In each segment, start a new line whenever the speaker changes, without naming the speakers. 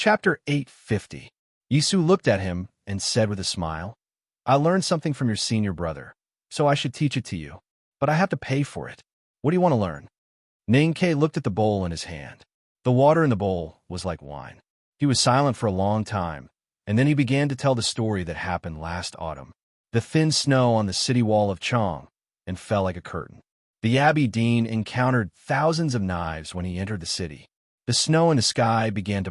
Chapter 850. Yisu looked at him and said with a smile, I learned something from your senior brother, so I should teach it to you. But I have to pay for it. What do you want to learn? Ninkei looked at the bowl in his hand. The water in the bowl was like wine. He was silent for a long time, and then he began to tell the story that happened last autumn. The thin snow on the city wall of Chong and fell like a curtain. The Abbey Dean encountered thousands of knives when he entered the city. The snow in the sky began to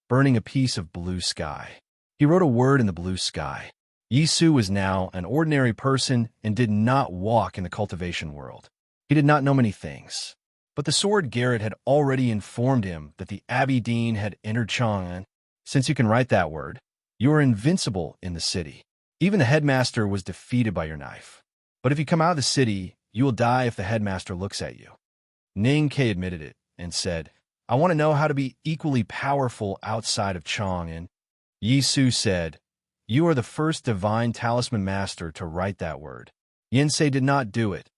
burning a piece of blue sky. He wrote a word in the blue sky. Yisu was now an ordinary person and did not walk in the cultivation world. He did not know many things. But the sword Garrett had already informed him that the Abbey Dean had entered Chang'an. Since you can write that word, you are invincible in the city. Even the headmaster was defeated by your knife. But if you come out of the city, you will die if the headmaster looks at you. Ninkei admitted it and said, I want to know how to be equally powerful outside of Chang'an. Yisu said, You are the first divine talisman master to write that word. Yensei did not do it,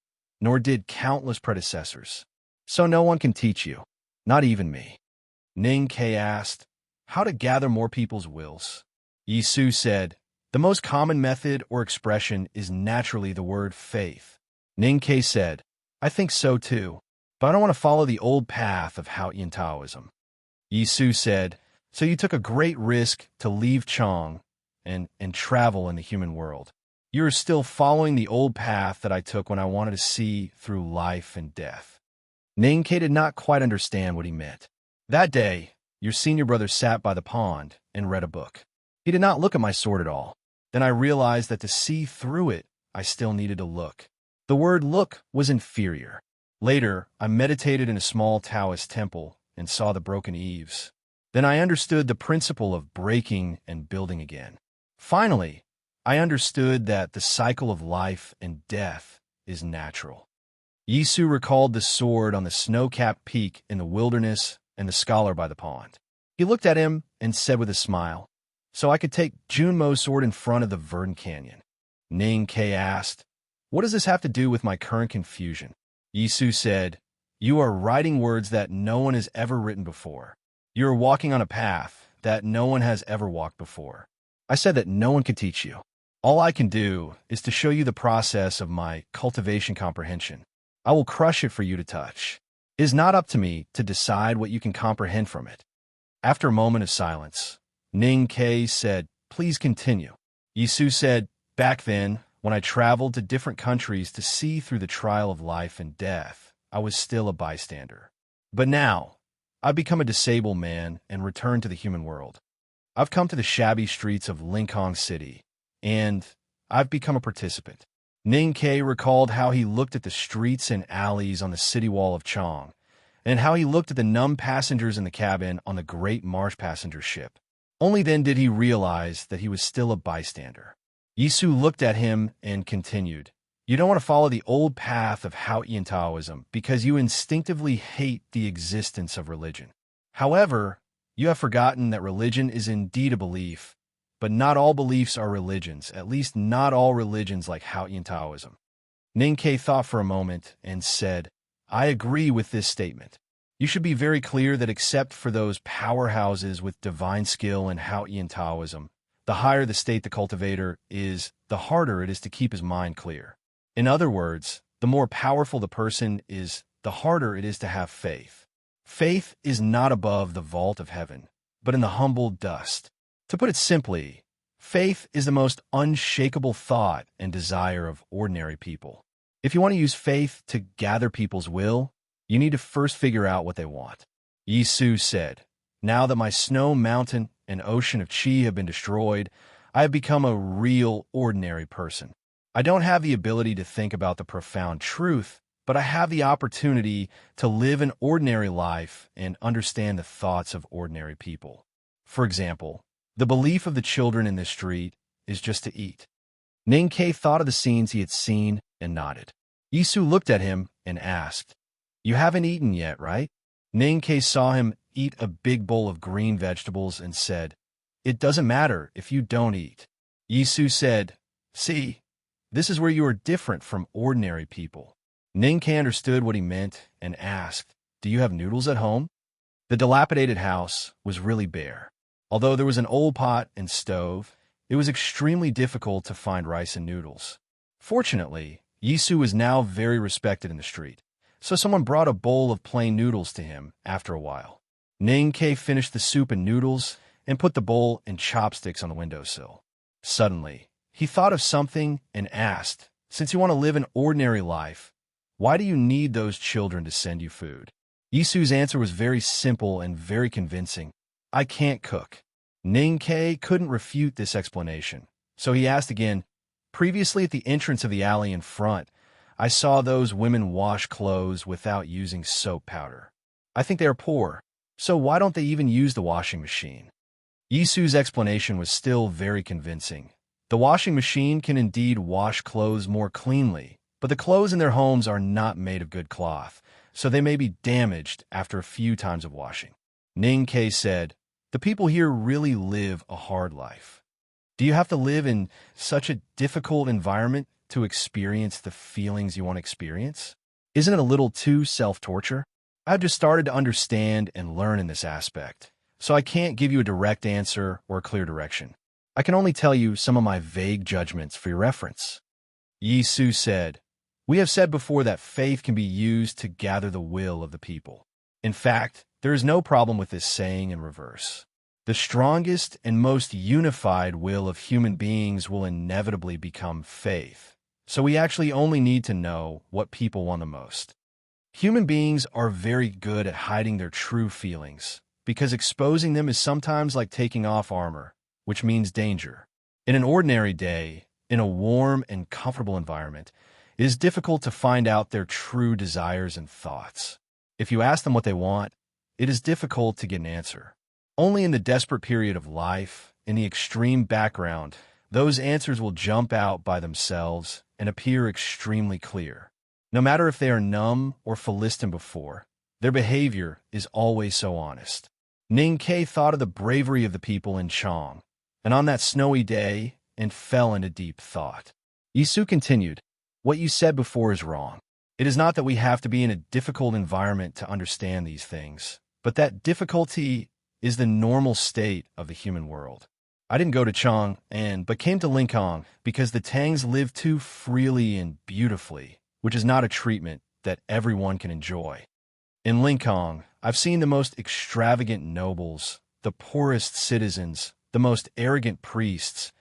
nor did countless predecessors. So no one can teach you, not even me. Ninkei asked, How to gather more people's wills? Yisu said, The most common method or expression is naturally the word faith. Ninkei said, I think so too, but I don't want to follow the old path of Haotian Taoism. Yisu said, So you took a great risk to leave Chong and travel in the human world. You are still following the old path that I took when I wanted to see through life and death. Ninkei did not quite understand what he meant. That day, your senior brother sat by the pond and read a book. He did not look at my sword at all. Then I realized that to see through it, I still needed to look. The word look was inferior. Later, I meditated in a small Taoist temple and saw the broken eaves. Then I understood the principle of breaking and building again. Finally, I understood that the cycle of life and death is natural. Yisu recalled the sword on the snow-capped peak in the wilderness and the scholar by the pond. He looked at him and said with a smile, So I could take Junmo's sword in front of the Verdant Canyon. Ninkei asked, What does this have to do with my current confusion? Yisu said, You are writing words that no one has ever written before. You are walking on a path that no one has ever walked before. I said that no one could teach you. All I can do is to show you the process of my cultivation comprehension. I will crush it for you to touch. It is not up to me to decide what you can comprehend from it. After a moment of silence, Ninkei said, Please continue. Yisu said, Back then, when I traveled to different countries to see through the trial of life and death, I was still a bystander. But now, I've become a disabled man and returned to the human world. I've come to the shabby streets of Lincoln City, and I've become a participant. Ninkei recalled how he looked at the streets and alleys on the city wall of Chong, and how he looked at the numb passengers in the cabin on the great marsh passenger ship. Only then did he realize that he was still a bystander. Yisu looked at him and continued, You don't want to follow the old path of Haotian Taoism because you instinctively hate the existence of religion. However, you have forgotten that religion is indeed a belief, but not all beliefs are religions, at least not all religions like Haotian Taoism. Ninkei thought for a moment and said, I agree with this statement. You should be very clear that except for those powerhouses with divine skill in Haotian Taoism, the higher the state the cultivator is, the harder it is to keep his mind clear. In other words, the more powerful the person is, the harder it is to have faith. Faith is not above the vault of heaven, but in the humble dust. To put it simply, faith is the most unshakable thought and desire of ordinary people. If you want to use faith to gather people's will, you need to first figure out what they want. Yisu said, Now that my snow mountain and ocean of chi have been destroyed, I have become a real ordinary person. I don't have the ability to think about the profound truth, but I have the opportunity to live an ordinary life and understand the thoughts of ordinary people. For example, the belief of the children in this street is just to eat. Ninkei thought of the scenes he had seen and nodded. Yisu looked at him and asked, You haven't eaten yet, right? Ninkei saw him eat a big bowl of green vegetables and said, It doesn't matter if you don't eat. Yisu said, See, this is where you are different from ordinary people. Ninkei understood what he meant and asked, Do you have noodles at home? The dilapidated house was really bare. Although there was an old pot and stove, it was extremely difficult to find rice and noodles. Fortunately, Yisu was now very respected in the street, so someone brought a bowl of plain noodles to him after a while. Ning-Kei finished the soup and noodles and put the bowl and chopsticks on the windowsill. Suddenly, he thought of something and asked, "Since you want to live an ordinary life, why do you need those children to send you food?" Yisu's answer was very simple and very convincing. "I can't cook." Ning-Kei couldn't refute this explanation, so he asked again, "Previously at the entrance of the alley in front, I saw those women wash clothes without using soap powder. I think they are poor, so why don't they even use the washing machine?" Yisu's explanation was still very convincing. The washing machine can indeed wash clothes more cleanly, but the clothes in their homes are not made of good cloth, so they may be damaged after a few times of washing. Ning-Kei said, "The people here really live a hard life. Do you have to live in such a difficult environment to experience the feelings you want to experience? Isn't it a little too self-torture?" I've just started to understand and learn in this aspect, so I can't give you a direct answer or a clear direction. I can only tell you some of my vague judgments for your reference. Yisu said, "We have said before that faith can be used to gather the will of the people. In fact, there is no problem with this saying in reverse. The strongest and most unified will of human beings will inevitably become faith. So we actually only need to know what people want the most. Human beings are very good at hiding their true feelings, because exposing them is sometimes like taking off armor, which means danger. In an ordinary day, in a warm and comfortable environment, it is difficult to find out their true desires and thoughts. If you ask them what they want, it is difficult to get an answer. Only in the desperate period of life, in the extreme background, those answers will jump out by themselves and appear extremely clear. No matter if they are numb or Philistin before, their behavior is always so honest." Ning-Kei thought of the bravery of the people in Chang, and on that snowy day, and fell into deep thought. Yisu continued, "What you said before is wrong. It is not that we have to be in a difficult environment to understand these things, but that difficulty is the normal state of the human world. I didn't go to Chang but came to Lincoln because the Tangs live too freely and beautifully, which is not a treatment that everyone can enjoy. In Lincoln, I've seen the most extravagant nobles, the poorest citizens, the most arrogant priests,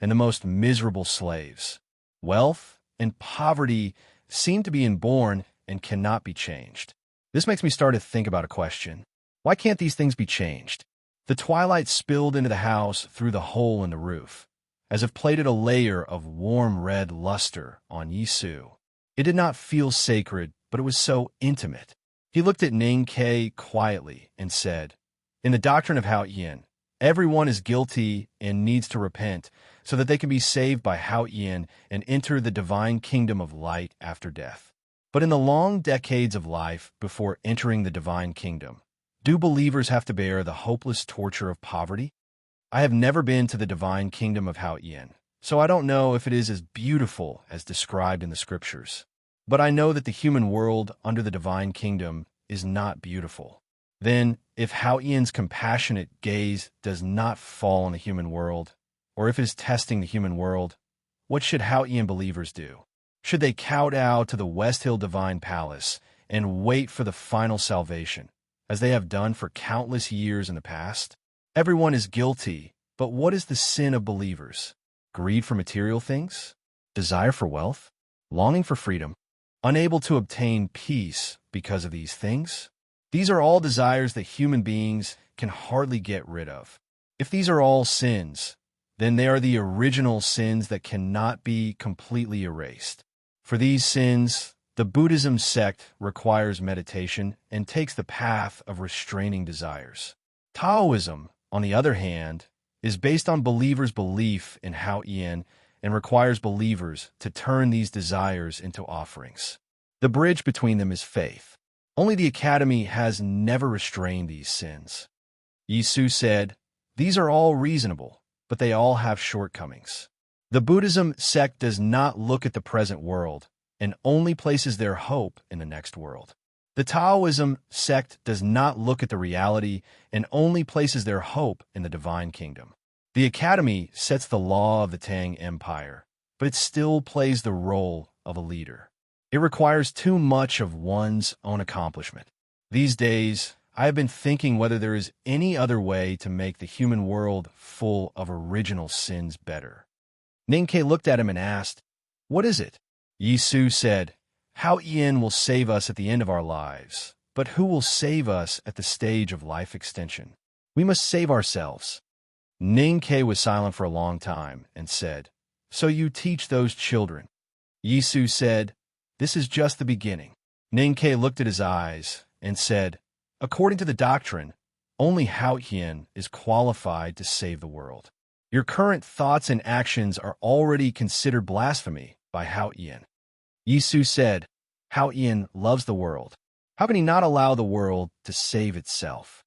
and the most miserable slaves. Wealth and poverty seem to be inborn and cannot be changed. This makes me start to think about a question. Why can't these things be changed? The twilight spilled into the house through the hole in the roof, as if plated a layer of warm red luster on Yisu. It did not feel sacred, but it was so intimate. He looked at Ning-Kei quietly and said, "In the doctrine of Hao Yin, everyone is guilty and needs to repent so that they can be saved by Hao Yin and enter the divine kingdom of light after death. But in the long decades of life before entering the divine kingdom, do believers have to bear the hopeless torture of poverty? I have never been to the divine kingdom of Hao Yin, so I don't know if it is as beautiful as described in the scriptures. But I know that the human world under the divine kingdom is not beautiful. Then, if Hao Yin's compassionate gaze does not fall on the human world, or if it is testing the human world, what should Hao Yin believers do? Should they kowtow to the West Hill Divine Palace and wait for the final salvation, as they have done for countless years in the past? Everyone is guilty, but what is the sin of believers? Greed for material things? Desire for wealth? Longing for freedom? Unable to obtain peace because of these things? These are all desires that human beings can hardly get rid of. If these are all sins, then they are the original sins that cannot be completely erased. For these sins, the Buddhism sect requires meditation and takes the path of restraining desires. Taoism, on the other hand, is based on believers' belief in Hao Yin and requires believers to turn these desires into offerings. The bridge between them is faith. Only the Academy has never restrained these sins." Yisu said, "These are all reasonable, but they all have shortcomings. The Buddhism sect does not look at the present world and only places their hope in the next world. The Taoism sect does not look at the reality and only places their hope in the divine kingdom. The academy sets the law of the Tang Empire, but it still plays the role of a leader. It requires too much of one's own accomplishment. These days, I have been thinking whether there is any other way to make the human world full of original sins better. Ning-Ke looked at him and asked, "What is it?" Yi Su said, "Hao Yin will save us at the end of our lives, but who will save us at the stage of life extension? We must save ourselves." Ning-Ke was silent for a long time and said, "So you teach those children?" Yi Su said, "This is just the beginning." Ning-Ke looked at his eyes and said, "According to the doctrine, only Hao Yin is qualified to save the world. Your current thoughts and actions are already considered blasphemy by Hao Yin." Yi Su said, "Hao Yin loves the world. How can he not allow the world to save itself?"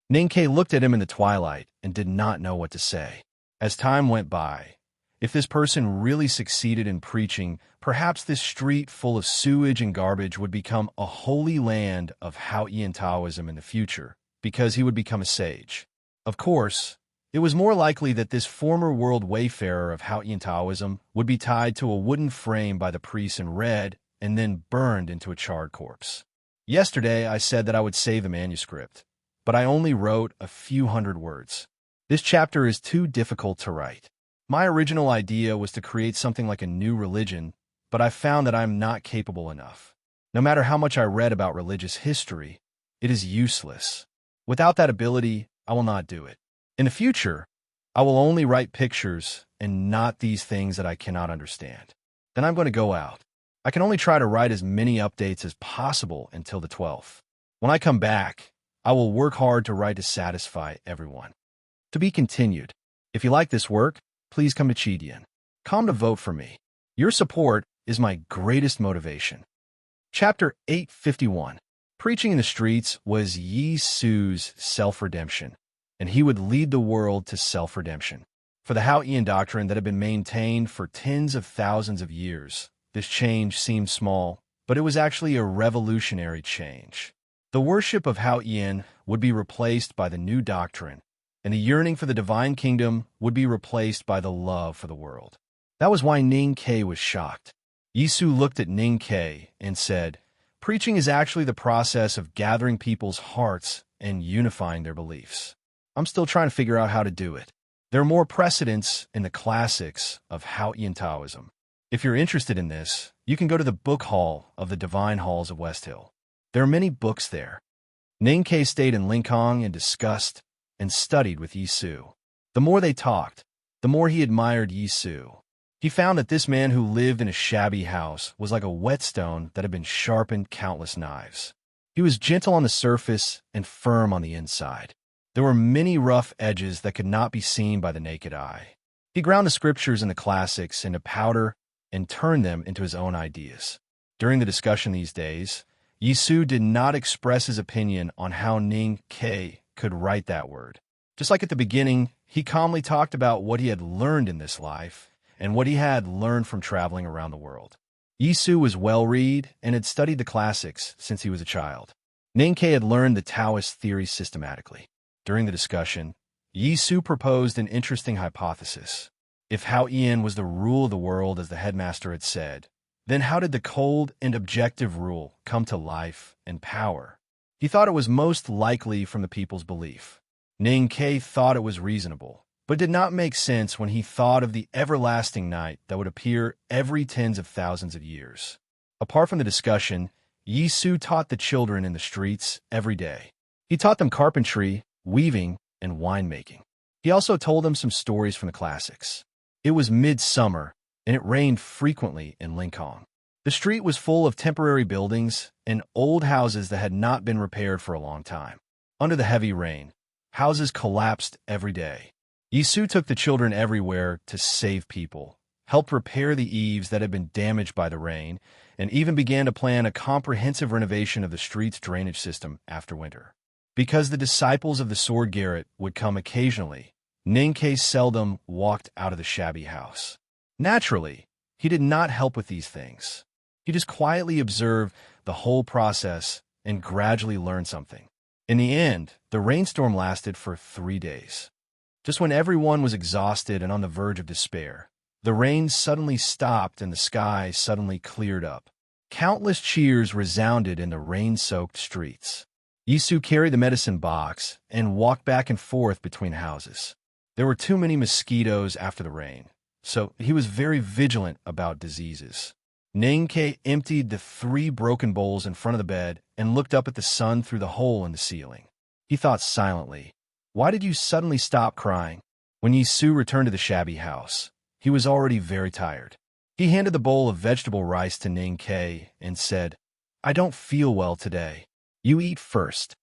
Ning-Ke looked at him in the twilight and did not know what to say. As time went by, if this person really succeeded in preaching, perhaps this street full of sewage and garbage would become a holy land of Hao Yin Taoism in the future, because he would become a sage. Of course, it was more likely that this former world wayfarer of Hao Yin Taoism would be tied to a wooden frame by the priests in red and then burned into a charred corpse. Yesterday, I said that I would save the manuscript, but I only wrote a few hundred words. This chapter is too difficult to write. My original idea was to create something like a new religion, but I found that I am not capable enough. No matter how much I read about religious history, it is useless. Without that ability, I will not do it. In the future, I will only write pictures and not these things that I cannot understand. Then I'm going to go out. I can only try to write as many updates as possible until the 12th. When I come back, I will work hard to write to satisfy everyone. To be continued. If you like this work, please come to Chidian. Come to vote for me. Your support is my greatest motivation. Chapter 851. Preaching in the streets was Yi Su's self-redemption, and he would lead the world to self-redemption. For the Hao Yin doctrine that had been maintained for tens of thousands of years, this change seemed small, but it was actually a revolutionary change. The worship of Hao Yin would be replaced by the new doctrine, and the yearning for the divine kingdom would be replaced by the love for the world. That was why Ning-Ke was shocked. Yi Su looked at Ning-Ke and said, "Preaching is actually the process of gathering people's hearts and unifying their beliefs. I'm still trying to figure out how to do it. There are more precedents in the classics of Hao Yin Taoism. If you're interested in this, you can go to the book hall of the Divine Halls of West Hill. There are many books there." Ning-Ke stayed in Lincoln and discussed and studied with Yi Su. The more they talked, the more he admired Yi Su. He found that this man who lived in a shabby house was like a whetstone that had been sharpened countless knives. He was gentle on the surface and firm on the inside. There were many rough edges that could not be seen by the naked eye. He ground the scriptures and the classics into powder and turned them into his own ideas. During the discussion these days, Yi Su did not express his opinion on how Ning-Ke could write that word. Just like at the beginning, he calmly talked about what he had learned in this life and what he had learned from traveling around the world. Yi Su was well-read and had studied the classics since he was a child. Ning-Ke had learned the Taoist theory systematically. During the discussion, Yi Su proposed an interesting hypothesis. If Hao Yin was the rule of the world as the headmaster had said, then how did the cold and objective rule come to life and power? He thought it was most likely from the people's belief. Ning-Ke thought it was reasonable, but did not make sense when he thought of the everlasting night that would appear every tens of thousands of years. Apart from the discussion, Yi Su taught the children in the streets every day. He taught them carpentry, weaving, and winemaking. He also told them some stories from the classics. It was midsummer, and it rained frequently in Lincoln. The street was full of temporary buildings and old houses that had not been repaired for a long time. Under the heavy rain, houses collapsed every day. Yi Su took the children everywhere to save people, helped repair the eaves that had been damaged by the rain, and even began to plan a comprehensive renovation of the street's drainage system after winter. Because the disciples of the Sword Garret would come occasionally, Ning-Ke seldom walked out of the shabby house. Naturally, he did not help with these things. He just quietly observed the whole process and gradually learn something. In the end, the rainstorm lasted for 3 days. Just when everyone was exhausted and on the verge of despair, the rain suddenly stopped and the sky suddenly cleared up. Countless cheers resounded in the rain-soaked streets. Yisu carried the medicine box and walked back and forth between houses. There were too many mosquitoes after the rain, so he was very vigilant about diseases. Ninkei emptied the 3 broken bowls in front of the bed and looked up at the sun through the hole in the ceiling. He thought silently, "Why did you suddenly stop crying?" When Yisu returned to the shabby house, he was already very tired. He handed the bowl of vegetable rice to Ninkei and said, "I don't feel well today. You eat first."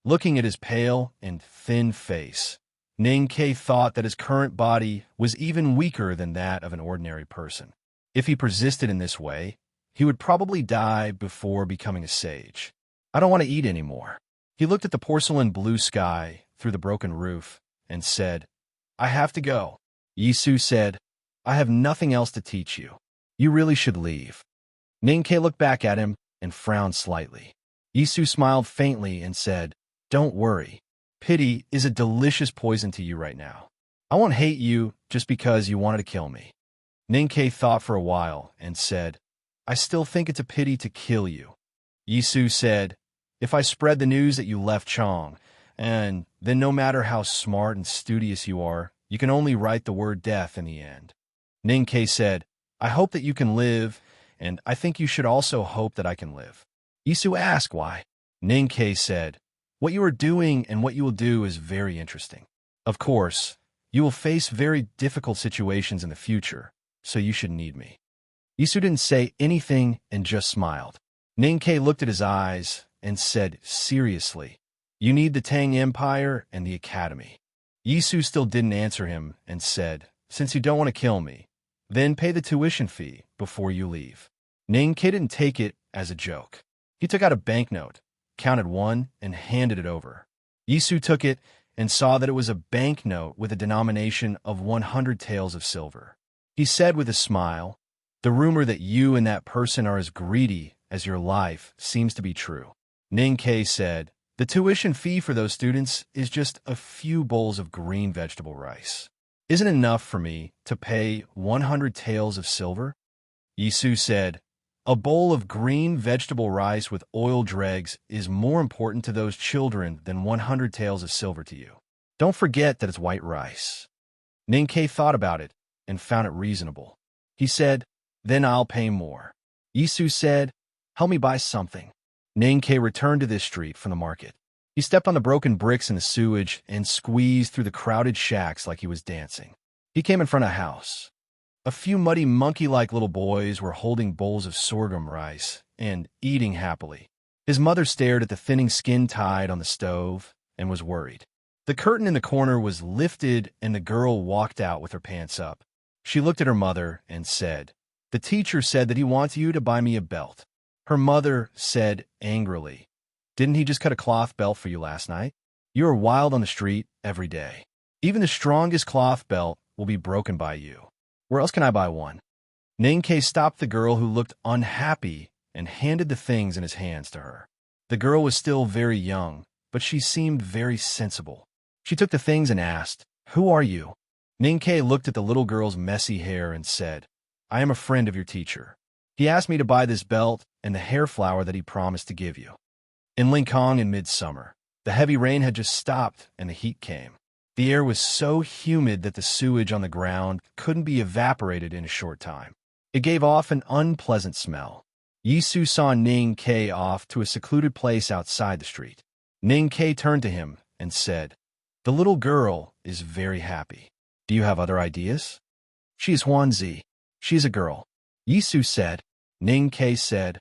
Looking at his pale and thin face, Ninkei thought that his current body was even weaker than that of an ordinary person. If he persisted in this way, he would probably die before becoming a sage. "I don't want to eat anymore." He looked at the porcelain blue sky through the broken roof and said, "I have to go." Yisu said, "I have nothing else to teach you. You really should leave." Ninkei looked back at him and frowned slightly. Yisu smiled faintly and said, "Don't worry. Pity is a delicious poison to you right now. I won't hate you just because you wanted to kill me." Ninkei thought for a while and said, "I still think it's a pity to kill you." Yisu said, "If I spread the news that you left Chong, and then no matter how smart and studious you are, you can only write the word death in the end." Ninkei said, "I hope that you can live, and I think you should also hope that I can live." Yisu asked why. Ninkei said, "What you are doing and what you will do is very interesting. Of course, you will face very difficult situations in the future, so you should need me." Yisu didn't say anything and just smiled. Ninkei looked at his eyes and said seriously, "You need the Tang Empire and the Academy." Yisu still didn't answer him and said, "Since you don't want to kill me, then pay the tuition fee before you leave." Ninkei didn't take it as a joke. He took out a banknote, counted 1, and handed it over. Yisu took it and saw that it was a banknote with a denomination of 100 taels of silver. He said with a smile, "The rumor that you and that person are as greedy as your life seems to be true." Ninkei said, "The tuition fee for those students is just a few bowls of green vegetable rice. Isn't it enough for me to pay 100 taels of silver?" Yisu said, "A bowl of green vegetable rice with oil dregs is more important to those children than 100 taels of silver to you. Don't forget that it's white rice." Ninkei thought about it and found it reasonable. He said, "Then I'll pay more." Yisu said, "Help me buy something." Ninkei returned to this street from the market. He stepped on the broken bricks in the sewage and squeezed through the crowded shacks like he was dancing. He came in front of a house. A few muddy monkey-like little boys were holding bowls of sorghum rice and eating happily. His mother stared at the thinning skin tide on the stove and was worried. The curtain in the corner was lifted and the girl walked out with her pants up. She looked at her mother and said, "The teacher said that he wants you to buy me a belt." Her mother said angrily, "Didn't he just cut a cloth belt for you last night? You are wild on the street every day. Even the strongest cloth belt will be broken by you. Where else can I buy one?" Ninkei stopped the girl who looked unhappy and handed the things in his hands to her. The girl was still very young, but she seemed very sensible. She took the things and asked, "Who are you?" Ninkei looked at the little girl's messy hair and said, "I am a friend of your teacher. He asked me to buy this belt and the hair flower that he promised to give you." In Lincoln in midsummer, the heavy rain had just stopped and the heat came. The air was so humid that the sewage on the ground couldn't be evaporated in a short time. It gave off an unpleasant smell. Yisu saw Ninkei off to a secluded place outside the street. Ninkei turned to him and said, "The little girl is very happy. Do you have other ideas?" "She is Huanzi. She is a girl." Yisu said. Ninkei said,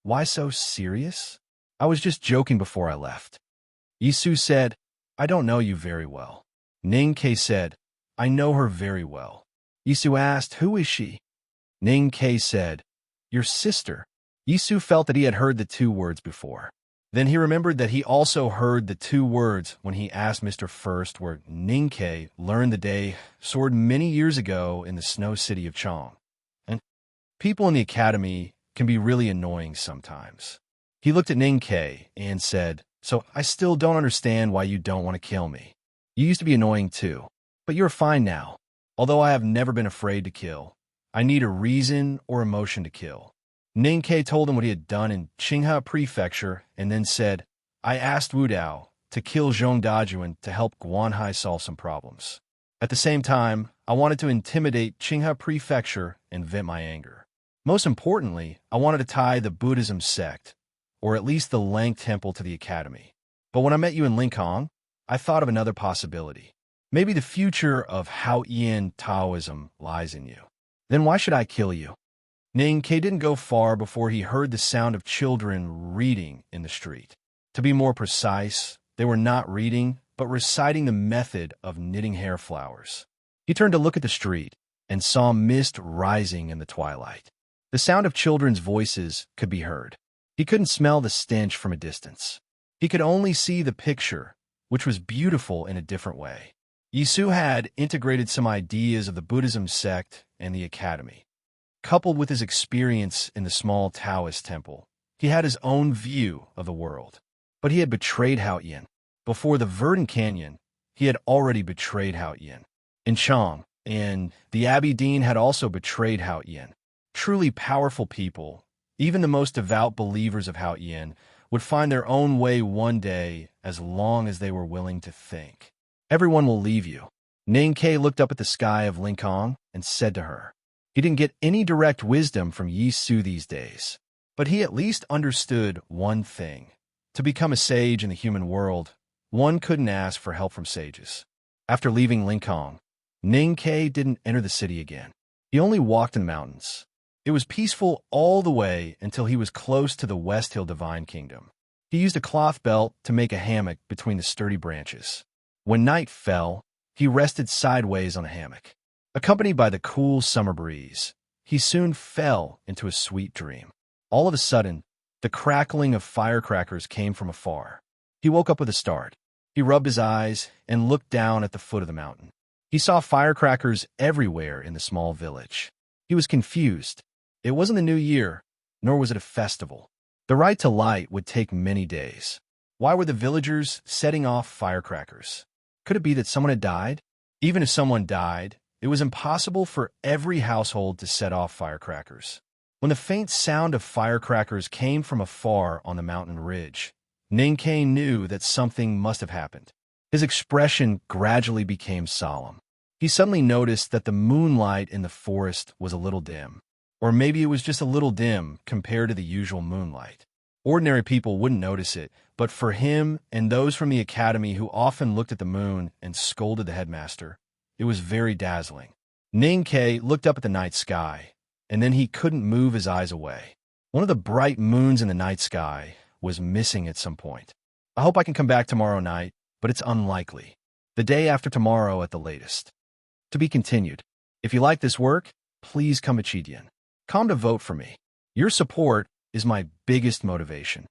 "Why so serious?" "I was just joking before I left." Yisu said, "I don't know you very well." Ninkei said, "I know her very well." Yisu asked, "Who is she?" Ninkei said, "Your sister." Yisu felt that he had heard the 2 words before. Then he remembered that he also heard the 2 words when he asked Mr. First where Ninkei learned the day sword many years ago in the snow city of Chong. And people in the academy can be really annoying sometimes. He looked at Ninkei and said, "So I still don't understand why you don't want to kill me. You used to be annoying too, but you're fine now. Although I have never been afraid to kill, I need a reason or emotion to kill." Ninkei told him what he had done in Qinghe Prefecture and then said, "I asked Wu Dao to kill Zhong Dajuan to help Guanhai solve some problems. At the same time, I wanted to intimidate Qinghe Prefecture and vent my anger. Most importantly, I wanted to tie the Buddhism sect, or at least the Lang Temple, to the academy. But when I met you in Lincoln, I thought of another possibility. Maybe the future of Haoyan Taoism lies in you. Then why should I kill you?" Ning Ke didn't go far before he heard the sound of children reading in the street. To be more precise, they were not reading, but reciting the method of knitting hair flowers. He turned to look at the street and saw mist rising in the twilight. The sound of children's voices could be heard. He couldn't smell the stench from a distance. He could only see the picture, which was beautiful in a different way. Yisu had integrated some ideas of the Buddhism sect and the academy. Coupled with his experience in the small Taoist temple, he had his own view of the world. But he had betrayed Haoyan. Before the Verdant Canyon, he had already betrayed Haoyan. In Chang, and the Abbey Dean had also betrayed Haoyan. Truly powerful people, even the most devout believers of Haoyan, would find their own way one day as long as they were willing to think. "Everyone will leave you." Ning Ke looked up at the sky of Lincoln and said to her. He didn't get any direct wisdom from Yi Su these days, but he at least understood one thing. To become a sage in the human world, one couldn't ask for help from sages. After leaving Lincoln, Ning Ke didn't enter the city again. He only walked in the mountains. It was peaceful all the way until he was close to the West Hill Divine Kingdom. He used a cloth belt to make a hammock between the sturdy branches. When night fell, he rested sideways on the hammock. Accompanied by the cool summer breeze, he soon fell into a sweet dream. All of a sudden, the crackling of firecrackers came from afar. He woke up with a start. He rubbed his eyes and looked down at the foot of the mountain. He saw firecrackers everywhere in the small village. He was confused. It wasn't the new year, nor was it a festival. The rite to light would take many days. Why were the villagers setting off firecrackers? Could it be that someone had died? Even if someone died, it was impossible for every household to set off firecrackers. When the faint sound of firecrackers came from afar on the mountain ridge, Ninkei knew that something must have happened. His expression gradually became solemn. He suddenly noticed that the moonlight in the forest was a little dim. Or maybe it was just a little dim compared to the usual moonlight. Ordinary people wouldn't notice it, but for him and those from the academy who often looked at the moon and scolded the headmaster, it was very dazzling. Ning Ke looked up at the night sky, and then he couldn't move his eyes away. One of the bright moons in the night sky was missing at some point. "I hope I can come back tomorrow night, but it's unlikely. The day after tomorrow at the latest." To be continued. If you like this work, please come to Chidian. Come to vote for me. Your support is my biggest motivation.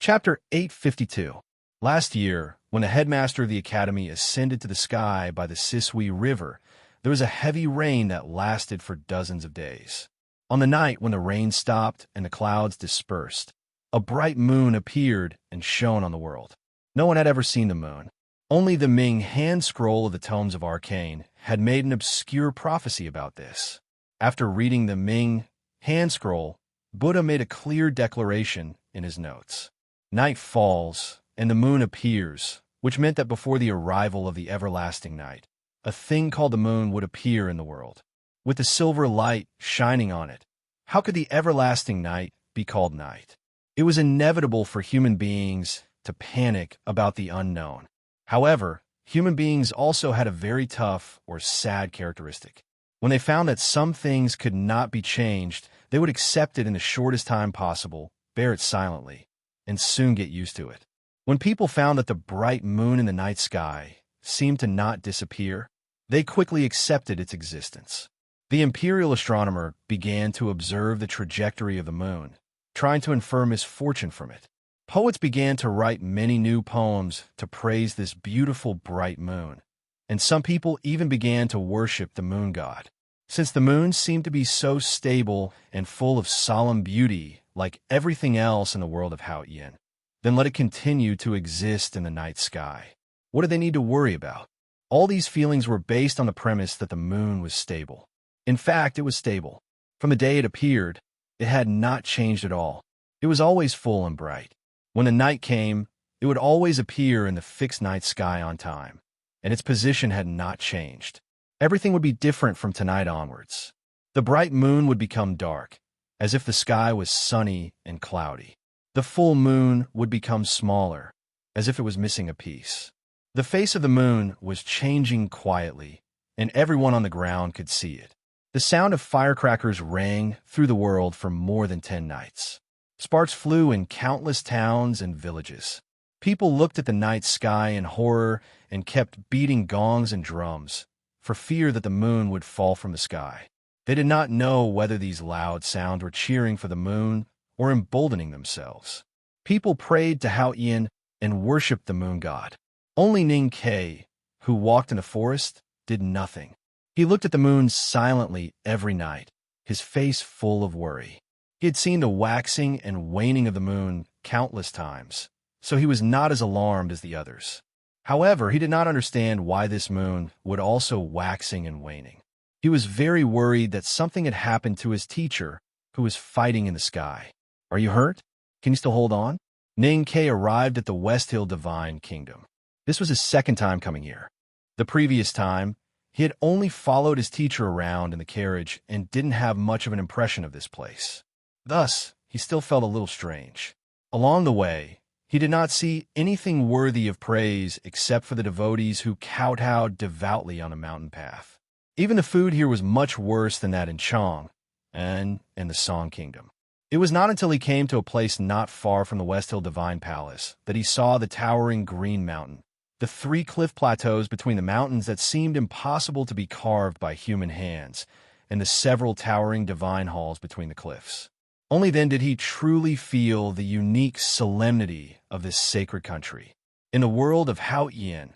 Chapter 852. Last year, when the headmaster of the academy ascended to the sky by the Sisui River, there was a heavy rain that lasted for dozens of days. On the night when the rain stopped and the clouds dispersed, a bright moon appeared and shone on the world. No one had ever seen the moon. Only the Ming hand scroll of the Tomes of Arcane had made an obscure prophecy about this. After reading the Ming hand scroll, Buddha made a clear declaration in his notes. Night falls, and the moon appears, which meant that before the arrival of the everlasting night, a thing called the moon would appear in the world. With the silver light shining on it, how could the everlasting night be called night? It was inevitable for human beings to panic about the unknown. However, human beings also had a very tough or sad characteristic. When they found that some things could not be changed, they would accept it in the shortest time possible, bear it silently, and soon get used to it. When people found that the bright moon in the night sky seemed to not disappear, they quickly accepted its existence. The imperial astronomer began to observe the trajectory of the moon, trying to infer misfortune from it. Poets began to write many new poems to praise this beautiful bright moon, and some people even began to worship the moon god. Since the moon seemed to be so stable and full of solemn beauty, like everything else in the world of Hao Yin, then let it continue to exist in the night sky. What do they need to worry about? All these feelings were based on the premise that the moon was stable. In fact, it was stable. From the day it appeared, it had not changed at all. It was always full and bright. When the night came, it would always appear in the fixed night sky on time, and its position had not changed. Everything would be different from tonight onwards. The bright moon would become dark, as if the sky was sunny and cloudy. The full moon would become smaller, as if it was missing a piece. The face of the moon was changing quietly, and everyone on the ground could see it. The sound of firecrackers rang through the world for more than 10 nights. Sparks flew in countless towns and villages. People looked at the night sky in horror and kept beating gongs and drums, for fear that the moon would fall from the sky. They did not know whether these loud sounds were cheering for the moon or emboldening themselves. People prayed to Hao Yin and worshipped the moon god. Only Ning Kai, who walked in the forest, did nothing. He looked at the moon silently every night, his face full of worry. He had seen the waxing and waning of the moon countless times, so he was not as alarmed as the others. However, he did not understand why this moon would also waxing and waning. He was very worried that something had happened to his teacher, who was fighting in the sky. Are you hurt? Can you still hold on? Ning Kai arrived at the West Hill Divine Kingdom. This was his second time coming here. The previous time, he had only followed his teacher around in the carriage and didn't have much of an impression of this place. Thus, he still felt a little strange. Along the way, he did not see anything worthy of praise except for the devotees who kowtowed devoutly on the mountain path. Even the food here was much worse than that in Chang and in the Song Kingdom. It was not until he came to a place not far from the West Hill Divine Palace that he saw the towering Green Mountain, the 3 cliff plateaus between the mountains that seemed impossible to be carved by human hands, and the several towering divine halls between the cliffs. Only then did he truly feel the unique solemnity of this sacred country. In the world of Hao Yin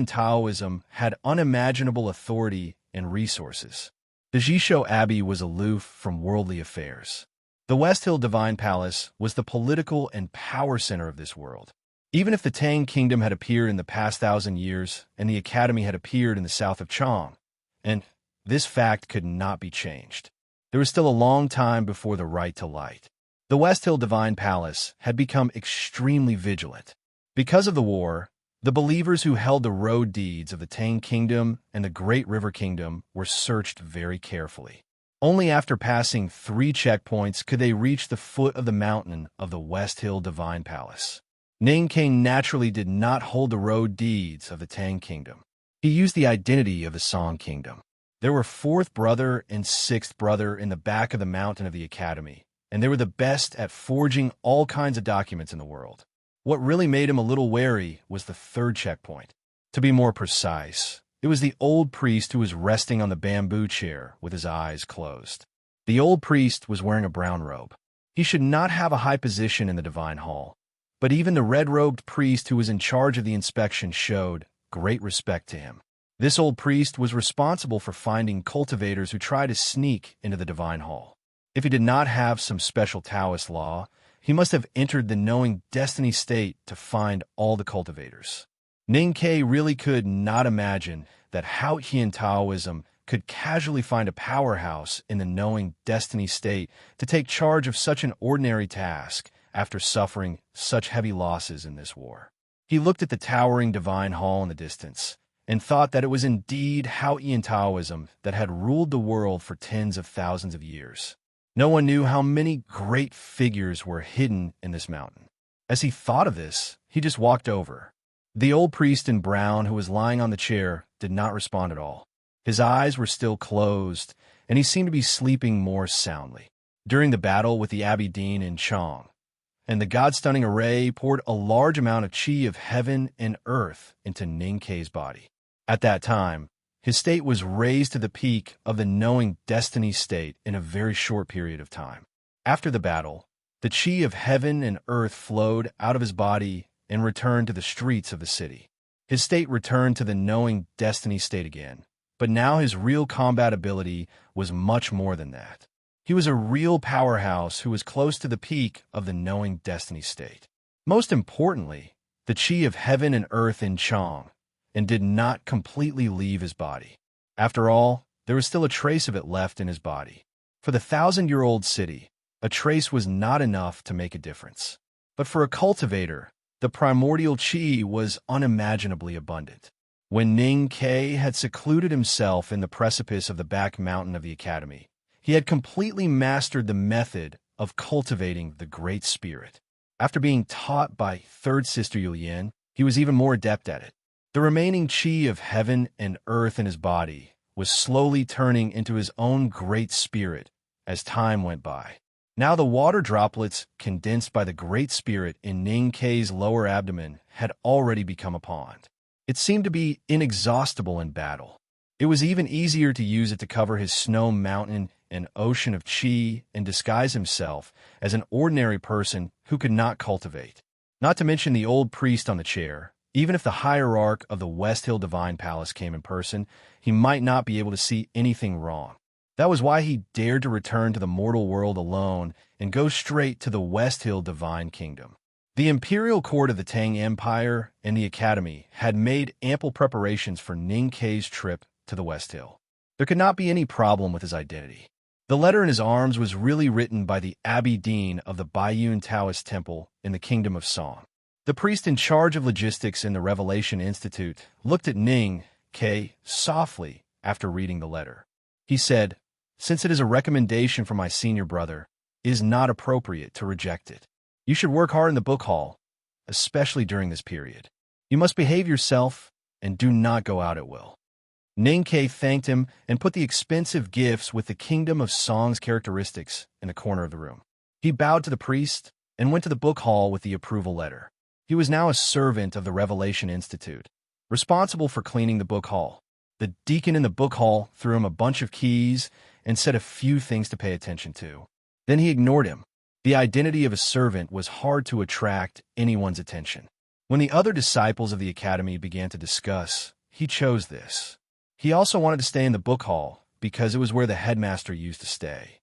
Taoism had unimaginable authority and resources. The Jishou Abbey was aloof from worldly affairs. The West Hill Divine Palace was the political and power center of this world. Even if the Tang Kingdom had appeared in the past 1,000 years and the Academy had appeared in the south of Chang, and this fact could not be changed. There was still a long time before the right to light. The West Hill Divine Palace had become extremely vigilant. Because of the war, the believers who held the road deeds of the Tang Kingdom and the Great River Kingdom were searched very carefully. Only after passing 3 checkpoints could they reach the foot of the mountain of the West Hill Divine Palace. Ning Kai naturally did not hold the road deeds of the Tang Kingdom. He used the identity of the Song Kingdom. There were 4th brother and 6th brother in the back of the mountain of the Academy, and they were the best at forging all kinds of documents in the world. What really made him a little wary was the 3rd checkpoint. To be more precise, it was the old priest who was resting on the bamboo chair with his eyes closed. The old priest was wearing a brown robe. He should not have a high position in the divine hall, but even the red-robed priest who was in charge of the inspection showed great respect to him. This old priest was responsible for finding cultivators who tried to sneak into the divine hall. If he did not have some special Taoist law, he must have entered the knowing destiny state to find all the cultivators. Ning Kai really could not imagine that Hao Yin Taoism could casually find a powerhouse in the knowing destiny state to take charge of such an ordinary task after suffering such heavy losses in this war. He looked at the towering divine hall in the distance and thought that it was indeed Hao Yin Taoism that had ruled the world for tens of thousands of years. No one knew how many great figures were hidden in this mountain. As he thought of this, he just walked over. The old priest in brown who was lying on the chair did not respond at all. His eyes were still closed, and he seemed to be sleeping more soundly. During the battle with the Abbey Dean in Chang, and the God-stunning array poured a large amount of qi of heaven and earth into Ning Kai's body. At that time, his state was raised to the peak of the knowing destiny state in a very short period of time. After the battle, the qi of heaven and earth flowed out of his body and returned to the streets of the city. His state returned to the knowing destiny state again, But now his real combat ability was much more than that. He was a real powerhouse who was close to the peak of the knowing destiny state. Most importantly, the chi of heaven and earth in Chang, and did not completely leave his body. After all, there was still a trace of it left in his body. For the 1,000-year-old city, a trace was not enough to make a difference. But for a cultivator, the primordial chi was unimaginably abundant. When Ning Ke had secluded himself in the precipice of the back mountain of the academy, he had completely mastered the method of cultivating the Great Spirit. After being taught by third sister Yulian, he was even more adept at it. The remaining chi of heaven and earth in his body was slowly turning into his own Great Spirit as time went by. Now the water droplets condensed by the Great Spirit in Ning Ke's lower abdomen had already become a pond. It seemed to be inexhaustible in battle. It was even easier to use it to cover his snow mountain and ocean of chi and disguise himself as an ordinary person who could not cultivate. Not to mention the old priest on the chair. Even if the hierarch of the West Hill Divine Palace came in person, he might not be able to see anything wrong. That was why he dared to return to the mortal world alone and go straight to the West Hill Divine Kingdom. The imperial court of the Tang Empire and the Academy had made ample preparations for Ning Ke's trip to the West Hill. There could not be any problem with his identity. The letter in his arms was really written by the Abbey Dean of the Baiyun Taoist Temple in the Kingdom of Song. The priest in charge of logistics in the Revelation Institute looked at Ning Ke softly after reading the letter. He said, "Since it is a recommendation from my senior brother, it is not appropriate to reject it. You should work hard in the book hall, especially during this period. You must behave yourself and do not go out at will." Ning Ke thanked him and put the expensive gifts with the Kingdom of Song's characteristics in the corner of the room. He bowed to the priest and went to the book hall with the approval letter. He was now a servant of the Revelation Institute, responsible for cleaning the book hall. The deacon in the book hall threw him a bunch of keys and said a few things to pay attention to. Then he ignored him. The identity of a servant was hard to attract anyone's attention. When the other disciples of the academy began to discuss, he chose this. He also wanted to stay in the book hall because it was where the headmaster used to stay.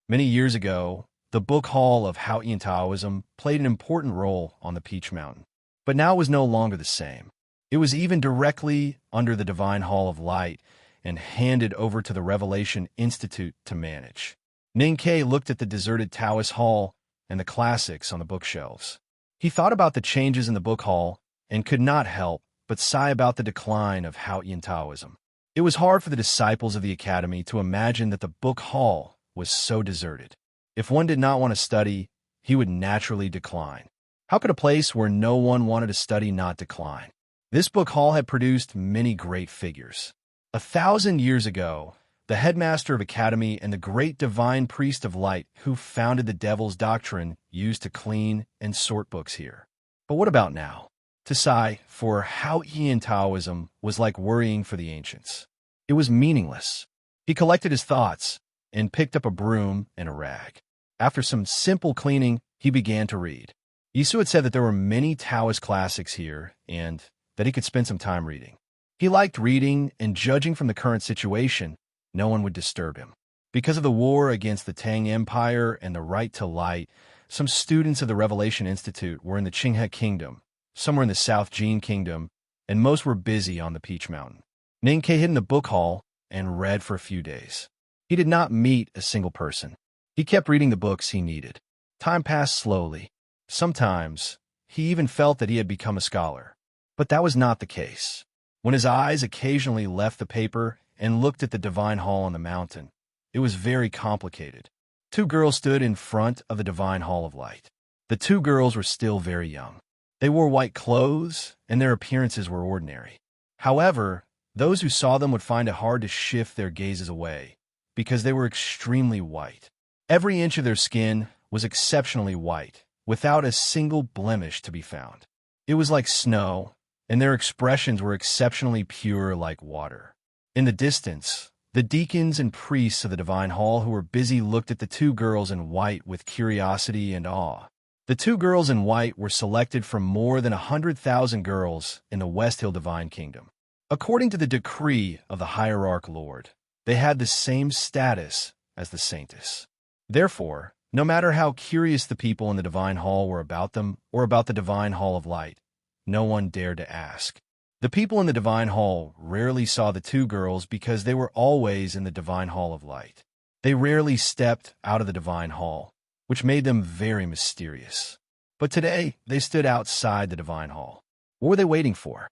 Many years ago, the book hall of Haotian Taoism played an important role on the Peach Mountain, but now it was no longer the same. It was even directly under the Divine Hall of Light and handed over to the Revelation Institute to manage. Ning Ke looked at the deserted Taoist hall and the classics on the bookshelves. He thought about the changes in the book hall and could not help but sigh about the decline of Haotian Taoism. It was hard for the disciples of the academy to imagine that the book hall was so deserted. If one did not want to study, he would naturally decline. How could a place where no one wanted to study not decline? This book hall had produced many great figures. 1,000 years ago, the headmaster of academy and the great divine priest of light who founded the devil's doctrine used to clean and sort books here. But what about now? To sigh for Haotian Taoism was like worrying for the ancients. It was meaningless. He collected his thoughts and picked up a broom and a rag. After some simple cleaning, he began to read. Yisu had said that there were many Taoist classics here and that he could spend some time reading. He liked reading, and judging from the current situation, no one would disturb him. Because of the war against the Tang Empire and the right to light, some students of the Revelation Institute were in the Qinghe Kingdom, some were in the South Jin Kingdom, and most were busy on the Peach Mountain. Ning Ke hid in the book hall and read for a few days. He did not meet a single person. He kept reading the books he needed. Time passed slowly. Sometimes, he even felt that he had become a scholar. But that was not the case. When his eyes occasionally left the paper and looked at the divine hall on the mountain, it was very complicated. Two girls stood in front of the divine hall of light. The two girls were still very young. They wore white clothes, and their appearances were ordinary. However, those who saw them would find it hard to shift their gazes away, because they were extremely white. Every inch of their skin was exceptionally white, without a single blemish to be found. It was like snow, and their expressions were exceptionally pure like water. In the distance, the deacons and priests of the divine hall who were busy looked at the two girls in white with curiosity and awe. The two girls in white were selected from more than 100,000 girls in the West Hill Divine Kingdom. According to the decree of the hierarch lord, they had the same status as the saintess. Therefore, no matter how curious the people in the divine hall were about them or about the divine hall of light, no one dared to ask. The people in the divine hall rarely saw the two girls because they were always in the divine hall of light. They rarely stepped out of the divine hall, which made them very mysterious. But today, they stood outside the divine hall. What were they waiting for?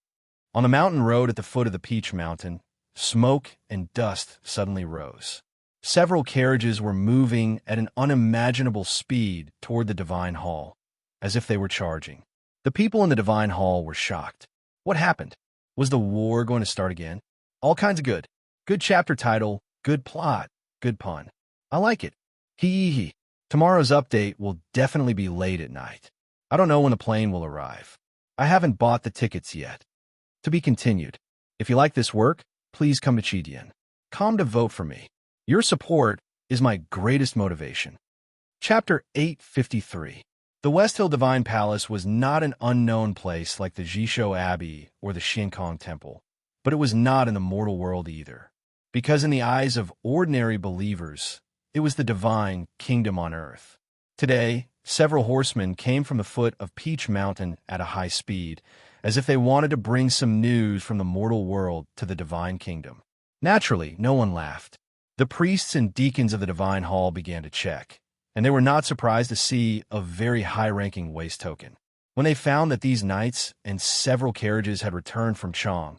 On the mountain road at the foot of the Peach Mountain, smoke and dust suddenly rose. Several carriages were moving at an unimaginable speed toward the divine hall, as if they were charging. The people in the divine hall were shocked. What happened? Was the war going to start again? All kinds of good. Good chapter title, good plot, good pun. I like it. Hee. Tomorrow's update will definitely be late at night. I don't know when the plane will arrive. I haven't bought the tickets yet. To be continued. If you like this work, please come to Chidian. Come to vote for me. Your support is my greatest motivation. Chapter 853. The West Hill Divine Palace was not an unknown place like the Jisho Abbey or the Shinkong Temple, but it was not in the mortal world either, because in the eyes of ordinary believers, it was the divine kingdom on earth. Today, several horsemen came from the foot of Peach Mountain at a high speed, as if they wanted to bring some news from the mortal world to the divine kingdom. Naturally, no one laughed. The priests and deacons of the divine hall began to check, and they were not surprised to see a very high-ranking waste token. When they found that these knights and several carriages had returned from Chong,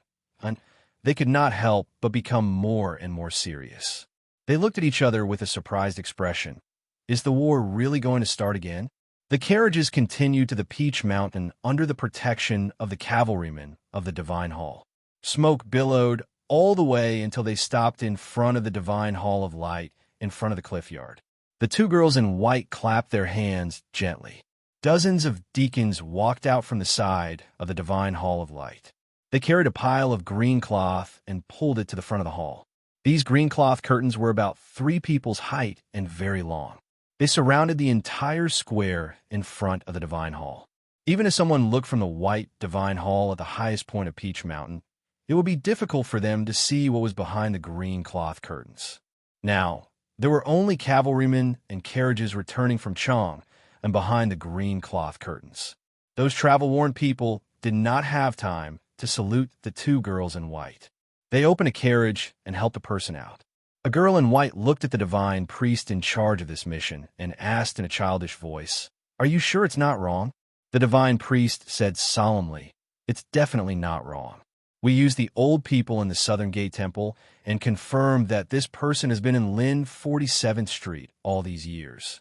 they could not help but become more and more serious. They looked at each other with a surprised expression. Is the war really going to start again? The carriages continued to the Peach Mountain under the protection of the cavalrymen of the divine hall. Smoke billowed all the way until they stopped in front of the divine hall of light in front of the cliff yard. The two girls in white clapped their hands gently. Dozens of deacons walked out from the side of the divine hall of light. They carried a pile of green cloth and pulled it to the front of the hall. These green cloth curtains were about 3 people's height and very long. They surrounded the entire square in front of the divine hall. Even if someone looked from the white divine hall at the highest point of Peach Mountain, it would be difficult for them to see what was behind the green cloth curtains. Now, there were only cavalrymen and carriages returning from Chong and behind the green cloth curtains. Those travel-worn people did not have time to salute the two girls in white. They opened a carriage and helped a person out. A girl in white looked at the divine priest in charge of this mission and asked in a childish voice, "Are you sure it's not wrong?" The divine priest said solemnly, "It's definitely not wrong. We used the old people in the Southern Gate Temple and confirmed that this person has been in Lin 47th Street all these years."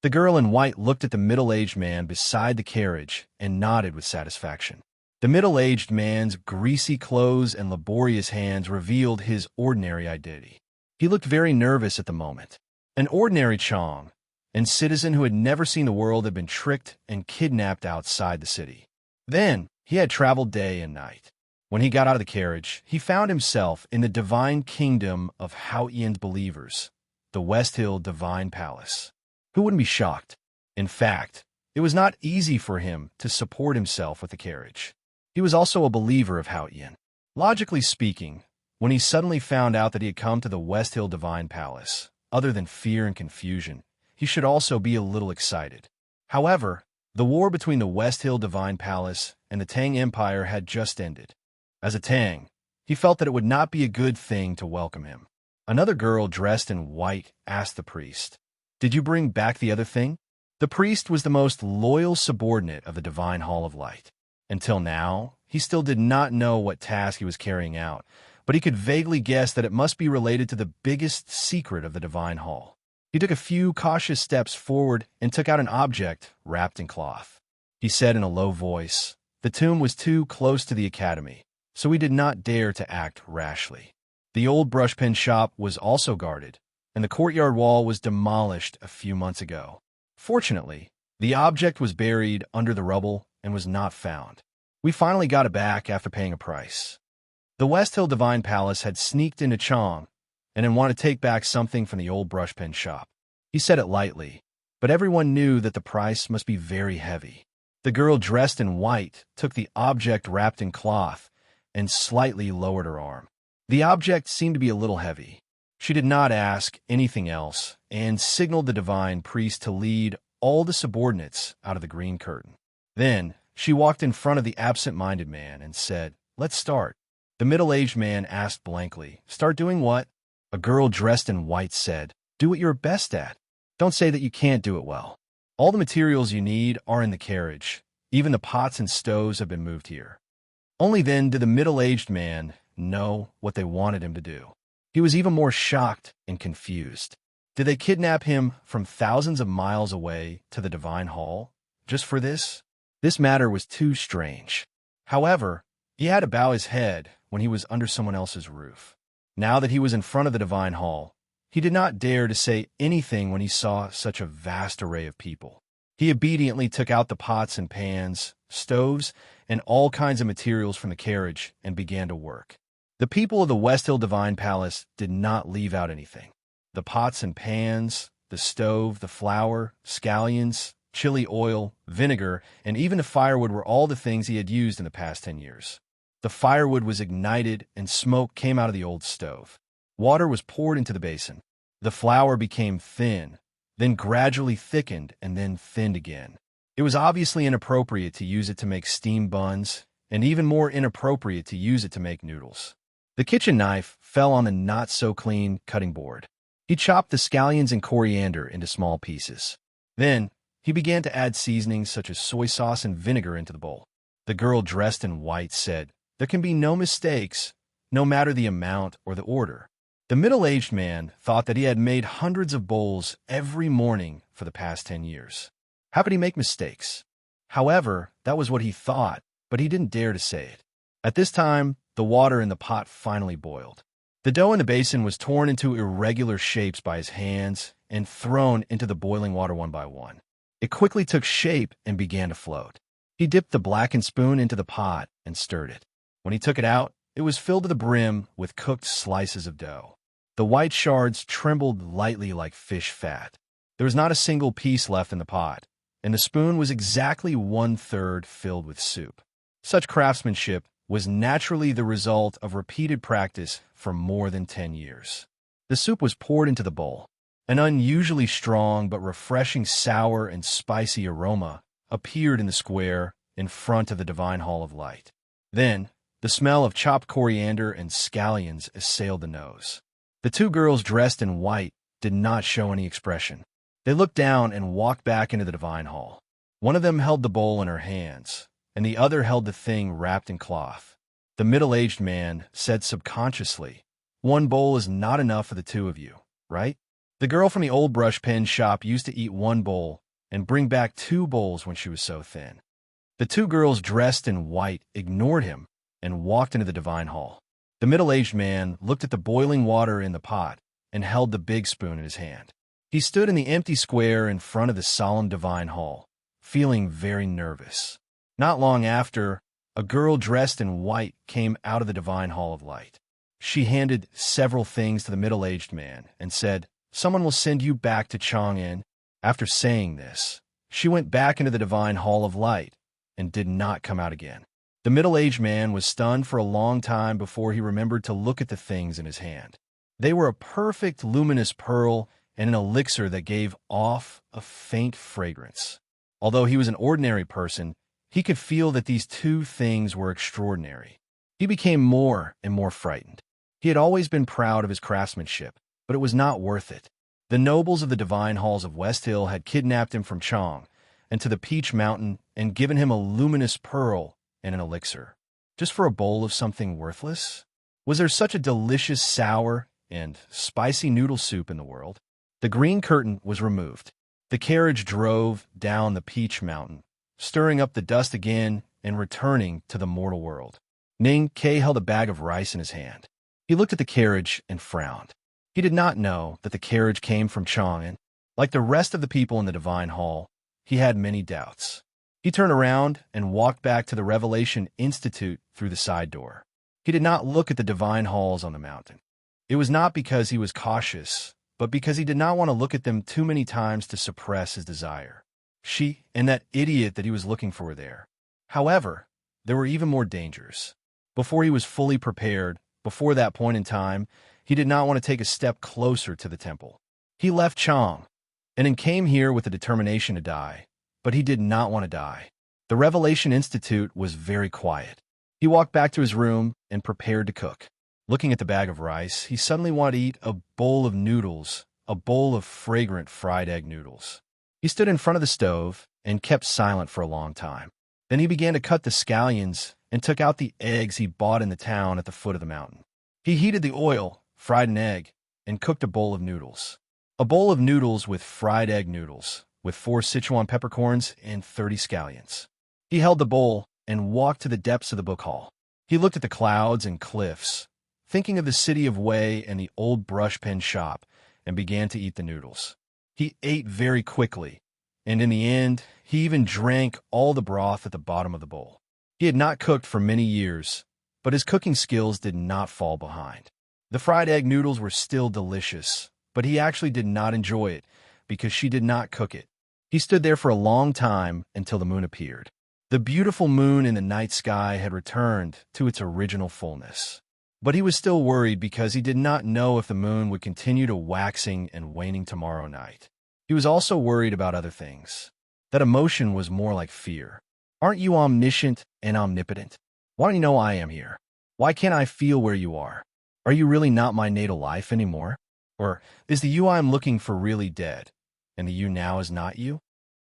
The girl in white looked at the middle-aged man beside the carriage and nodded with satisfaction. The middle-aged man's greasy clothes and laborious hands revealed his ordinary identity. He looked very nervous at the moment. An ordinary Chong, and citizen who had never seen the world, had been tricked and kidnapped outside the city. Then, he had traveled day and night. When he got out of the carriage, he found himself in the divine kingdom of Haotian's believers, the West Hill Divine Palace. Who wouldn't be shocked? In fact, it was not easy for him to support himself with the carriage. He was also a believer of Haotian. Logically speaking, when he suddenly found out that he had come to the West Hill Divine Palace, other than fear and confusion, he should also be a little excited. However, the war between the West Hill Divine Palace and the Tang Empire had just ended. As a Tang, he felt that it would not be a good thing to welcome him. Another girl dressed in white asked the priest, "Did you bring back the other thing?" The priest was the most loyal subordinate of the Divine Hall of Light. Until now, he still did not know what task he was carrying out, but he could vaguely guess that it must be related to the biggest secret of the Divine Hall. He took a few cautious steps forward and took out an object wrapped in cloth. He said in a low voice, "The tomb was too close to the academy, so we did not dare to act rashly. The old brushpen shop was also guarded, and the courtyard wall was demolished a few months ago. Fortunately, the object was buried under the rubble and was not found. We finally got it back after paying a price." The West Hill Divine Palace had sneaked into Chong and had wanted to take back something from the old brushpen shop. He said it lightly, but everyone knew that the price must be very heavy. The girl dressed in white took the object wrapped in cloth and slightly lowered her arm. The object seemed to be a little heavy. She did not ask anything else and signaled the divine priest to lead all the subordinates out of the green curtain. Then she walked in front of the absent-minded man and said, "Let's start." The middle-aged man asked blankly, "Start doing what?" A girl dressed in white said, "Do what you're best at. Don't say that you can't do it well. All the materials you need are in the carriage. Even the pots and stoves have been moved here." Only then did the middle-aged man know what they wanted him to do. He was even more shocked and confused. Did they kidnap him from thousands of miles away to the divine hall just for this? This matter was too strange. However, he had to bow his head when he was under someone else's roof. Now that he was in front of the divine hall, he did not dare to say anything when he saw such a vast array of people. He obediently took out the pots and pans, stoves, and all kinds of materials from the carriage and began to work. The people of the West Hill Divine Palace did not leave out anything. The pots and pans, the stove, the flour, scallions, chili oil, vinegar, and even the firewood were all the things he had used in the past 10 years. The firewood was ignited and smoke came out of the old stove. Water was poured into the basin. The flour became thin, then gradually thickened and then thinned again. It was obviously inappropriate to use it to make steam buns, and even more inappropriate to use it to make noodles. The kitchen knife fell on the not-so-clean cutting board. He chopped the scallions and coriander into small pieces. Then, he began to add seasonings such as soy sauce and vinegar into the bowl. The girl dressed in white said, "There can be no mistakes, no matter the amount or the order." The middle-aged man thought that he had made hundreds of bowls every morning for the past 10 years. How could he make mistakes? However, that was what he thought, but he didn't dare to say it. At this time, the water in the pot finally boiled. The dough in the basin was torn into irregular shapes by his hands and thrown into the boiling water one by one. It quickly took shape and began to float. He dipped the blackened spoon into the pot and stirred it. When he took it out, it was filled to the brim with cooked slices of dough. The white shards trembled lightly like fish fat. There was not a single piece left in the pot, and the spoon was exactly 1/3 filled with soup. Such craftsmanship was naturally the result of repeated practice for more than 10 years. The soup was poured into the bowl. An unusually strong but refreshing sour and spicy aroma appeared in the square in front of the divine hall of light. Then, the smell of chopped coriander and scallions assailed the nose. The two girls dressed in white did not show any expression. They looked down and walked back into the divine hall. One of them held the bowl in her hands, and the other held the thing wrapped in cloth. The middle-aged man said subconsciously, "One bowl is not enough for the two of you, right?" The girl from the old brush pen shop used to eat one bowl and bring back 2 bowls when she was so thin. The two girls dressed in white ignored him and walked into the divine hall. The middle-aged man looked at the boiling water in the pot and held the big spoon in his hand. He stood in the empty square in front of the solemn divine hall, feeling very nervous. Not long after, a girl dressed in white came out of the divine hall of light. She handed several things to the middle-aged man and said, "Someone will send you back to Chang'an." After saying this, she went back into the divine hall of light and did not come out again. The middle-aged man was stunned for a long time before he remembered to look at the things in his hand. They were a perfect luminous pearl and an elixir that gave off a faint fragrance. Although he was an ordinary person, he could feel that these 2 things were extraordinary. He became more and more frightened. He had always been proud of his craftsmanship, but it was not worth it. The nobles of the divine halls of West Hill had kidnapped him from Chang and to the Peach Mountain and given him a luminous pearl and an elixir, just for a bowl of something worthless? Was there such a delicious sour and spicy noodle soup in the world? The green curtain was removed. The carriage drove down the Peach Mountain, stirring up the dust again and returning to the mortal world. Ning Ke held a bag of rice in his hand. He looked at the carriage and frowned. He did not know that the carriage came from Chang'an. Like the rest of the people in the divine hall, he had many doubts. He turned around and walked back to the Revelation Institute through the side door. He did not look at the divine halls on the mountain. It was not because he was cautious, but because he did not want to look at them too many times to suppress his desire. She and that idiot that he was looking for were there. However, there were even more dangers. Before he was fully prepared, before that point in time, he did not want to take a step closer to the temple. He left Chang, and then came here with a determination to die, but he did not want to die. The Revelation Institute was very quiet. He walked back to his room and prepared to cook. Looking at the bag of rice, he suddenly wanted to eat a bowl of noodles, a bowl of fragrant fried egg noodles. He stood in front of the stove and kept silent for a long time. Then he began to cut the scallions and took out the eggs he bought in the town at the foot of the mountain. He heated the oil, fried an egg, and cooked a bowl of noodles. A bowl of noodles with fried egg noodles, with 4 Sichuan peppercorns and 30 scallions. He held the bowl and walked to the depths of the book hall. He looked at the clouds and cliffs, thinking of the city of Wei and the old brush pen shop, and began to eat the noodles. He ate very quickly, and in the end, he even drank all the broth at the bottom of the bowl. He had not cooked for many years, but his cooking skills did not fall behind. The fried egg noodles were still delicious, but he actually did not enjoy it because she did not cook it. He stood there for a long time until the moon appeared. The beautiful moon in the night sky had returned to its original fullness. But he was still worried because he did not know if the moon would continue to waxing and waning tomorrow night. He was also worried about other things. That emotion was more like fear. Aren't you omniscient and omnipotent? Why don't you know I am here? Why can't I feel where you are? Are you really not my natal life anymore? Or is the you I am looking for really dead, and the you now is not you?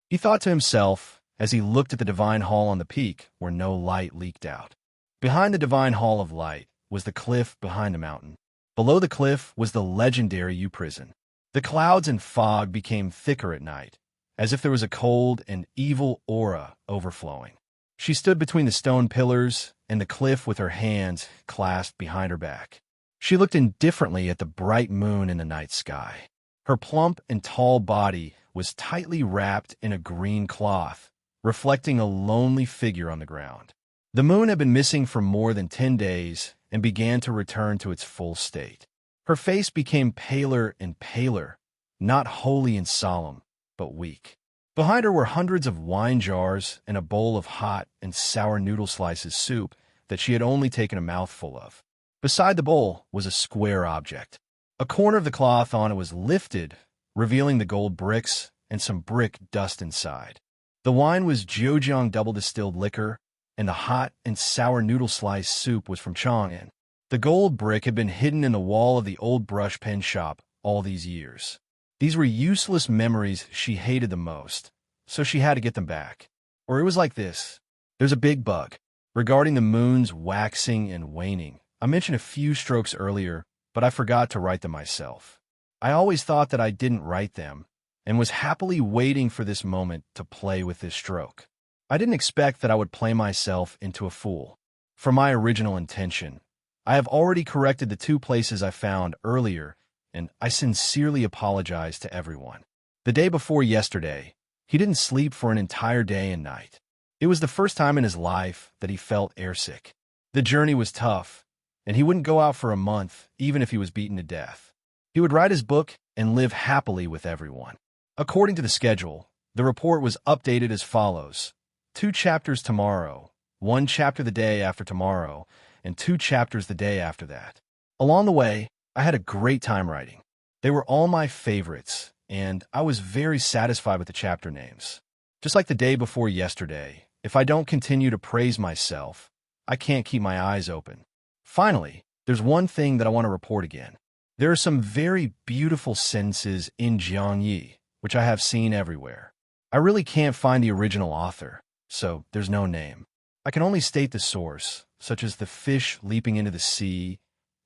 He thought to himself as he looked at the divine hall on the peak where no light leaked out. Behind the divine hall of light was the cliff behind the mountain. Below the cliff was the legendary U prison. The clouds and fog became thicker at night, as if there was a cold and evil aura overflowing. She stood between the stone pillars and the cliff with her hands clasped behind her back. She looked indifferently at the bright moon in the night sky. Her plump and tall body was tightly wrapped in a green cloth, reflecting a lonely figure on the ground. The moon had been missing for more than 10 days and began to return to its full state. Her face became paler and paler, not holy and solemn, but weak. Behind her were hundreds of wine jars and a bowl of hot and sour noodle slices soup that she had only taken a mouthful of. Beside the bowl was a square object. A corner of the cloth on it was lifted, revealing the gold bricks and some brick dust inside. The wine was Zhejiang double-distilled liquor, and the hot and sour noodle slice soup was from Chang'an. The gold brick had been hidden in the wall of the old brush pen shop all these years. These were useless memories she hated the most, so she had to get them back. Or it was like this. There's a big bug. Regarding the moon's waxing and waning, I mentioned a few strokes earlier, but I forgot to write them myself. I always thought that I didn't write them, and was happily waiting for this moment to play with this stroke. I didn't expect that I would play myself into a fool. For my original intention, I have already corrected the 2 places I found earlier, and I sincerely apologize to everyone. The day before yesterday, he didn't sleep for an entire day and night. It was the first time in his life that he felt airsick. The journey was tough, and he wouldn't go out for a month, even if he was beaten to death. He would write his book and live happily with everyone. According to the schedule, the report was updated as follows: 2 chapters tomorrow, 1 chapter the day after tomorrow, and 2 chapters the day after that. Along the way, I had a great time writing. They were all my favorites, and I was very satisfied with the chapter names. Just like the day before yesterday, if I don't continue to praise myself, I can't keep my eyes open. Finally, there's one thing that I want to report again. There are some very beautiful sentences in Jiangyi, which I have seen everywhere. I really can't find the original author, so there's no name. I can only state the source, such as the fish leaping into the sea,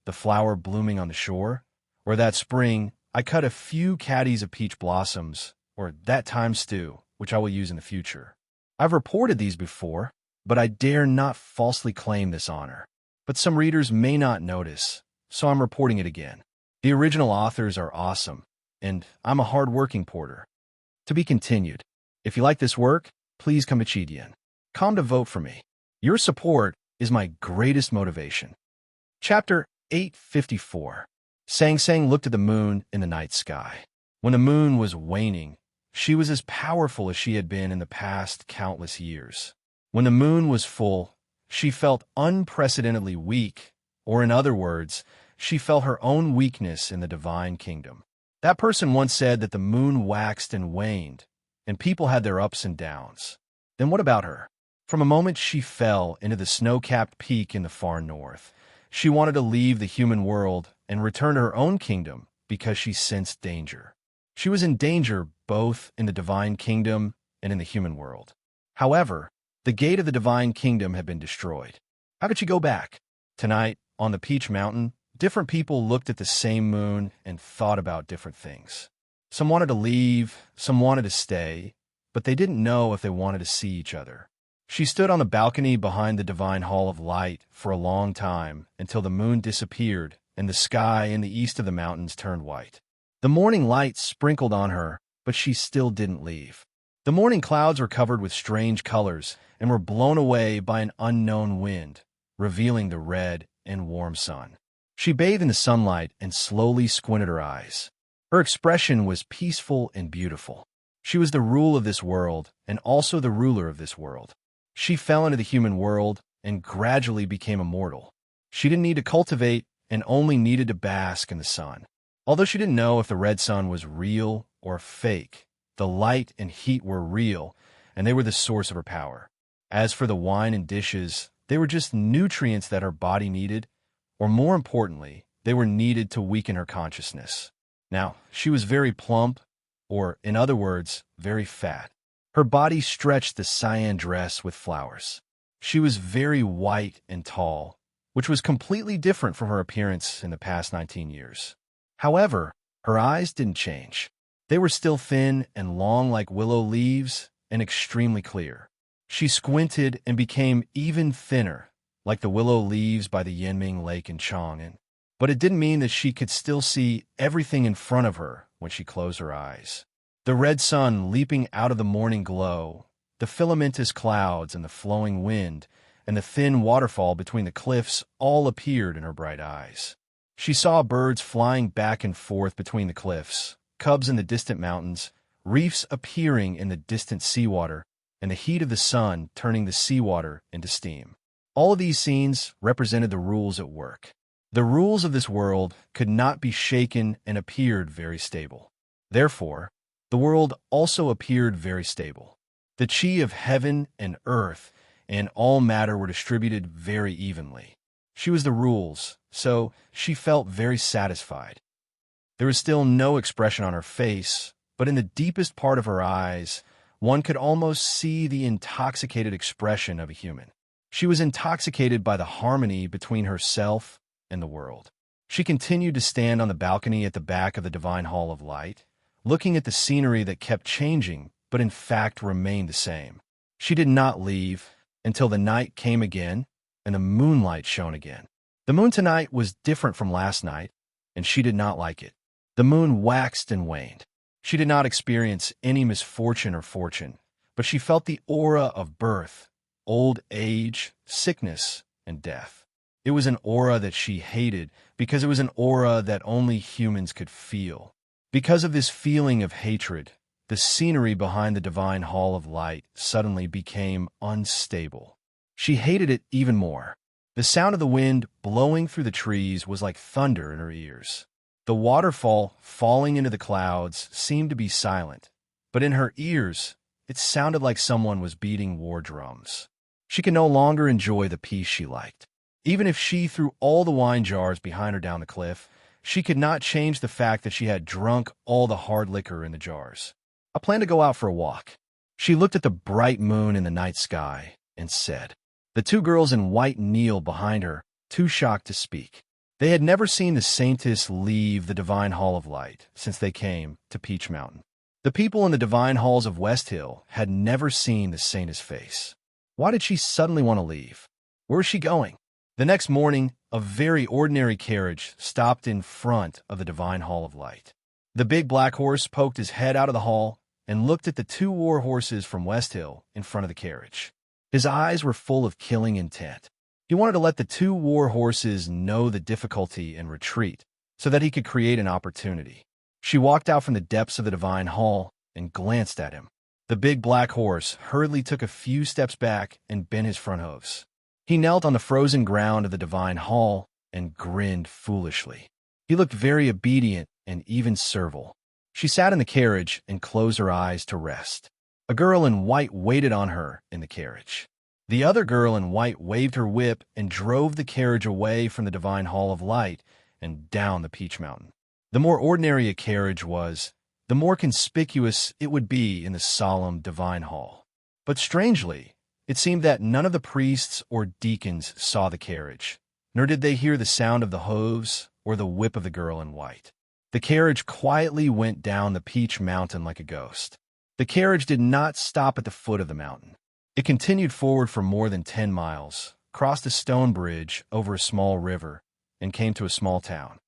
the flower blooming on the shore, or that spring I cut a few caddies of peach blossoms, or that time stew, which I will use in the future. I've reported these before, but I dare not falsely claim this honor. But some readers may not notice, so I'm reporting it again. The original authors are awesome, and I'm a hard-working porter. To be continued. If you like this work, please come to Chidian. Come to vote for me. Your support is my greatest motivation. Chapter 854. Sang Sang looked at the moon in the night sky. When the moon was waning, she was as powerful as she had been in the past countless years. When the moon was full, she felt unprecedentedly weak, or in other words, she felt her own weakness in the divine kingdom. That person once said that the moon waxed and waned, and people had their ups and downs. Then what about her? From a moment she fell into the snow-capped peak in the far north, she wanted to leave the human world and return to her own kingdom because she sensed danger. She was in danger both in the divine kingdom and in the human world. However, the gate of the divine kingdom had been destroyed. How could she go back? Tonight, on the Peach Mountain, different people looked at the same moon and thought about different things. Some wanted to leave, some wanted to stay, but they didn't know if they wanted to see each other. She stood on the balcony behind the divine hall of light for a long time until the moon disappeared and the sky in the east of the mountains turned white. The morning light sprinkled on her, but she still didn't leave. The morning clouds were covered with strange colors and were blown away by an unknown wind, revealing the red and warm sun. She bathed in the sunlight and slowly squinted her eyes. Her expression was peaceful and beautiful. She was the rule of this world and also the ruler of this world. She fell into the human world and gradually became immortal. She didn't need to cultivate and only needed to bask in the sun. Although she didn't know if the red sun was real or fake, the light and heat were real, and they were the source of her power. As for the wine and dishes, they were just nutrients that her body needed, or more importantly, they were needed to weaken her consciousness. Now, she was very plump, or in other words, very fat. Her body stretched the cyan dress with flowers. She was very white and tall, which was completely different from her appearance in the past 19 years. However, her eyes didn't change. They were still thin and long like willow leaves and extremely clear. She squinted and became even thinner, like the willow leaves by the Yanming Lake in Chang'an. But it didn't mean that she could still see everything in front of her when she closed her eyes. The red sun leaping out of the morning glow, the filamentous clouds and the flowing wind, and the thin waterfall between the cliffs all appeared in her bright eyes. She saw birds flying back and forth between the cliffs, cubs in the distant mountains, reefs appearing in the distant seawater, and the heat of the sun turning the seawater into steam. All of these scenes represented the rules at work. The rules of this world could not be shaken and appeared very stable. Therefore, the world also appeared very stable. The chi of heaven and earth and all matter were distributed very evenly. She was the rules, so she felt very satisfied. There was still no expression on her face, but in the deepest part of her eyes, one could almost see the intoxicated expression of a human. She was intoxicated by the harmony between herself and the world. She continued to stand on the balcony at the back of the divine hall of light, looking at the scenery that kept changing, but in fact remained the same. She did not leave until the night came again and the moonlight shone again. The moon tonight was different from last night, and she did not like it. The moon waxed and waned. She did not experience any misfortune or fortune, but she felt the aura of birth, old age, sickness, and death. It was an aura that she hated because it was an aura that only humans could feel. Because of this feeling of hatred, the scenery behind the divine hall of light suddenly became unstable. She hated it even more. The sound of the wind blowing through the trees was like thunder in her ears. The waterfall falling into the clouds seemed to be silent, but in her ears, it sounded like someone was beating war drums. She could no longer enjoy the peace she liked. Even if she threw all the wine jars behind her down the cliff, she could not change the fact that she had drunk all the hard liquor in the jars. I plan to go out for a walk. She looked at the bright moon in the night sky and said. The two girls in white kneel behind her, too shocked to speak. They had never seen the saintess leave the divine hall of light since they came to Peach Mountain. The people in the divine halls of West Hill had never seen the saintess face. Why did she suddenly want to leave? Where was she going? The next morning, a very ordinary carriage stopped in front of the divine hall of light. The big black horse poked his head out of the hall and looked at the two war horses from West Hill in front of the carriage. His eyes were full of killing intent. He wanted to let the two war horses know the difficulty and retreat so that he could create an opportunity. She walked out from the depths of the divine hall and glanced at him. The big black horse hurriedly took a few steps back and bent his front hooves. He knelt on the frozen ground of the divine hall and grinned foolishly. He looked very obedient and even servile. She sat in the carriage and closed her eyes to rest. A girl in white waited on her in the carriage. The other girl in white waved her whip and drove the carriage away from the divine hall of light and down the Peach Mountain. The more ordinary a carriage was, the more conspicuous it would be in the solemn divine hall. But strangely, it seemed that none of the priests or deacons saw the carriage, nor did they hear the sound of the hooves or the whip of the girl in white. The carriage quietly went down the Peach Mountain like a ghost. The carriage did not stop at the foot of the mountain. It continued forward for more than 10 miles, crossed a stone bridge over a small river, and came to a small town.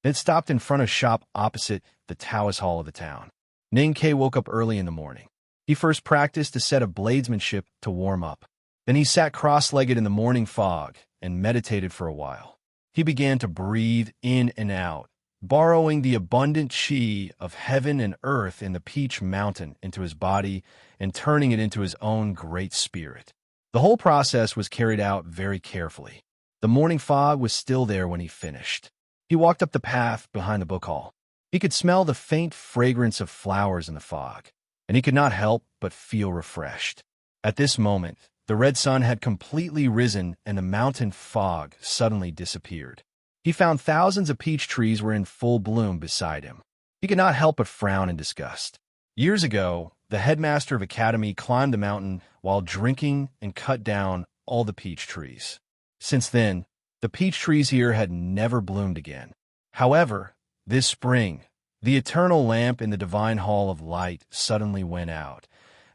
It stopped in front of a shop opposite the Taoist hall of the town. Ning Ke woke up early in the morning. He first practiced a set of bladesmanship to warm up. Then he sat cross-legged in the morning fog and meditated for a while. He began to breathe in and out, borrowing the abundant qi of heaven and earth in the Peach Mountain into his body and turning it into his own great spirit. The whole process was carried out very carefully. The morning fog was still there when he finished. He walked up the path behind the book hall. He could smell the faint fragrance of flowers in the fog, and he could not help but feel refreshed. At this moment, the red sun had completely risen and the mountain fog suddenly disappeared. He found thousands of peach trees were in full bloom beside him. He could not help but frown in disgust. Years ago, the headmaster of academy climbed the mountain while drinking and cut down all the peach trees. Since then, the peach trees here had never bloomed again. However, this spring, the eternal lamp in the divine hall of light suddenly went out,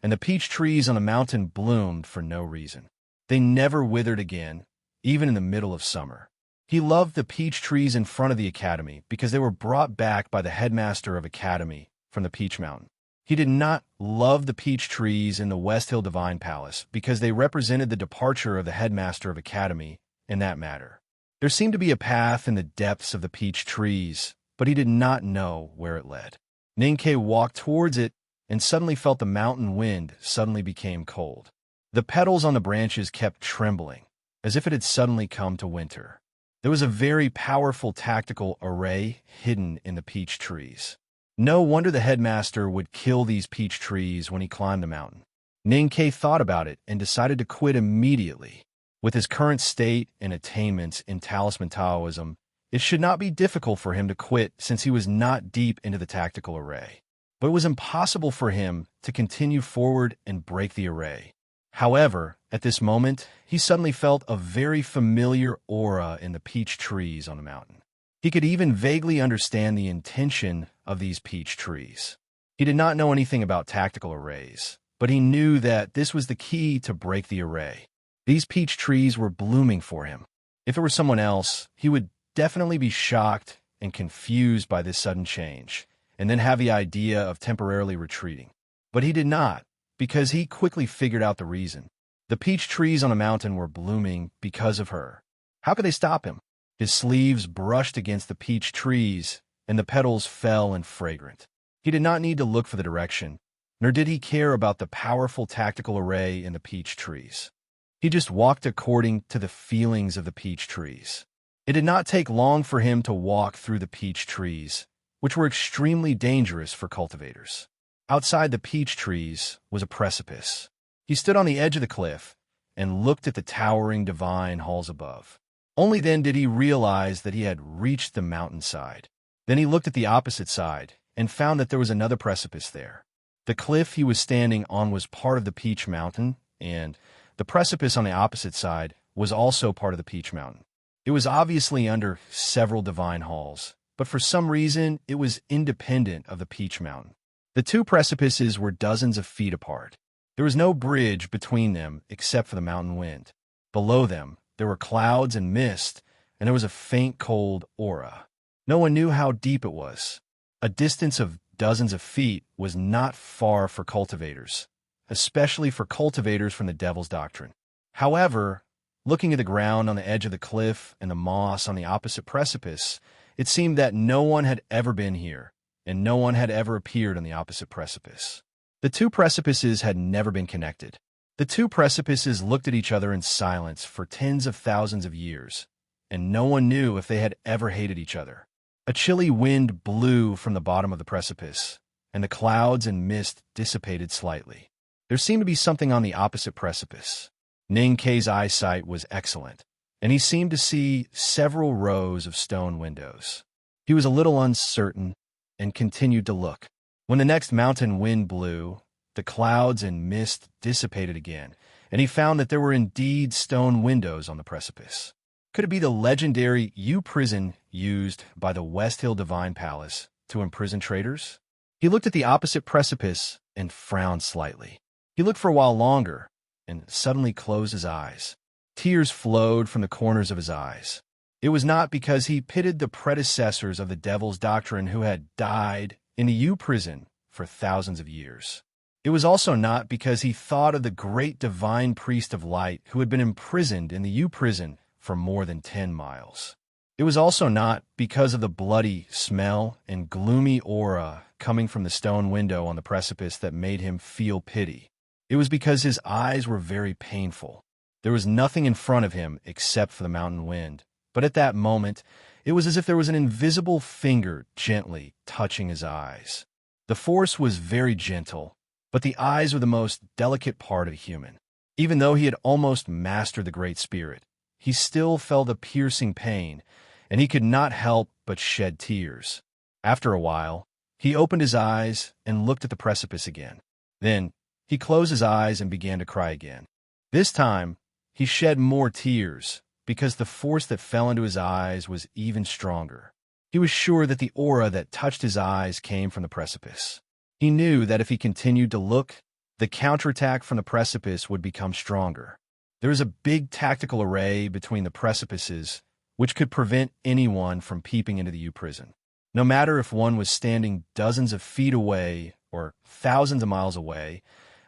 and the peach trees on the mountain bloomed for no reason. They never withered again, even in the middle of summer. He loved the peach trees in front of the academy because they were brought back by the headmaster of academy from the Peach Mountain. He did not love the peach trees in the West Hill Divine Palace because they represented the departure of the headmaster of academy in that matter. There seemed to be a path in the depths of the peach trees, but he did not know where it led. Ning Ke walked towards it and suddenly felt the mountain wind suddenly became cold. The petals on the branches kept trembling, as if it had suddenly come to winter. There was a very powerful tactical array hidden in the peach trees. No wonder the headmaster would kill these peach trees when he climbed the mountain. Ning Ke thought about it and decided to quit immediately. With his current state and attainments in talisman Taoism, it should not be difficult for him to quit since he was not deep into the tactical array. But it was impossible for him to continue forward and break the array. However, at this moment, he suddenly felt a very familiar aura in the peach trees on the mountain. He could even vaguely understand the intention of these peach trees. He did not know anything about tactical arrays, but he knew that this was the key to break the array. These peach trees were blooming for him. If it were someone else, he would definitely be shocked and confused by this sudden change, and then have the idea of temporarily retreating. But he did not, because he quickly figured out the reason. The peach trees on the mountain were blooming because of her. How could they stop him? His sleeves brushed against the peach trees, and the petals fell and fragrant. He did not need to look for the direction, nor did he care about the powerful tactical array in the peach trees. He just walked according to the feelings of the peach trees. It did not take long for him to walk through the peach trees, which were extremely dangerous for cultivators. Outside the peach trees was a precipice. He stood on the edge of the cliff and looked at the towering divine halls above. Only then did he realize that he had reached the mountainside. Then he looked at the opposite side and found that there was another precipice there. The cliff he was standing on was part of the Peach Mountain, and the precipice on the opposite side was also part of the Peach Mountain. It was obviously under several divine halls, but for some reason it was independent of the Peach Mountain. The two precipices were dozens of feet apart. There was no bridge between them except for the mountain wind. Below them, there were clouds and mist, and there was a faint cold aura. No one knew how deep it was. A distance of dozens of feet was not far for cultivators, especially for cultivators from the Devil's Doctrine. However, looking at the ground on the edge of the cliff and the moss on the opposite precipice, it seemed that no one had ever been here, and no one had ever appeared on the opposite precipice. The two precipices had never been connected. The two precipices looked at each other in silence for tens of thousands of years, and no one knew if they had ever hated each other. A chilly wind blew from the bottom of the precipice, and the clouds and mist dissipated slightly. There seemed to be something on the opposite precipice. Ning Kei's eyesight was excellent, and he seemed to see several rows of stone windows. He was a little uncertain and continued to look. When the next mountain wind blew, the clouds and mist dissipated again, and he found that there were indeed stone windows on the precipice. Could it be the legendary U-prison used by the West Hill Divine Palace to imprison traitors? He looked at the opposite precipice and frowned slightly. He looked for a while longer and suddenly closed his eyes. Tears flowed from the corners of his eyes. It was not because he pitied the predecessors of the devil's doctrine who had died in the U-prison for thousands of years. It was also not because he thought of the great divine priest of light who had been imprisoned in the U-prison for more than 10 miles. It was also not because of the bloody smell and gloomy aura coming from the stone window on the precipice that made him feel pity. It was because his eyes were very painful. There was nothing in front of him except for the mountain wind, but at that moment, it was as if there was an invisible finger gently touching his eyes. The force was very gentle, but the eyes were the most delicate part of a human. Even though he had almost mastered the Great Spirit, he still felt a piercing pain, and he could not help but shed tears. After a while, he opened his eyes and looked at the precipice again. Then, he closed his eyes and began to cry again. This time, he shed more tears, because the force that fell into his eyes was even stronger. He was sure that the aura that touched his eyes came from the precipice. He knew that if he continued to look, the counterattack from the precipice would become stronger. There was a big tactical array between the precipices, which could prevent anyone from peeping into the U-prison. No matter if one was standing dozens of feet away or thousands of miles away,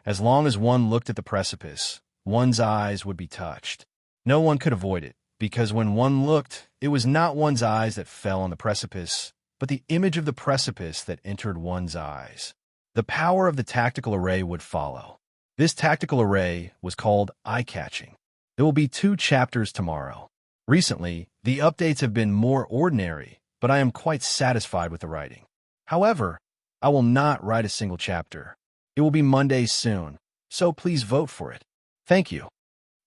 as long as one looked at the precipice, one's eyes would be touched. No one could avoid it, because when one looked, it was not one's eyes that fell on the precipice, but the image of the precipice that entered one's eyes. The power of the tactical array would follow. This tactical array was called eye-catching. There will be 2 chapters tomorrow. Recently, the updates have been more ordinary, but I am quite satisfied with the writing. However, I will not write a single chapter. It will be Monday soon, so please vote for it. Thank you.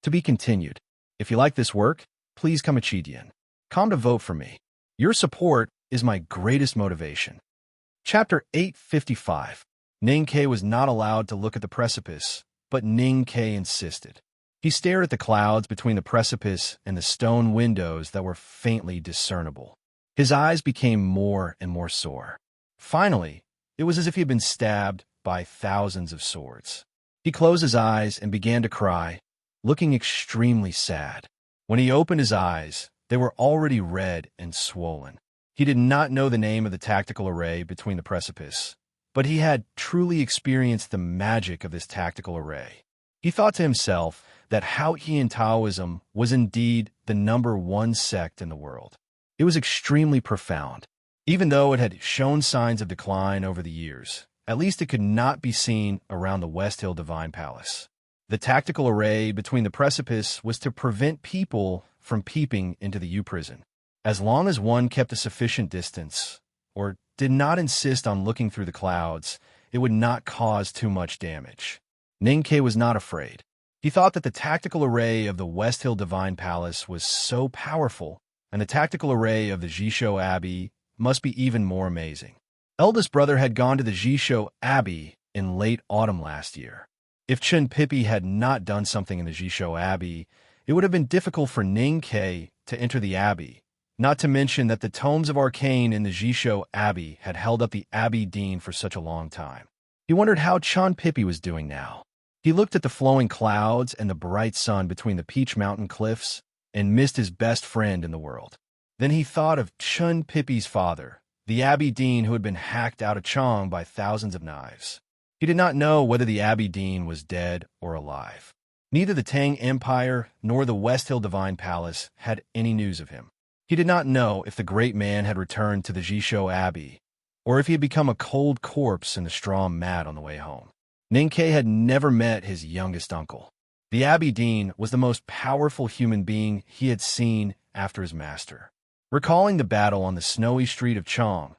To be continued. If you like this work, please come come to vote for me. Your support is my greatest motivation. Chapter 855. Ning Kei was not allowed to look at the precipice, but Ning Kei insisted. He stared at the clouds between the precipice and the stone windows that were faintly discernible. His eyes became more and more sore. Finally, it was as if he had been stabbed by thousands of swords. He closed his eyes and began to cry, looking extremely sad. When he opened his eyes, they were already red and swollen. He did not know the name of the tactical array between the precipice, but he had truly experienced the magic of this tactical array. He thought to himself that Haotian Taoism was indeed the #1 sect in the world. It was extremely profound. Even though it had shown signs of decline over the years, at least it could not be seen around the West Hill Divine Palace. The tactical array between the precipice was to prevent people from peeping into the U-prison. As long as one kept a sufficient distance, or did not insist on looking through the clouds, it would not cause too much damage. Ning Kei was not afraid. He thought that the tactical array of the West Hill Divine Palace was so powerful, and the tactical array of the Jisho Abbey must be even more amazing. Eldest brother had gone to the Jisho Abbey in late autumn last year. If Chun Pippi had not done something in the Jisho Abbey, it would have been difficult for Ning Kei to enter the abbey, not to mention that the tomes of arcane in the Jisho Abbey had held up the abbey dean for such a long time. He wondered how Chun Pippi was doing now. He looked at the flowing clouds and the bright sun between the Peach Mountain cliffs and missed his best friend in the world. Then he thought of Chun Pippi's father, the abbey dean who had been hacked out of Chong by thousands of knives. He did not know whether the abbey dean was dead or alive. Neither the Tang Empire nor the West Hill Divine Palace had any news of him. He did not know if the great man had returned to the Jisho Abbey, or if he had become a cold corpse in the straw mat on the way home. Ning Kei had never met his youngest uncle. The Abbey Dean was the most powerful human being he had seen after his master. Recalling the battle on the snowy street of Chong,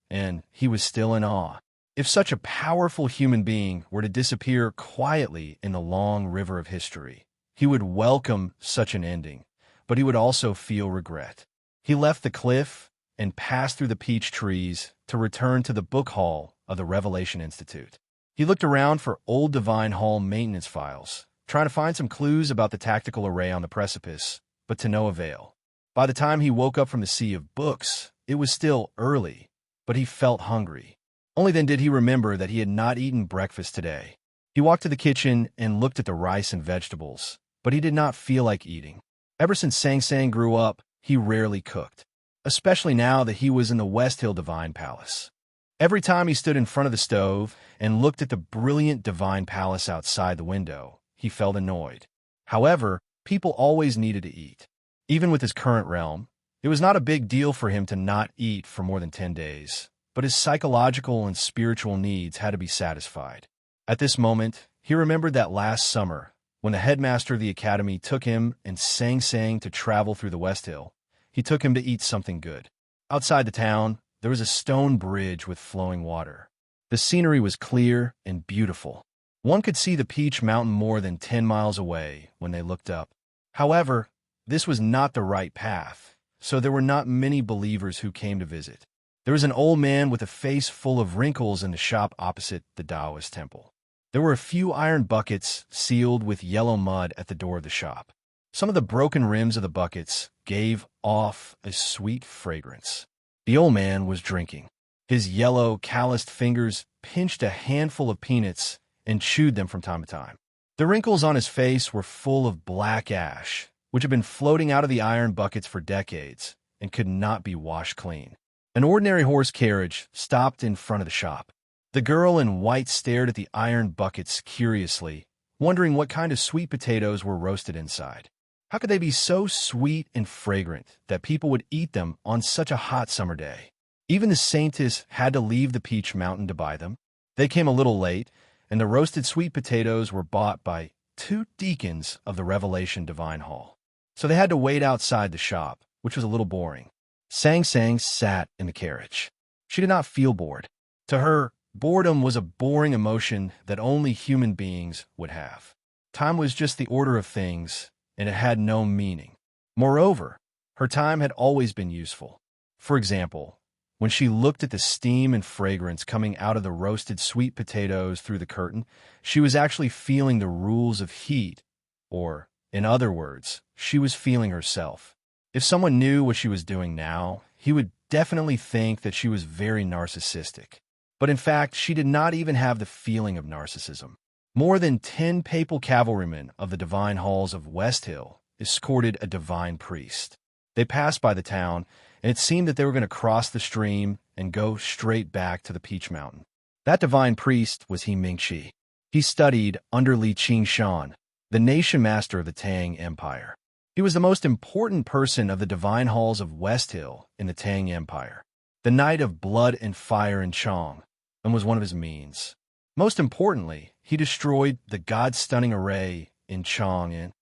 and he was still in awe. If such a powerful human being were to disappear quietly in the long river of history, he would welcome such an ending, but he would also feel regret. He left the cliff and passed through the peach trees to return to the book hall of the Revelation Institute. He looked around for old Divine Hall maintenance files, trying to find some clues about the tactical array on the precipice, but to no avail. By the time he woke up from the sea of books, it was still early, but he felt hungry. Only then did he remember that he had not eaten breakfast today. He walked to the kitchen and looked at the rice and vegetables, but he did not feel like eating. Ever since Sang Sang grew up, he rarely cooked, especially now that he was in the West Hill Divine Palace. Every time he stood in front of the stove and looked at the brilliant Divine Palace outside the window, he felt annoyed. However, people always needed to eat. Even with his current realm, it was not a big deal for him to not eat for more than 10 days, but his psychological and spiritual needs had to be satisfied. At this moment, he remembered that last summer, when the headmaster of the academy took him and Sang Sang to travel through the West Hill, he took him to eat something good. Outside the town, there was a stone bridge with flowing water. The scenery was clear and beautiful. One could see the Peach Mountain more than 10 miles away when they looked up. However, this was not the right path, so there were not many believers who came to visit. There was an old man with a face full of wrinkles in the shop opposite the Taoist temple. There were a few iron buckets sealed with yellow mud at the door of the shop. Some of the broken rims of the buckets gave off a sweet fragrance. The old man was drinking. His yellow, calloused fingers pinched a handful of peanuts and chewed them from time to time. The wrinkles on his face were full of black ash, which had been floating out of the iron buckets for decades and could not be washed clean. An ordinary horse carriage stopped in front of the shop. The girl in white stared at the iron buckets curiously, wondering what kind of sweet potatoes were roasted inside. How could they be so sweet and fragrant that people would eat them on such a hot summer day? Even the saintess had to leave the Peach Mountain to buy them. They came a little late, and the roasted sweet potatoes were bought by 2 deacons of the Revelation Divine Hall. So they had to wait outside the shop, which was a little boring. Sang Sang sat in the carriage. She did not feel bored. To her, boredom was a boring emotion that only human beings would have. Time was just the order of things, and it had no meaning. Moreover, her time had always been useful. For example, when she looked at the steam and fragrance coming out of the roasted sweet potatoes through the curtain, she was actually feeling the rules of heat, or, in other words, she was feeling herself. If someone knew what she was doing now, he would definitely think that she was very narcissistic. But in fact, she did not even have the feeling of narcissism. More than 10 papal cavalrymen of the Divine Halls of West Hill escorted a divine priest. They passed by the town, and it seemed that they were going to cross the stream and go straight back to the Peach Mountain. That divine priest was He Mingchi. He studied under Li Qingshan, the nation master of the Tang Empire. He was the most important person of the Divine Halls of West Hill in the Tang Empire, the Knight of Blood and Fire in Chong, and was one of his means. Most importantly, he destroyed the God-stunning array in Chong, and,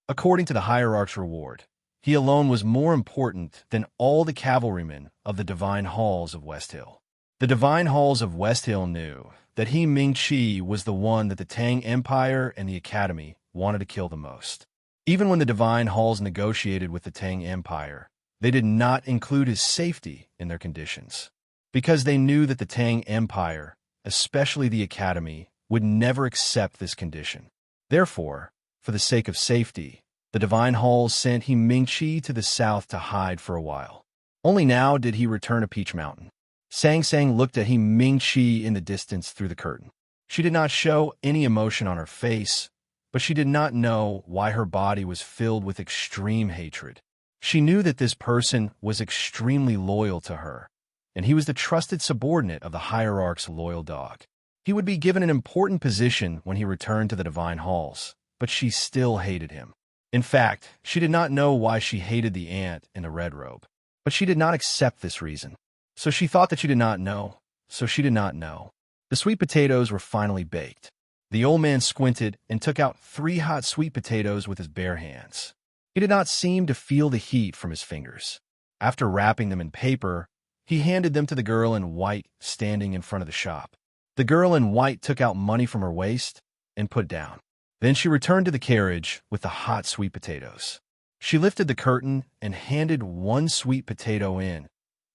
according to the hierarch's reward, he alone was more important than all the cavalrymen of the Divine Halls of West Hill. The Divine Halls of West Hill knew that He Mingchi was the one that the Tang Empire and the Academy wanted to kill the most. Even when the Divine Halls negotiated with the Tang Empire, they did not include his safety in their conditions, because they knew that the Tang Empire, especially the Academy, would never accept this condition. Therefore, for the sake of safety, the Divine Halls sent He Mingchi to the south to hide for a while. Only now did he return to Peach Mountain. Sang Sang looked at He Mingchi in the distance through the curtain. She did not show any emotion on her face, but she did not know why her body was filled with extreme hatred. She knew that this person was extremely loyal to her, and he was the trusted subordinate of the hierarch's loyal dog. He would be given an important position when he returned to the Divine Halls, but she still hated him. In fact, she did not know why she hated the ant in the red robe, but she did not accept this reason. So she thought that she did not know, so she did not know. The sweet potatoes were finally baked. The old man squinted and took out 3 hot sweet potatoes with his bare hands. He did not seem to feel the heat from his fingers. After wrapping them in paper, he handed them to the girl in white standing in front of the shop. The girl in white took out money from her waist and put down. Then she returned to the carriage with the hot sweet potatoes. She lifted the curtain and handed 1 sweet potato in,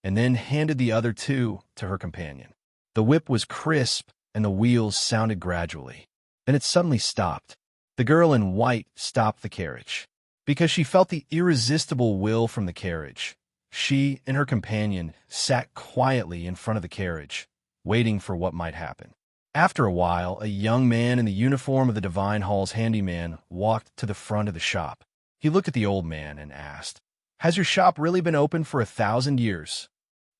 and then handed the other 2 to her companion. The whip was crisp and the wheels sounded gradually. Then it suddenly stopped. The girl in white stopped the carriage. Because she felt the irresistible will from the carriage, she and her companion sat quietly in front of the carriage, waiting for what might happen. After a while, a young man in the uniform of the Divine Hall's handyman walked to the front of the shop. He looked at the old man and asked, "Has your shop really been open for 1,000 years?"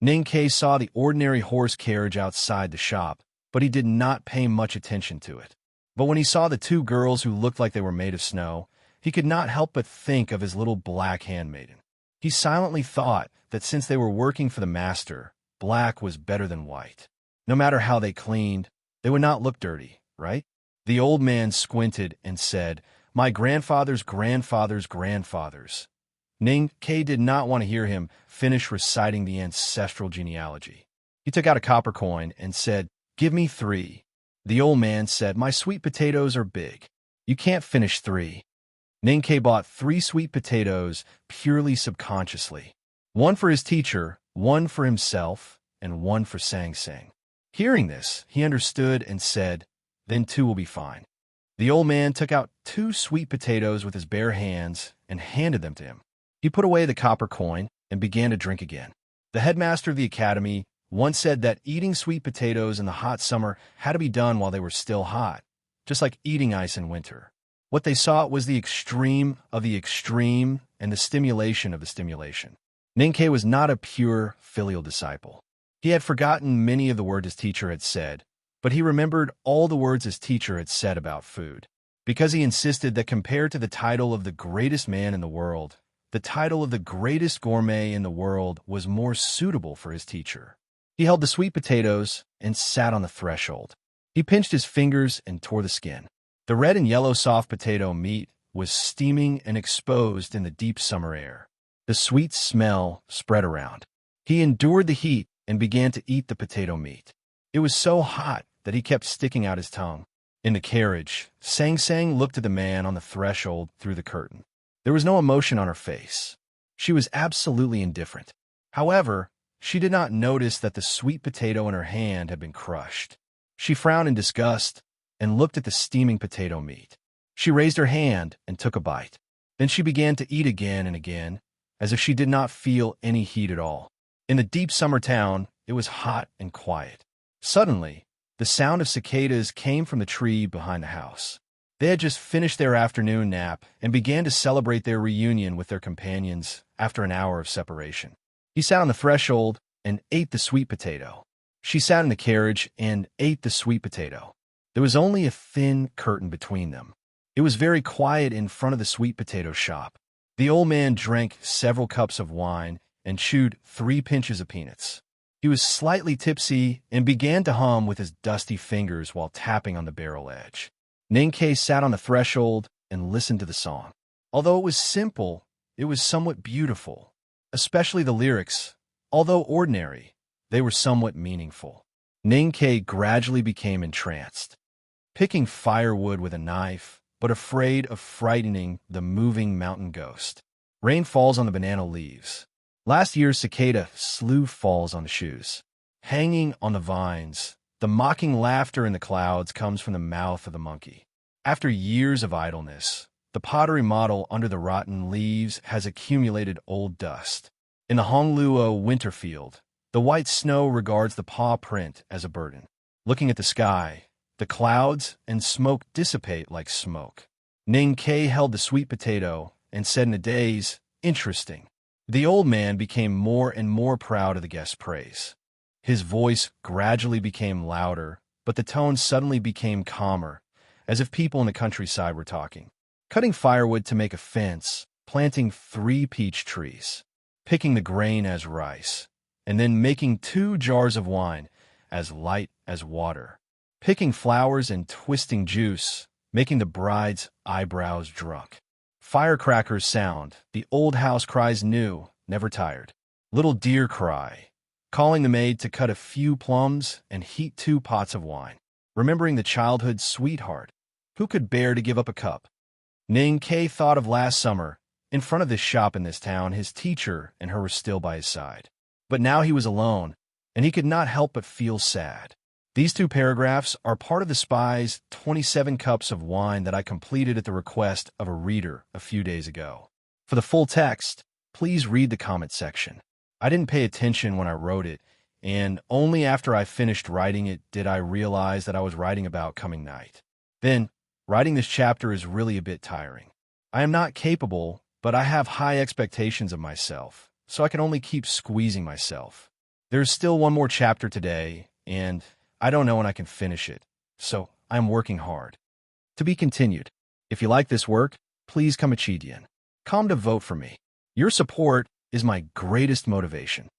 Ninkei saw the ordinary horse carriage outside the shop, but he did not pay much attention to it. But when he saw the 2 girls who looked like they were made of snow, he could not help but think of his little black handmaiden. He silently thought that since they were working for the master, black was better than white. No matter how they cleaned, they would not look dirty, right? The old man squinted and said, "My grandfather's grandfather's grandfathers." Ninkei did not want to hear him finish reciting the ancestral genealogy. He took out a copper coin and said, "Give me 3. The old man said, "My sweet potatoes are big. You can't finish 3. Ninkei bought 3 sweet potatoes purely subconsciously. 1 for his teacher, 1 for himself, and 1 for Sang Sang. Hearing this, he understood and said, "Then 2 will be fine." The old man took out 2 sweet potatoes with his bare hands and handed them to him. He put away the copper coin and began to drink again. The headmaster of the academy once said that eating sweet potatoes in the hot summer had to be done while they were still hot, just like eating ice in winter. What they sought was the extreme of the extreme and the stimulation of the stimulation. Ninkei was not a pure filial disciple. He had forgotten many of the words his teacher had said, but he remembered all the words his teacher had said about food. Because he insisted that compared to the title of the greatest man in the world, the title of the greatest gourmet in the world was more suitable for his teacher. He held the sweet potatoes and sat on the threshold. He pinched his fingers and tore the skin. The red and yellow soft potato meat was steaming and exposed in the deep summer air. The sweet smell spread around. He endured the heat and began to eat the potato meat. It was so hot that he kept sticking out his tongue. In the carriage, Sang Sang looked at the man on the threshold through the curtain. There was no emotion on her face. She was absolutely indifferent. However, she did not notice that the sweet potato in her hand had been crushed. She frowned in disgust and looked at the steaming potato meat. She raised her hand and took a bite. Then she began to eat again and again, as if she did not feel any heat at all. In the deep summer town, it was hot and quiet. Suddenly, the sound of cicadas came from the tree behind the house. They had just finished their afternoon nap and began to celebrate their reunion with their companions after an hour of separation. He sat on the threshold and ate the sweet potato. She sat in the carriage and ate the sweet potato. There was only a thin curtain between them. It was very quiet in front of the sweet potato shop. The old man drank several cups of wine and chewed 3 pinches of peanuts. He was slightly tipsy and began to hum with his dusty fingers while tapping on the barrel edge. Ninkei sat on the threshold and listened to the song. Although it was simple, it was somewhat beautiful. Especially the lyrics. Although ordinary, they were somewhat meaningful. Ninkei gradually became entranced. Picking firewood with a knife, but afraid of frightening the moving mountain ghost. Rain falls on the banana leaves. Last year's cicada slew falls on the shoes. Hanging on the vines, the mocking laughter in the clouds comes from the mouth of the monkey. After years of idleness, the pottery model under the rotten leaves has accumulated old dust. In the Hongluo winter field, the white snow regards the paw print as a burden. Looking at the sky, the clouds and smoke dissipate like smoke. Ninkei held the sweet potato and said in a daze, "Interesting." The old man became more and more proud of the guest's praise. His voice gradually became louder, but the tone suddenly became calmer, as if people in the countryside were talking. Cutting firewood to make a fence, planting 3 peach trees, picking the grain as rice, and then making 2 jars of wine as light as water. picking flowers and twisting juice, making the bride's eyebrows drunk. Firecrackers sound, the old house cries new, never tired. Little deer cry, calling the maid to cut a few plums and heat 2 pots of wine. Remembering the childhood sweetheart, who could bear to give up a cup? Ning K thought of last summer. In front of this shop in this town, his teacher and her were still by his side. But now he was alone, and he could not help but feel sad. These 2 paragraphs are part of the spy's 27 cups of wine that I completed at the request of a reader a few days ago. For the full text, please read the comment section. I didn't pay attention when I wrote it, and only after I finished writing it did I realize that I was writing about coming night. Then, writing this chapter is really a bit tiring. I am not capable, but I have high expectations of myself, so I can only keep squeezing myself. There's still one more chapter today, and I don't know when I can finish it, so I'm working hard. To be continued. If you like this work, please come to vote for me. Your support is my greatest motivation.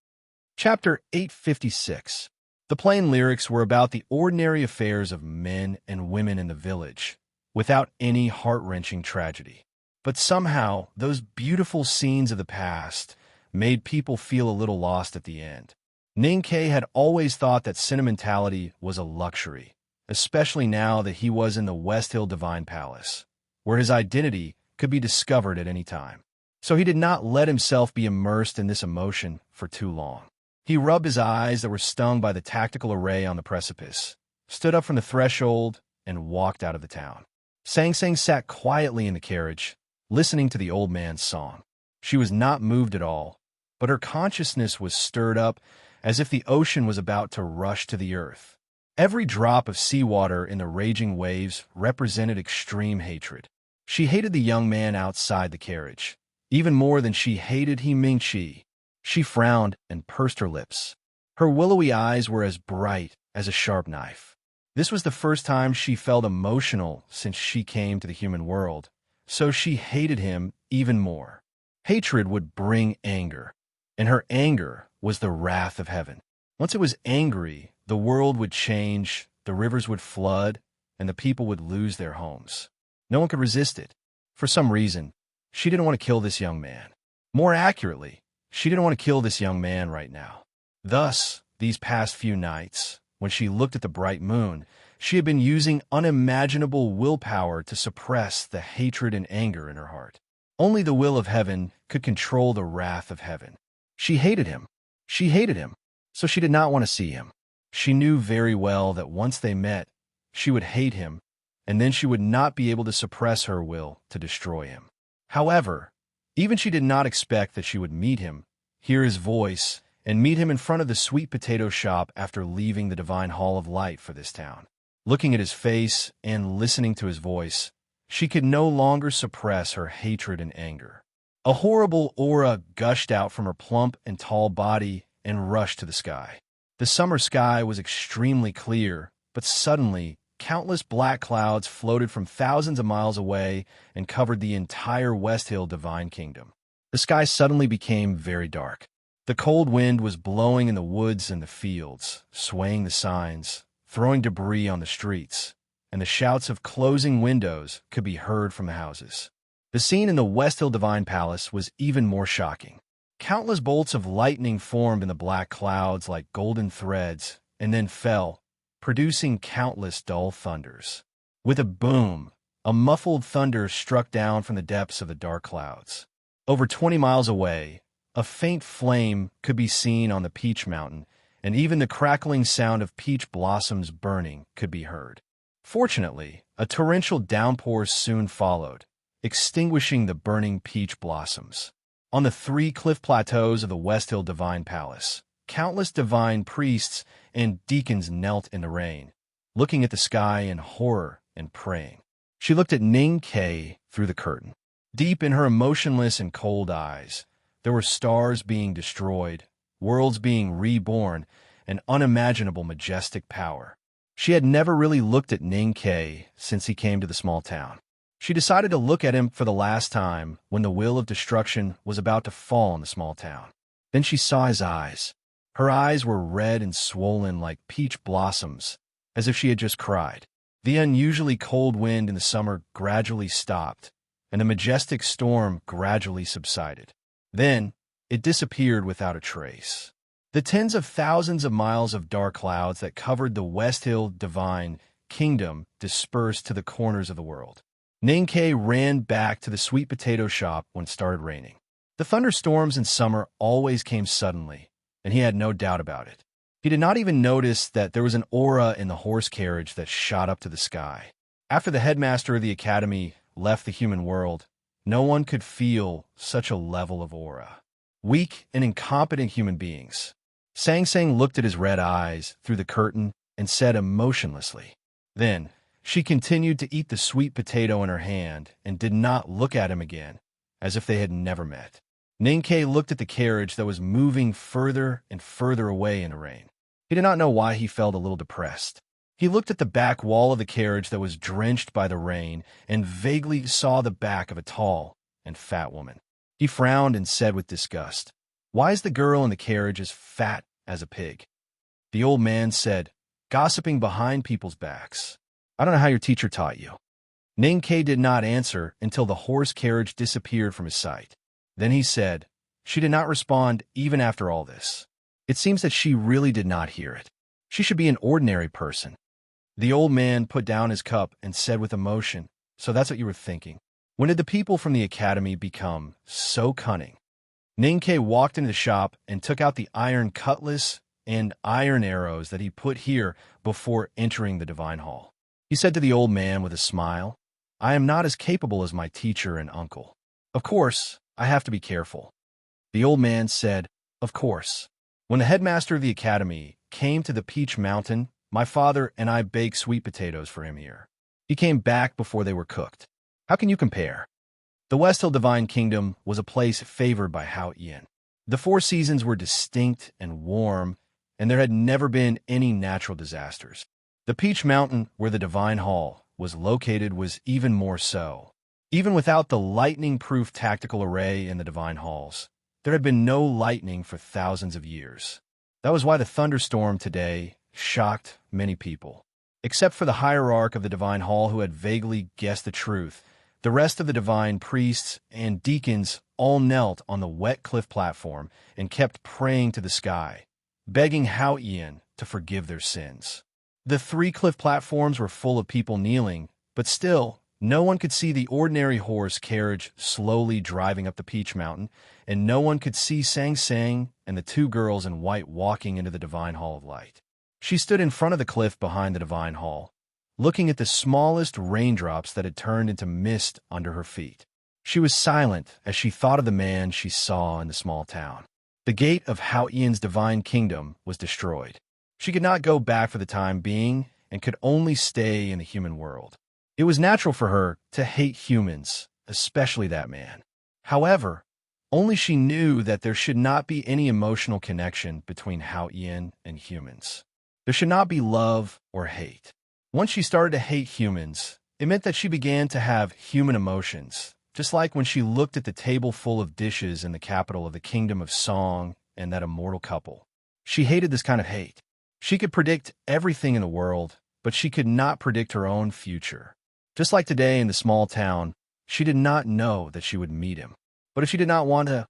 Chapter 856. The plain lyrics were about the ordinary affairs of men and women in the village, without any heart-wrenching tragedy. But somehow, those beautiful scenes of the past made people feel a little lost at the end. Ning K had always thought that sentimentality was a luxury, especially now that he was in the West Hill Divine Palace, where his identity could be discovered at any time. So he did not let himself be immersed in this emotion for too long. He rubbed his eyes that were stung by the tactical array on the precipice, stood up from the threshold, and walked out of the town. Sang Sang sat quietly in the carriage, listening to the old man's song. She was not moved at all, but her consciousness was stirred up as if the ocean was about to rush to the earth. Every drop of seawater in the raging waves represented extreme hatred. She hated the young man outside the carriage, even more than she hated He Ming-chi. She frowned and pursed her lips. Her willowy eyes were as bright as a sharp knife. This was the first time she felt emotional since she came to the human world, so she hated him even more. Hatred would bring anger, and her anger was the wrath of heaven. Once it was angry, the world would change, the rivers would flood, and the people would lose their homes. No one could resist it. For some reason, she didn't want to kill this young man. More accurately, she didn't want to kill this young man right now. Thus, these past few nights, when she looked at the bright moon, she had been using unimaginable willpower to suppress the hatred and anger in her heart. Only the will of heaven could control the wrath of heaven. She hated him. She hated him, so she did not want to see him. She knew very well that once they met, she would hate him, and then she would not be able to suppress her will to destroy him. However, even she did not expect that she would meet him, hear his voice, and meet him in front of the sweet potato shop after leaving the divine hall of light for this town. Looking at his face and listening to his voice, she could no longer suppress her hatred and anger. A horrible aura gushed out from her plump and tall body and rushed to the sky. The summer sky was extremely clear, but suddenly, countless black clouds floated from thousands of miles away and covered the entire West Hill Divine Kingdom. The sky suddenly became very dark. The cold wind was blowing in the woods and the fields, swaying the signs, throwing debris on the streets, and the shouts of closing windows could be heard from the houses. The scene in the West Hill Divine Palace was even more shocking. Countless bolts of lightning formed in the black clouds like golden threads and then fell, producing countless dull thunders. With a boom, a muffled thunder struck down from the depths of the dark clouds. Over 20 miles away, a faint flame could be seen on the Peach Mountain, and even the crackling sound of peach blossoms burning could be heard. Fortunately, a torrential downpour soon followed, extinguishing the burning peach blossoms. On the 3 cliff plateaus of the West Hill Divine Palace, countless divine priests and deacons knelt in the rain, looking at the sky in horror and praying. She looked at Ning K through the curtain. Deep in her emotionless and cold eyes, there were stars being destroyed, worlds being reborn, and unimaginable majestic power. She had never really looked at Ning K since he came to the small town. She decided to look at him for the last time when the will of destruction was about to fall on the small town. Then she saw his eyes. Her eyes were red and swollen like peach blossoms, as if she had just cried. The unusually cold wind in the summer gradually stopped, and the majestic storm gradually subsided. Then, it disappeared without a trace. The tens of thousands of miles of dark clouds that covered the West Hill Divine Kingdom dispersed to the corners of the world. Ninkei ran back to the sweet potato shop when it started raining. The thunderstorms in summer always came suddenly, and he had no doubt about it. He did not even notice that there was an aura in the horse carriage that shot up to the sky. After the headmaster of the academy left the human world, no one could feel such a level of aura. Weak and incompetent human beings. Sang Sang looked at his red eyes through the curtain and said emotionlessly. Then, she continued to eat the sweet potato in her hand and did not look at him again, as if they had never met. Ninkei looked at the carriage that was moving further and further away in the rain. He did not know why he felt a little depressed. He looked at the back wall of the carriage that was drenched by the rain and vaguely saw the back of a tall and fat woman. He frowned and said with disgust, "Why is the girl in the carriage as fat as a pig?" The old man said, "Gossiping behind people's backs. I don't know how your teacher taught you." Ninkei did not answer until the horse carriage disappeared from his sight. Then he said, "She did not respond even after all this. It seems that she really did not hear it. She should be an ordinary person." The old man put down his cup and said with emotion, "So that's what you were thinking. When did the people from the academy become so cunning?" Ninkei walked into the shop and took out the iron cutlass and iron arrows that he put here before entering the divine hall. He said to the old man with a smile, "I am not as capable as my teacher and uncle. Of course, I have to be careful." The old man said, "Of course. When the headmaster of the academy came to the Peach Mountain, my father and I baked sweet potatoes for him here. He came back before they were cooked. How can you compare?" The West Hill Divine Kingdom was a place favored by Hao Yin. The 4 seasons were distinct and warm, and there had never been any natural disasters. The Peach Mountain, where the Divine Hall was located, was even more so. Even without the lightning-proof tactical array in the Divine Halls, there had been no lightning for thousands of years. That was why the thunderstorm today shocked many people. Except for the hierarch of the Divine Hall who had vaguely guessed the truth, the rest of the divine priests and deacons all knelt on the wet cliff platform and kept praying to the sky, begging Hao Yin to forgive their sins. The 3 cliff platforms were full of people kneeling, but still, no one could see the ordinary horse carriage slowly driving up the Peach Mountain, and no one could see Sang Sang and the 2 girls in white walking into the Divine Hall of Light. She stood in front of the cliff behind the Divine Hall, looking at the smallest raindrops that had turned into mist under her feet. She was silent as she thought of the man she saw in the small town. The gate of Hao Yin's divine kingdom was destroyed. She could not go back for the time being and could only stay in the human world. It was natural for her to hate humans, especially that man. However, only she knew that there should not be any emotional connection between Hao Yin and humans. There should not be love or hate. Once she started to hate humans, it meant that she began to have human emotions, just like when she looked at the table full of dishes in the capital of the Kingdom of Song and that immortal couple. She hated this kind of hate. She could predict everything in the world, but she could not predict her own future. Just like today in the small town, she did not know that she would meet him. But if she did not want to,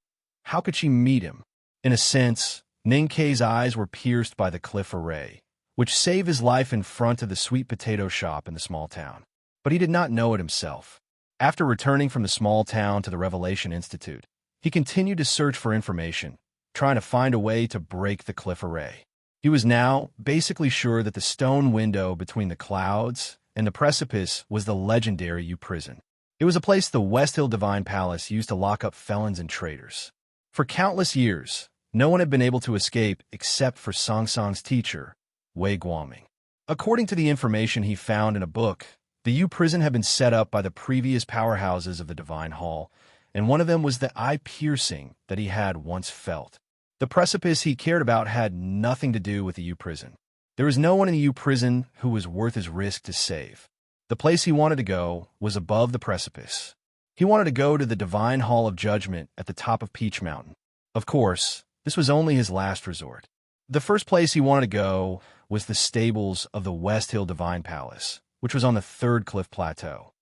how could she meet him? In a sense, Ninkei's eyes were pierced by the cliff array, which saved his life in front of the sweet potato shop in the small town. But he did not know it himself. After returning from the small town to the Revelation Institute, he continued to search for information, trying to find a way to break the cliff array. He was now basically sure that the stone window between the clouds and the precipice was the legendary U prison. It was a place the West Hill Divine Palace used to lock up felons and traitors. For countless years, no one had been able to escape except for Song Song's teacher, Wei Guoming. According to the information he found in a book, the U prison had been set up by the previous powerhouses of the Divine Hall, and one of them was the eye-piercing that he had once felt. The precipice he cared about had nothing to do with the U prison. There was no one in the U prison who was worth his risk to save. The place he wanted to go was above the precipice. He wanted to go to the Divine Hall of Judgment at the top of Peach Mountain. Of course, this was only his last resort. The first place he wanted to go was the stables of the West Hill Divine Palace, which was on the third cliff plateau.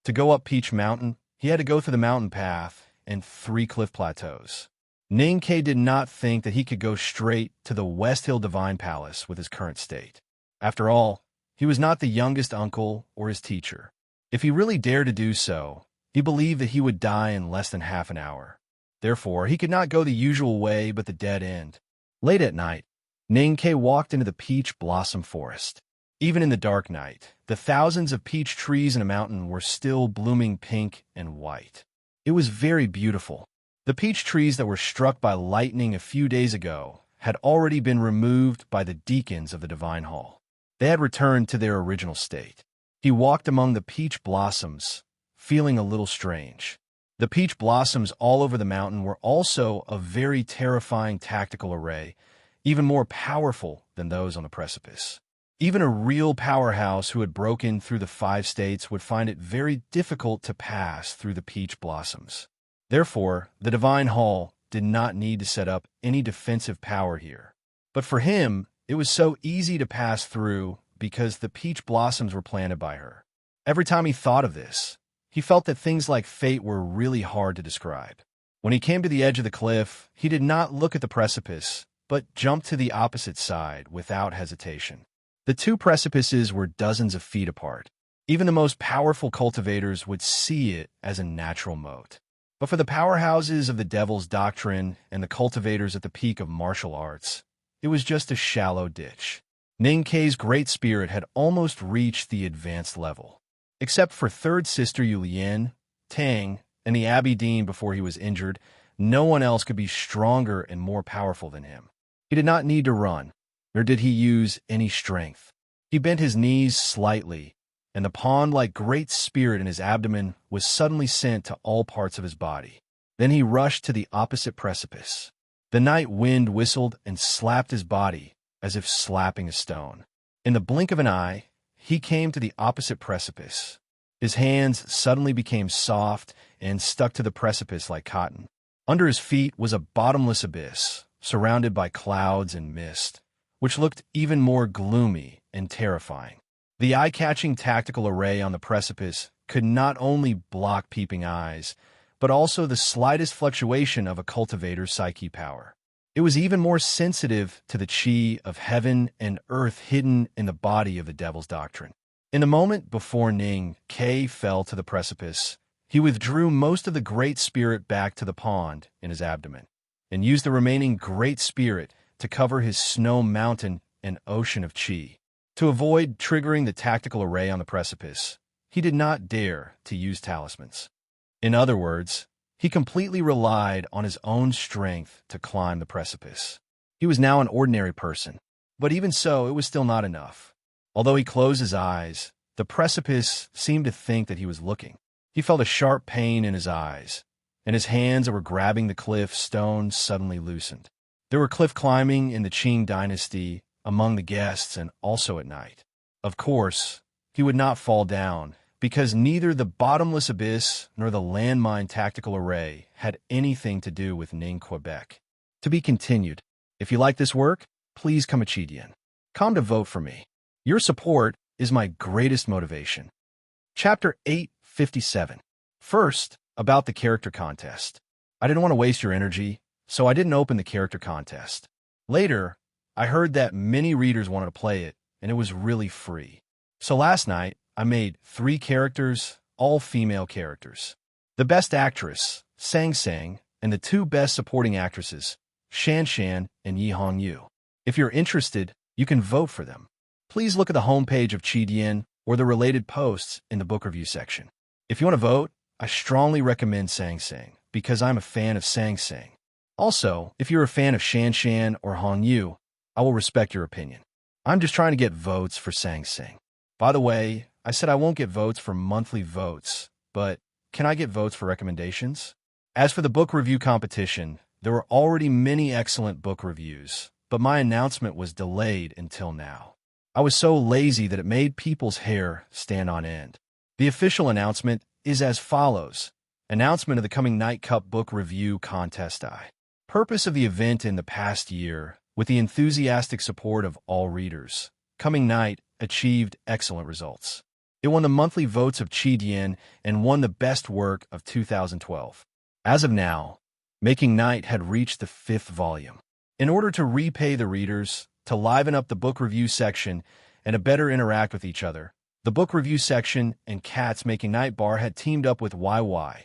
To go up Peach Mountain, he had to go through the mountain path and 3 cliff plateaus. Ning-Ke did not think that he could go straight to the West Hill Divine Palace with his current state. After all, he was not the youngest uncle or his teacher. If he really dared to do so, he believed that he would die in less than half an hour. Therefore, he could not go the usual way but the dead end. Late at night, Ning-Ke walked into the peach blossom forest. Even in the dark night, the thousands of peach trees in a mountain were still blooming pink and white. It was very beautiful. The peach trees that were struck by lightning a few days ago had already been removed by the deacons of the Divine Hall. They had returned to their original state. He walked among the peach blossoms, feeling a little strange. The peach blossoms all over the mountain were also a very terrifying tactical array, even more powerful than those on the precipice. Even a real powerhouse who had broken through the 5 states would find it very difficult to pass through the peach blossoms. Therefore, the Divine Hall did not need to set up any defensive power here. But for him, it was so easy to pass through because the peach blossoms were planted by her. Every time he thought of this, he felt that things like fate were really hard to describe. When he came to the edge of the cliff, he did not look at the precipice, but jumped to the opposite side without hesitation. The 2 precipices were dozens of feet apart. Even the most powerful cultivators would see it as a natural moat. But for the powerhouses of the Devil's Doctrine and the cultivators at the peak of martial arts, it was just a shallow ditch. Ning-Ke's great spirit had almost reached the advanced level. Except for third sister Yulian, Tang, and the Abbey Dean before he was injured, no one else could be stronger and more powerful than him. He did not need to run, nor did he use any strength. He bent his knees slightly, and the pond-like great spirit in his abdomen was suddenly sent to all parts of his body. Then he rushed to the opposite precipice. The night wind whistled and slapped his body as if slapping a stone. In the blink of an eye, he came to the opposite precipice. His hands suddenly became soft and stuck to the precipice like cotton. Under his feet was a bottomless abyss, surrounded by clouds and mist, which looked even more gloomy and terrifying. The eye-catching tactical array on the precipice could not only block peeping eyes, but also the slightest fluctuation of a cultivator's psyche power. It was even more sensitive to the chi of heaven and earth hidden in the body of the Devil's Doctrine. In the moment before Ning-Ke fell to the precipice, he withdrew most of the Great Spirit back to the pond in his abdomen, and used the remaining Great Spirit to cover his snow mountain and ocean of chi. To avoid triggering the tactical array on the precipice, he did not dare to use talismans. In other words, he completely relied on his own strength to climb the precipice. He was now an ordinary person, but even so, it was still not enough. Although he closed his eyes, the precipice seemed to think that he was looking. He felt a sharp pain in his eyes, and his hands that were grabbing the cliff stone suddenly loosened. There were cliff climbing in the Qing dynasty among the guests and also at night. Of course, he would not fall down, because neither the bottomless abyss nor the landmine tactical array had anything to do with Ning Quebec. To be continued. If you like this work, please come a Chidian. Come to vote for me. Your support is my greatest motivation. Chapter 857. First, about the character contest. I didn't want to waste your energy, so I didn't open the character contest. Later, I heard that many readers wanted to play it, and it was really free. So last night, I made 3 characters, all female characters. The best actress, Sang Sang, and the 2 best supporting actresses, Shan Shan and Yi Hong Yu. If you're interested, you can vote for them. Please look at the homepage of Chidian or the related posts in the book review section. If you want to vote, I strongly recommend Sang Sang, because I'm a fan of Sang Sang. Also, if you're a fan of Shan Shan or Hong Yu, I will respect your opinion. I'm just trying to get votes for Sang Sang. By the way, I said I won't get votes for monthly votes, but can I get votes for recommendations? As for the book review competition, there were already many excellent book reviews, but my announcement was delayed until now. I was so lazy that it made people's hair stand on end. The official announcement is as follows. Announcement of the coming Night Cup Book Review Contest. Purpose of the event in the past year, with the enthusiastic support of all readers, Coming Night achieved excellent results. It won the monthly votes of Qidian and won the best work of 2012. As of now, Making Night had reached the 5th volume. In order to repay the readers, to liven up the book review section, and to better interact with each other, the book review section and Cat's Making Night Bar had teamed up with YY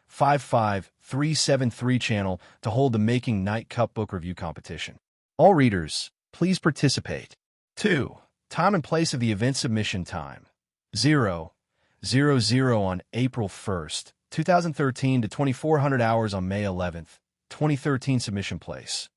55373 channel to hold the Making Night Cup book review competition. All readers, please participate. 2. Time and place of the event submission time. 0:00 on April 1st, 2013 to 2400 hours on May 11th, 2013 submission place.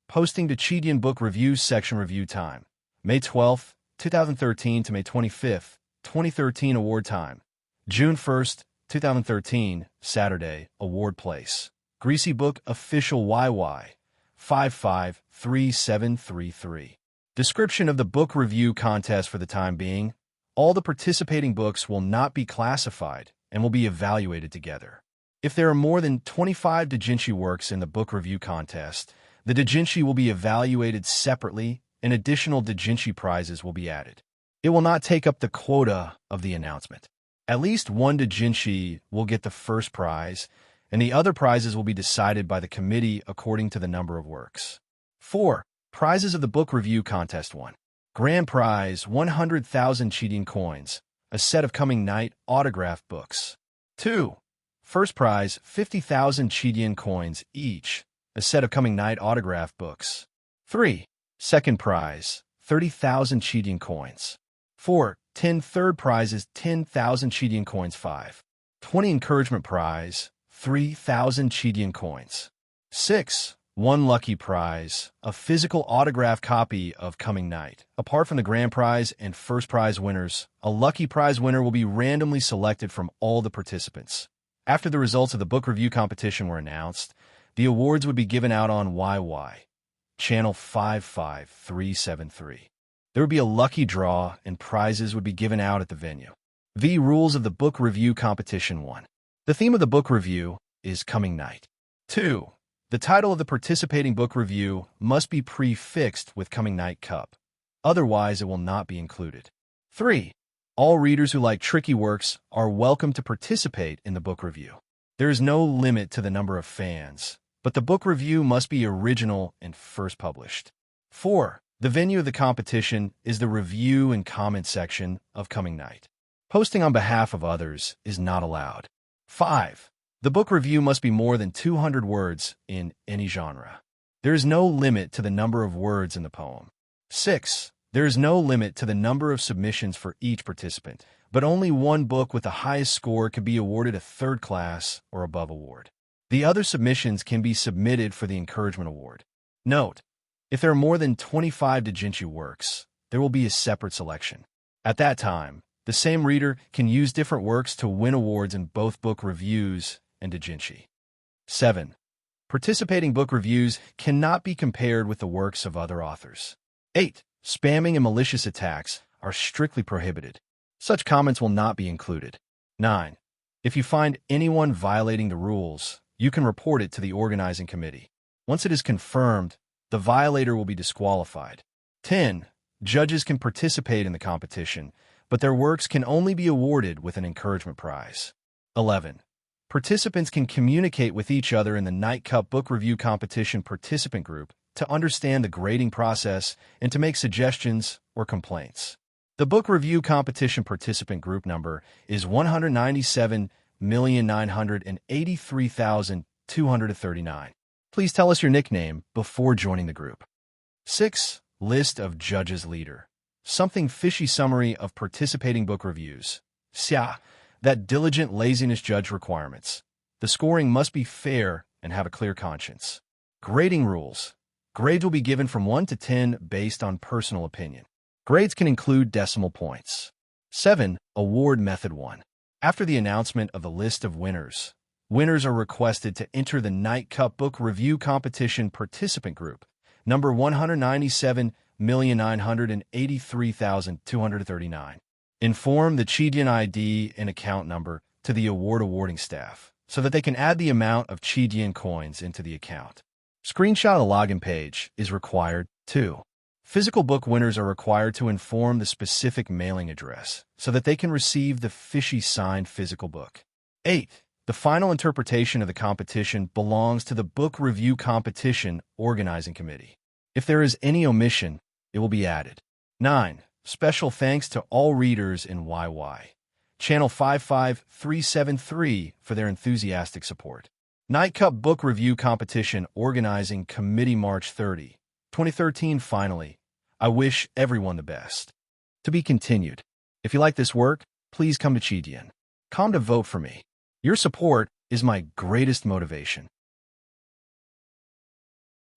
Posting to Qidian Book Reviews section review time. May 12th, 2013 to May 25th, 2013 award time. June 1st, 2013, Saturday, award place. Greasy Book Official YY 553733. Description of the book review contest for the time being. All the participating books will not be classified and will be evaluated together. If there are more than 25 doujinshi works in the book review contest, the doujinshi will be evaluated separately and additional doujinshi prizes will be added. It will not take up the quota of the announcement. At least one doujinshi will get the first prize, and the other prizes will be decided by the committee according to the number of works. 4. Prizes of the book review contest 1. Grand prize 100,000 Qidian coins, a set of Coming Night autograph books. 2. First prize 50,000 Qidian coins each, a set of Coming Night autograph books. 3. Second prize 30,000 Qidian coins. 4. 10 third prizes 10,000 Qidian coins. 5. 20 encouragement prize 3,000 Qidian coins. 6. 1 lucky prize, a physical autograph copy of Coming Night. Apart from the grand prize and first prize winners, a lucky prize winner will be randomly selected from all the participants. After the results of the book review competition were announced, the awards would be given out on YY, channel 55373. There would be a lucky draw and prizes would be given out at the venue. The rules of the book review competition 1. The theme of the book review is Coming Night. 2. The title of the participating book review must be prefixed with Coming Night Cup. Otherwise, it will not be included. 3. All readers who like tricky works are welcome to participate in the book review. There is no limit to the number of fans, but the book review must be original and first published. 4. The venue of the competition is the review and comment section of Coming Night. Posting on behalf of others is not allowed. 5. The book review must be more than 200 words in any genre. There is no limit to the number of words in the poem. 6. There is no limit to the number of submissions for each participant, but only one book with the highest score can be awarded a third class or above award. The other submissions can be submitted for the encouragement award. Note: if there are more than 25 doujinshi works, there will be a separate selection. At that time, the same reader can use different works to win awards in both book reviews and doujinshi. 7. Participating book reviews cannot be compared with the works of other authors. 8. Spamming and malicious attacks are strictly prohibited. Such comments will not be included. 9. If you find anyone violating the rules, you can report it to the organizing committee. Once it is confirmed, the violator will be disqualified. 10. Judges can participate in the competition, but their works can only be awarded with an encouragement prize. 11. Participants can communicate with each other in the Night Cup Book Review Competition participant group to understand the grading process and to make suggestions or complaints. The Book Review Competition participant group number is 197,983,239. Please tell us your nickname before joining the group. 6. List of judges leader. Something fishy summary of participating book reviews. Xia. That diligent laziness judge requirements. The scoring must be fair and have a clear conscience. Grading rules. Grades will be given from 1 to 10 based on personal opinion. Grades can include decimal points. 7. Award Method 1. After the announcement of the list of winners, winners are requested to enter the Night Cup Book Review Competition participant group, number 197,983,239. Inform the Qidian ID and account number to the awarding staff so that they can add the amount of Qidian coins into the account. Screenshot of the login page is required, too. Physical book winners are required to inform the specific mailing address so that they can receive the fishy signed physical book. 8. The final interpretation of the competition belongs to the Book Review Competition Organizing Committee. If there is any omission, it will be added. 9. Special thanks to all readers in YY. Channel 55373 for their enthusiastic support. Night Cup Book Review Competition Organizing Committee March 30, 2013. Finally, I wish everyone the best. To be continued. If you like this work, please come to Chidian.com to vote for me. Your support is my greatest motivation.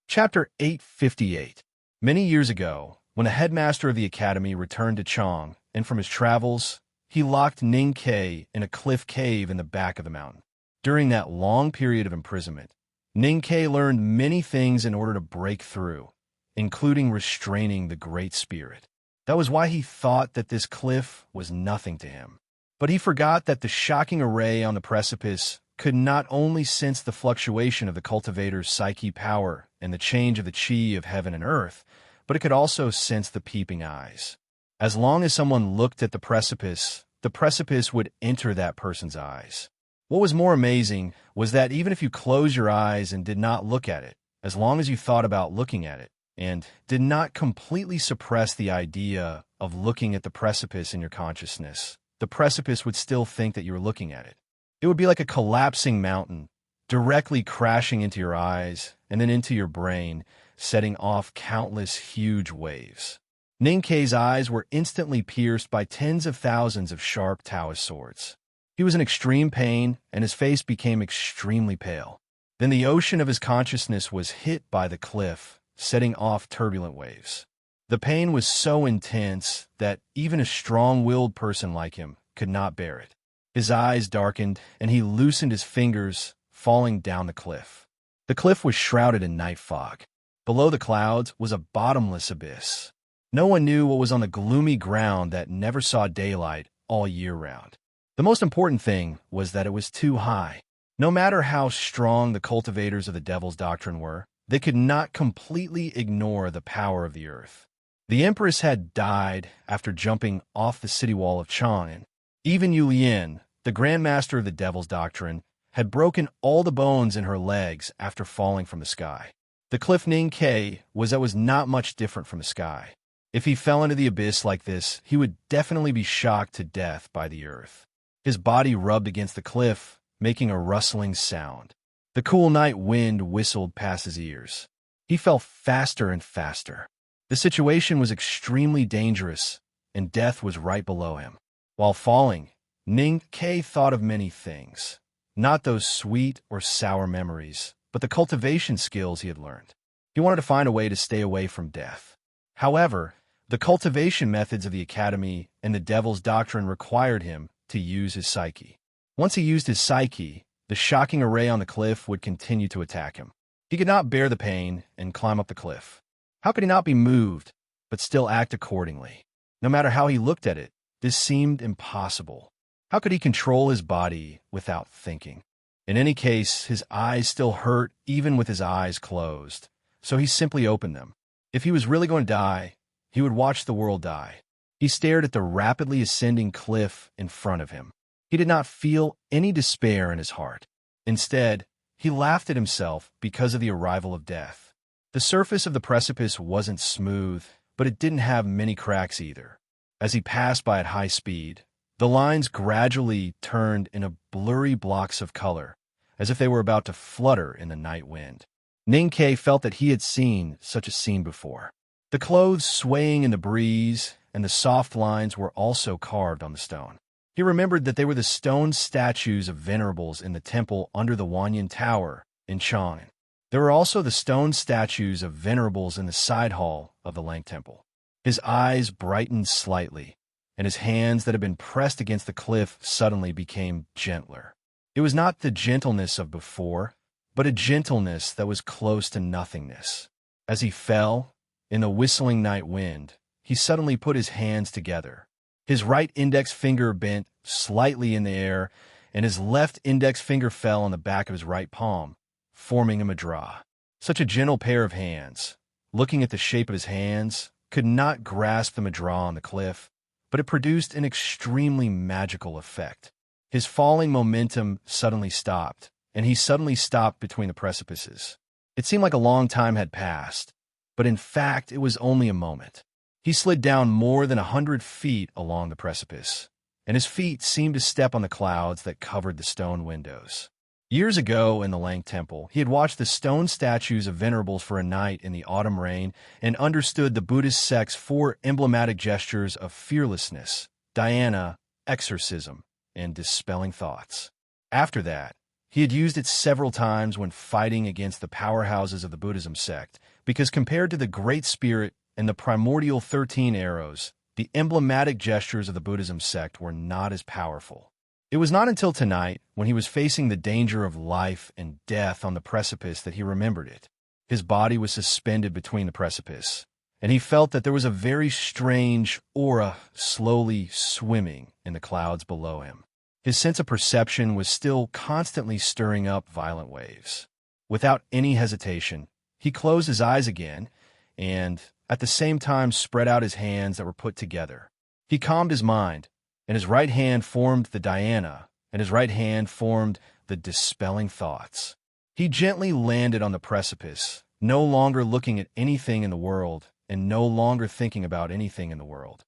Chapter 858. Many years ago, when a headmaster of the academy returned to Chang and from his travels, he locked Ning Ke in a cliff cave in the back of the mountain. During that long period of imprisonment, Ning Ke learned many things in order to break through, including restraining the Great Spirit. That was why he thought that this cliff was nothing to him. But he forgot that the shocking array on the precipice could not only sense the fluctuation of the cultivator's psyche power and the change of the chi of heaven and earth, but it could also sense the peeping eyes. As long as someone looked at the precipice would enter that person's eyes. What was more amazing was that even if you close your eyes and did not look at it, as long as you thought about looking at it, and did not completely suppress the idea of looking at the precipice in your consciousness, the precipice would still think that you were looking at it. It would be like a collapsing mountain, directly crashing into your eyes and then into your brain, setting off countless huge waves. Ning Ke's eyes were instantly pierced by tens of thousands of sharp Taoist swords. He was in extreme pain, and his face became extremely pale. Then the ocean of his consciousness was hit by the cliff, setting off turbulent waves. The pain was so intense that even a strong-willed person like him could not bear it. His eyes darkened, and he loosened his fingers, falling down the cliff. The cliff was shrouded in night fog. Below the clouds was a bottomless abyss. No one knew what was on the gloomy ground that never saw daylight all year round. The most important thing was that it was too high. No matter how strong the cultivators of the Devil's Doctrine were, they could not completely ignore the power of the earth. The Empress had died after jumping off the city wall of Chang'an. Even Yu Lian, the Grandmaster of the Devil's Doctrine, had broken all the bones in her legs after falling from the sky. The cliff Ning Ke was not much different from the sky. If he fell into the abyss like this, he would definitely be shocked to death by the earth. His body rubbed against the cliff, making a rustling sound. The cool night wind whistled past his ears. He fell faster and faster. The situation was extremely dangerous, and death was right below him. While falling, Ning Ke thought of many things. Not those sweet or sour memories, but the cultivation skills he had learned. He wanted to find a way to stay away from death. However, the cultivation methods of the Academy and the Devil's Doctrine required him to use his psyche. Once he used his psyche, the shocking array on the cliff would continue to attack him. He could not bear the pain and climb up the cliff. How could he not be moved, but still act accordingly? No matter how he looked at it, this seemed impossible. How could he control his body without thinking? In any case, his eyes still hurt even with his eyes closed, so he simply opened them. If he was really going to die, he would watch the world die. He stared at the rapidly ascending cliff in front of him. He did not feel any despair in his heart. Instead, he laughed at himself because of the arrival of death. The surface of the precipice wasn't smooth, but it didn't have many cracks either. As he passed by at high speed, the lines gradually turned into blurry blocks of color, as if they were about to flutter in the night wind. Ning Ke felt that he had seen such a scene before. The clothes swaying in the breeze and the soft lines were also carved on the stone. He remembered that they were the stone statues of venerables in the temple under the Wanyan Tower in Chang'an. There were also the stone statues of venerables in the side hall of the Lang Temple. His eyes brightened slightly, and his hands that had been pressed against the cliff suddenly became gentler. It was not the gentleness of before, but a gentleness that was close to nothingness. As he fell, in the whistling night wind, he suddenly put his hands together. His right index finger bent slightly in the air, and his left index finger fell on the back of his right palm, forming a mudra. Such a gentle pair of hands. Looking at the shape of his hands, could not grasp the madrah on the cliff, but it produced an extremely magical effect. His falling momentum suddenly stopped, and he suddenly stopped between the precipices. It seemed like a long time had passed, but in fact it was only a moment. He slid down more than 100 feet along the precipice, and his feet seemed to step on the clouds that covered the stone windows. Years ago in the Lang Temple, he had watched the stone statues of venerables for a night in the autumn rain and understood the Buddhist sect's 4 emblematic gestures of fearlessness, dhyana, exorcism, and dispelling thoughts. After that, he had used it several times when fighting against the powerhouses of the Buddhism sect, because compared to the Great Spirit and the primordial 13 arrows, the emblematic gestures of the Buddhism sect were not as powerful. It was not until tonight, when he was facing the danger of life and death on the precipice, that he remembered it. His body was suspended between the precipice, and he felt that there was a very strange aura slowly swimming in the clouds below him. His sense of perception was still constantly stirring up violent waves. Without any hesitation, he closed his eyes again and, at the same time, spread out his hands that were put together. He calmed his mind, and his right hand formed the dhyana, and his right hand formed the dispelling thoughts. He gently landed on the precipice, no longer looking at anything in the world and no longer thinking about anything in the world.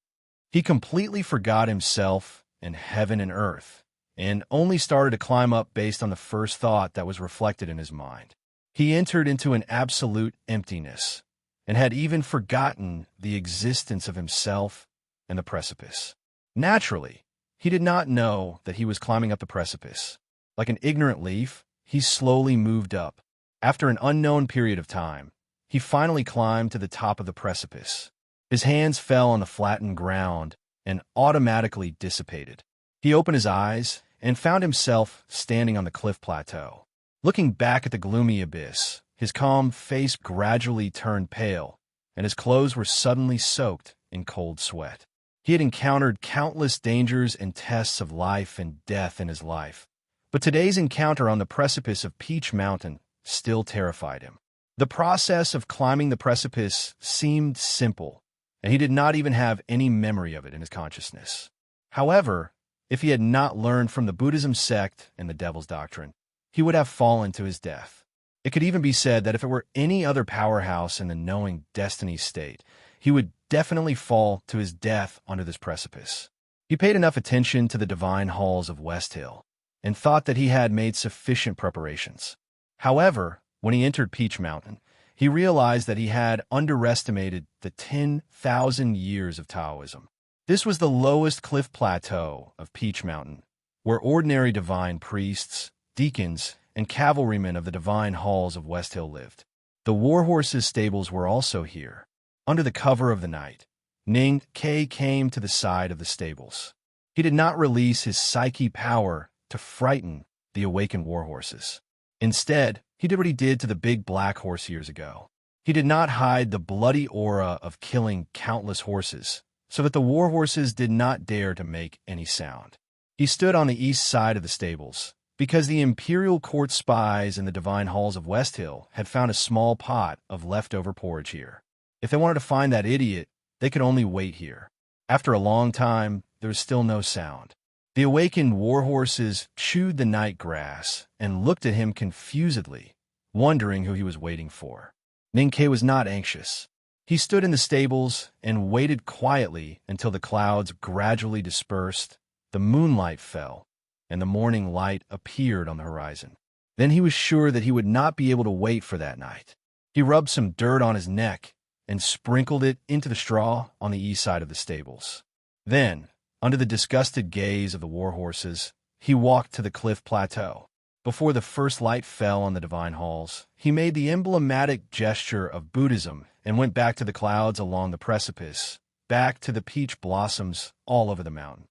He completely forgot himself and heaven and earth, and only started to climb up based on the first thought that was reflected in his mind. He entered into an absolute emptiness, and had even forgotten the existence of himself and the precipice. Naturally, he did not know that he was climbing up the precipice. Like an ignorant leaf, he slowly moved up. After an unknown period of time, he finally climbed to the top of the precipice. His hands fell on the flattened ground and automatically dissipated. He opened his eyes and found himself standing on the cliff plateau. Looking back at the gloomy abyss, his calm face gradually turned pale, and his clothes were suddenly soaked in cold sweat. He had encountered countless dangers and tests of life and death in his life, but today's encounter on the precipice of Peach Mountain still terrified him. The process of climbing the precipice seemed simple, and he did not even have any memory of it in his consciousness. However, if he had not learned from the Buddhism sect and the Devil's Doctrine, he would have fallen to his death. It could even be said that if it were any other powerhouse in the knowing destiny state, he would definitely fall to his death under this precipice. He paid enough attention to the divine halls of West Hill and thought that he had made sufficient preparations. However, when he entered Peach Mountain, he realized that he had underestimated the 10,000 years of Taoism. This was the lowest cliff plateau of Peach Mountain, where ordinary divine priests, deacons, and cavalrymen of the divine halls of West Hill lived. The warhorses' stables were also here. Under the cover of the night, Ning Ke came to the side of the stables. He did not release his psyche power to frighten the awakened warhorses. Instead, he did what he did to the big black horse years ago. He did not hide the bloody aura of killing countless horses, so that the warhorses did not dare to make any sound. He stood on the east side of the stables, because the imperial court spies in the divine halls of West Hill had found a small pot of leftover porridge here. If they wanted to find that idiot, they could only wait here. After a long time, there was still no sound. The awakened warhorses chewed the night grass and looked at him confusedly, wondering who he was waiting for. Ninkei was not anxious. He stood in the stables and waited quietly until the clouds gradually dispersed, the moonlight fell, and the morning light appeared on the horizon. Then he was sure that he would not be able to wait for that night. He rubbed some dirt on his neck and sprinkled it into the straw on the east side of the stables. Then, under the disgusted gaze of the warhorses, he walked to the cliff plateau. Before the first light fell on the divine halls, he made the emblematic gesture of Buddhism and went back to the clouds along the precipice, back to the peach blossoms all over the mountain.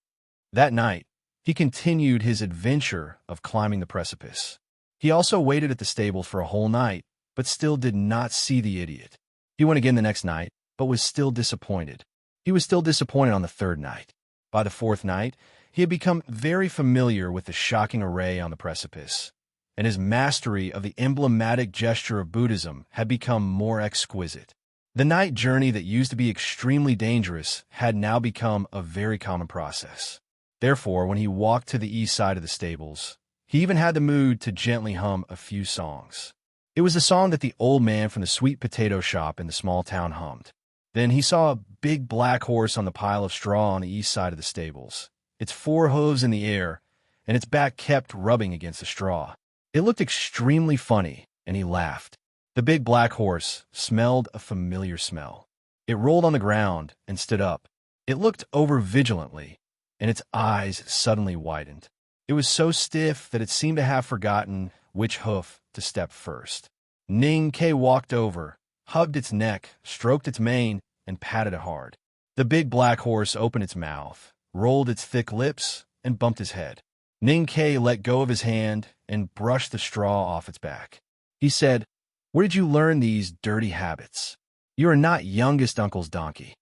That night, he continued his adventure of climbing the precipice. He also waited at the stables for a whole night, but still did not see the idiot. He went again the next night, but was still disappointed. He was still disappointed on the third night. By the fourth night, he had become very familiar with the shocking array on the precipice, and his mastery of the emblematic gesture of Buddhism had become more exquisite. The night journey that used to be extremely dangerous had now become a very common process. Therefore, when he walked to the east side of the stables, he even had the mood to gently hum a few songs. It was the song that the old man from the sweet potato shop in the small town hummed. Then he saw a big black horse on the pile of straw on the east side of the stables, its four hooves in the air, and its back kept rubbing against the straw. It looked extremely funny, and he laughed. The big black horse smelled a familiar smell. It rolled on the ground and stood up. It looked over vigilantly, and its eyes suddenly widened. It was so stiff that it seemed to have forgotten which hoof to step first. Ning Ke walked over, hugged its neck, stroked its mane, and patted it hard. The big black horse opened its mouth, rolled its thick lips, and bumped his head. Ning Ke let go of his hand and brushed the straw off its back. He said, "Where did you learn these dirty habits? You are not youngest uncle's donkey."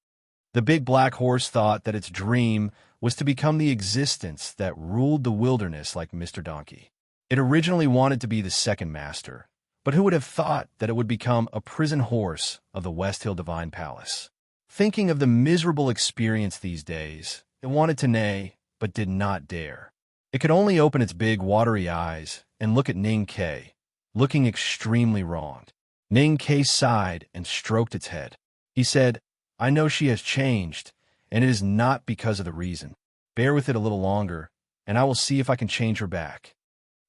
The big black horse thought that its dream was to become the existence that ruled the wilderness like Mr. Donkey. It originally wanted to be the second master, but who would have thought that it would become a prison horse of the West Hill Divine Palace? Thinking of the miserable experience these days, it wanted to neigh, but did not dare. It could only open its big, watery eyes and look at Ning Ke, looking extremely wronged. Ning Ke sighed and stroked its head. He said, "I know she has changed, and it is not because of the reason. Bear with it a little longer, and I will see if I can change her back."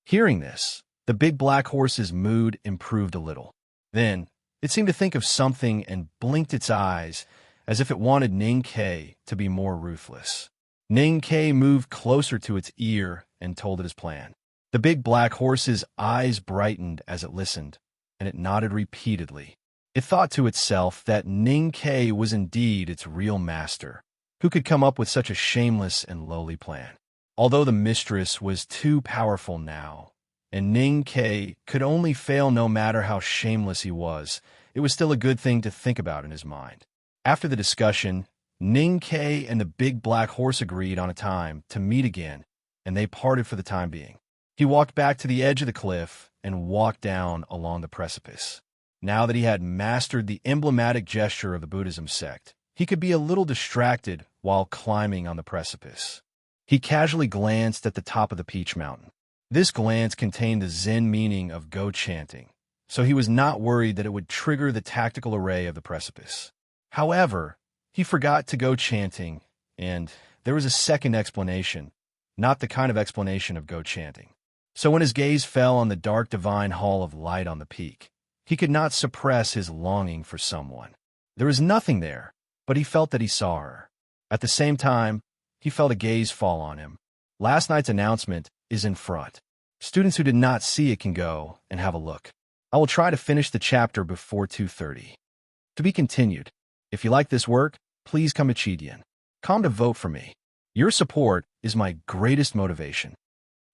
Hearing this, the big black horse's mood improved a little. Then, it seemed to think of something and blinked its eyes as if it wanted Ning Ke to be more ruthless. Ning Ke moved closer to its ear and told it his plan. The big black horse's eyes brightened as it listened, and it nodded repeatedly. It thought to itself that Ning Ke was indeed its real master, who could come up with such a shameless and lowly plan. Although the mistress was too powerful now, and Ning Ke could only fail no matter how shameless he was, it was still a good thing to think about in his mind. After the discussion, Ning Ke and the big black horse agreed on a time to meet again, and they parted for the time being. He walked back to the edge of the cliff and walked down along the precipice. Now that he had mastered the emblematic gesture of the Buddhism sect, he could be a little distracted while climbing on the precipice. He casually glanced at the top of the Peach Mountain. This glance contained the Zen meaning of go chanting, so he was not worried that it would trigger the tactical array of the precipice. However, he forgot to go chanting, and there was a second explanation, not the kind of explanation of go chanting. So when his gaze fell on the dark divine hall of light on the peak, he could not suppress his longing for someone. There was nothing there, but he felt that he saw her. At the same time, he felt a gaze fall on him. Last night's announcement is in front. Students who did not see it can go and have a look. I will try to finish the chapter before 2:30. To be continued. If you like this work, please come to Chidian. Come to vote for me. Your support is my greatest motivation.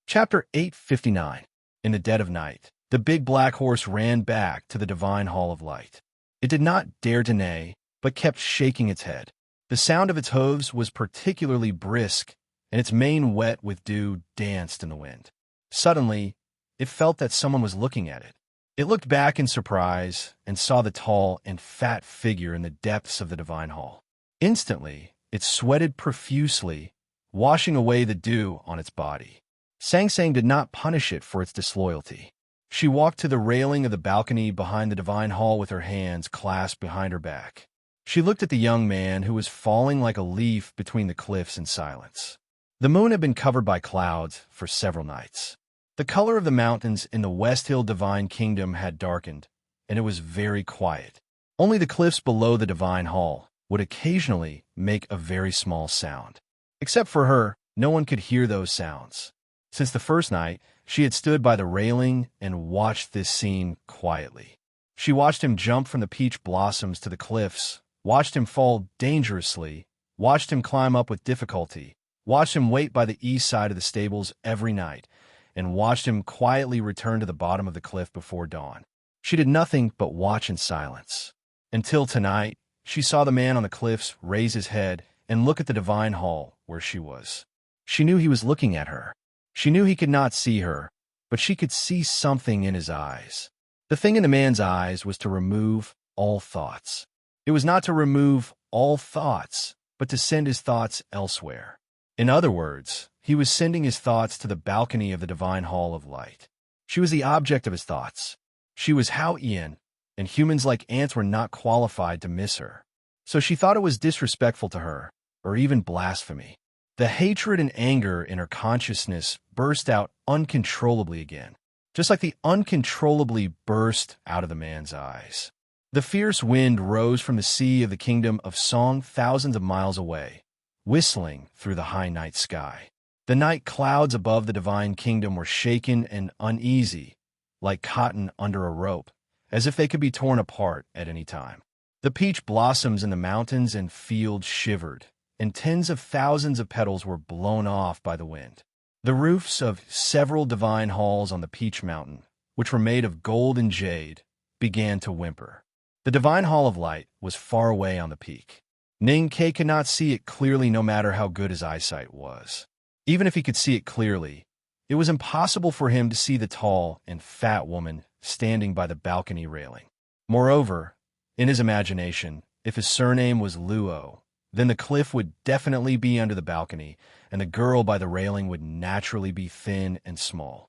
Chapter 859. In the dead of night, the big black horse ran back to the divine hall of light. It did not dare to neigh, but kept shaking its head. The sound of its hooves was particularly brisk, and its mane wet with dew danced in the wind. Suddenly, it felt that someone was looking at it. It looked back in surprise and saw the tall and fat figure in the depths of the divine hall. Instantly, it sweated profusely, washing away the dew on its body. Sang Sang did not punish it for its disloyalty. She walked to the railing of the balcony behind the divine hall with her hands clasped behind her back. She looked at the young man who was falling like a leaf between the cliffs in silence. The moon had been covered by clouds for several nights. The color of the mountains in the West Hill Divine Kingdom had darkened, and it was very quiet. Only the cliffs below the divine hall would occasionally make a very small sound. Except for her, no one could hear those sounds. Since the first night, she had stood by the railing and watched this scene quietly. She watched him jump from the peach blossoms to the cliffs, watched him fall dangerously, watched him climb up with difficulty, watched him wait by the east side of the stables every night, and watched him quietly return to the bottom of the cliff before dawn. She did nothing but watch in silence. Until tonight, she saw the man on the cliffs raise his head and look at the divine hall where she was. She knew he was looking at her. She knew he could not see her, but she could see something in his eyes. The thing in the man's eyes was to remove all thoughts. It It was not to remove all thoughts, but to send his thoughts elsewhere. In other words, he was sending his thoughts to the balcony of the divine hall of light. She was the object of his thoughts. She was Hao Ian, and humans like ants were not qualified to miss her. So she thought it was disrespectful to her, or even blasphemy. The hatred and anger in her consciousness burst out uncontrollably again, just like the uncontrollably burst out of the man's eyes. The fierce wind rose from the sea of the kingdom of song thousands of miles away, whistling through the high night sky. The night clouds above the divine kingdom were shaken and uneasy, like cotton under a rope, as if they could be torn apart at any time. The peach blossoms in the mountains and fields shivered, and tens of thousands of petals were blown off by the wind. The roofs of several divine halls on the Peach Mountain, which were made of gold and jade, began to whimper. The divine hall of light was far away on the peak. Ning Ke could not see it clearly no matter how good his eyesight was. Even if he could see it clearly, it was impossible for him to see the tall and fat woman standing by the balcony railing. Moreover, in his imagination, if his surname was Luo, then the cliff would definitely be under the balcony, and the girl by the railing would naturally be thin and small.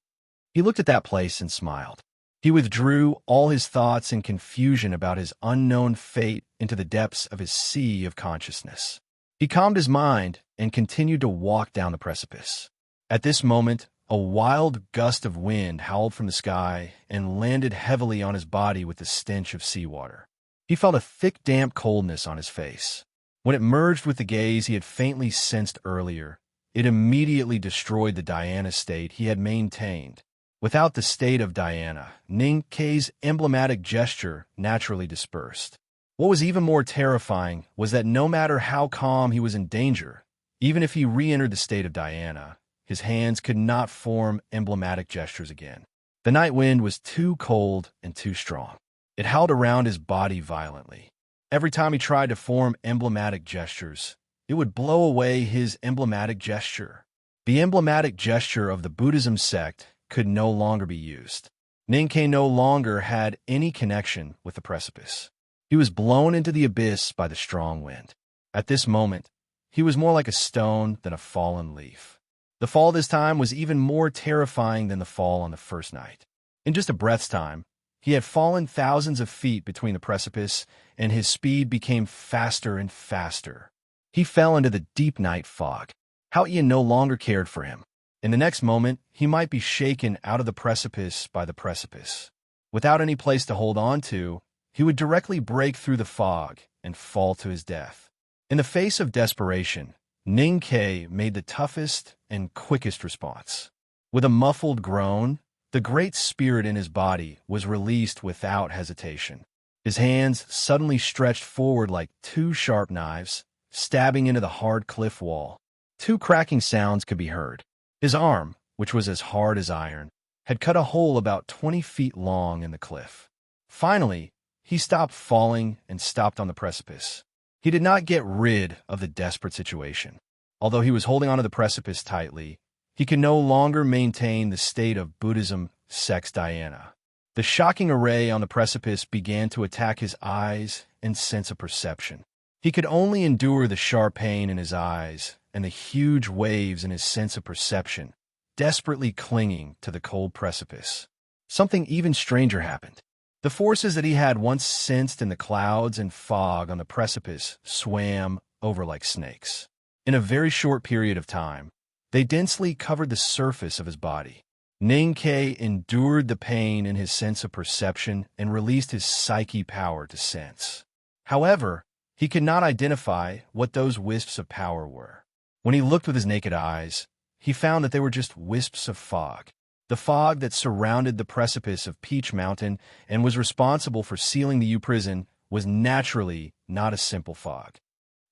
He looked at that place and smiled. He withdrew all his thoughts and confusion about his unknown fate into the depths of his sea of consciousness. He calmed his mind and continued to walk down the precipice. At this moment, a wild gust of wind howled from the sky and landed heavily on his body with the stench of seawater. He felt a thick, damp coldness on his face. When it merged with the gaze he had faintly sensed earlier, it immediately destroyed the Diana state he had maintained. Without the state of Diana, Ning Ke's emblematic gesture naturally dispersed. What was even more terrifying was that no matter how calm he was in danger, even if he re-entered the state of Diana, his hands could not form emblematic gestures again. The night wind was too cold and too strong. It howled around his body violently. Every time he tried to form emblematic gestures, it would blow away his emblematic gesture. The emblematic gesture of the Buddhism sect could no longer be used. Ninkei no longer had any connection with the precipice. He was blown into the abyss by the strong wind. At this moment, he was more like a stone than a fallen leaf. The fall this time was even more terrifying than the fall on the first night. In just a breath's time, he had fallen thousands of feet between the precipice, and his speed became faster and faster. He fell into the deep night fog. Hao Ian no longer cared for him. In the next moment, he might be shaken out of the precipice by the precipice. Without any place to hold on to, he would directly break through the fog and fall to his death. In the face of desperation, Ning Ke made the toughest and quickest response. With a muffled groan, the great spirit in his body was released without hesitation. His hands suddenly stretched forward like two sharp knives, stabbing into the hard cliff wall. Two cracking sounds could be heard. His arm, which was as hard as iron, had cut a hole about 20 feet long in the cliff. Finally, he stopped falling and stopped on the precipice. He did not get rid of the desperate situation. Although he was holding onto the precipice tightly, he could no longer maintain the state of Buddhism sex Diana. The shocking array on the precipice began to attack his eyes and sense of perception. He could only endure the sharp pain in his eyes and the huge waves in his sense of perception, desperately clinging to the cold precipice. Something even stranger happened. The forces that he had once sensed in the clouds and fog on the precipice swam over like snakes. In a very short period of time, they densely covered the surface of his body. Ning Ke endured the pain in his sense of perception and released his psyche power to sense. However, he could not identify what those wisps of power were. When he looked with his naked eyes, he found that they were just wisps of fog. The fog that surrounded the precipice of Peach Mountain and was responsible for sealing the U prison was naturally not a simple fog.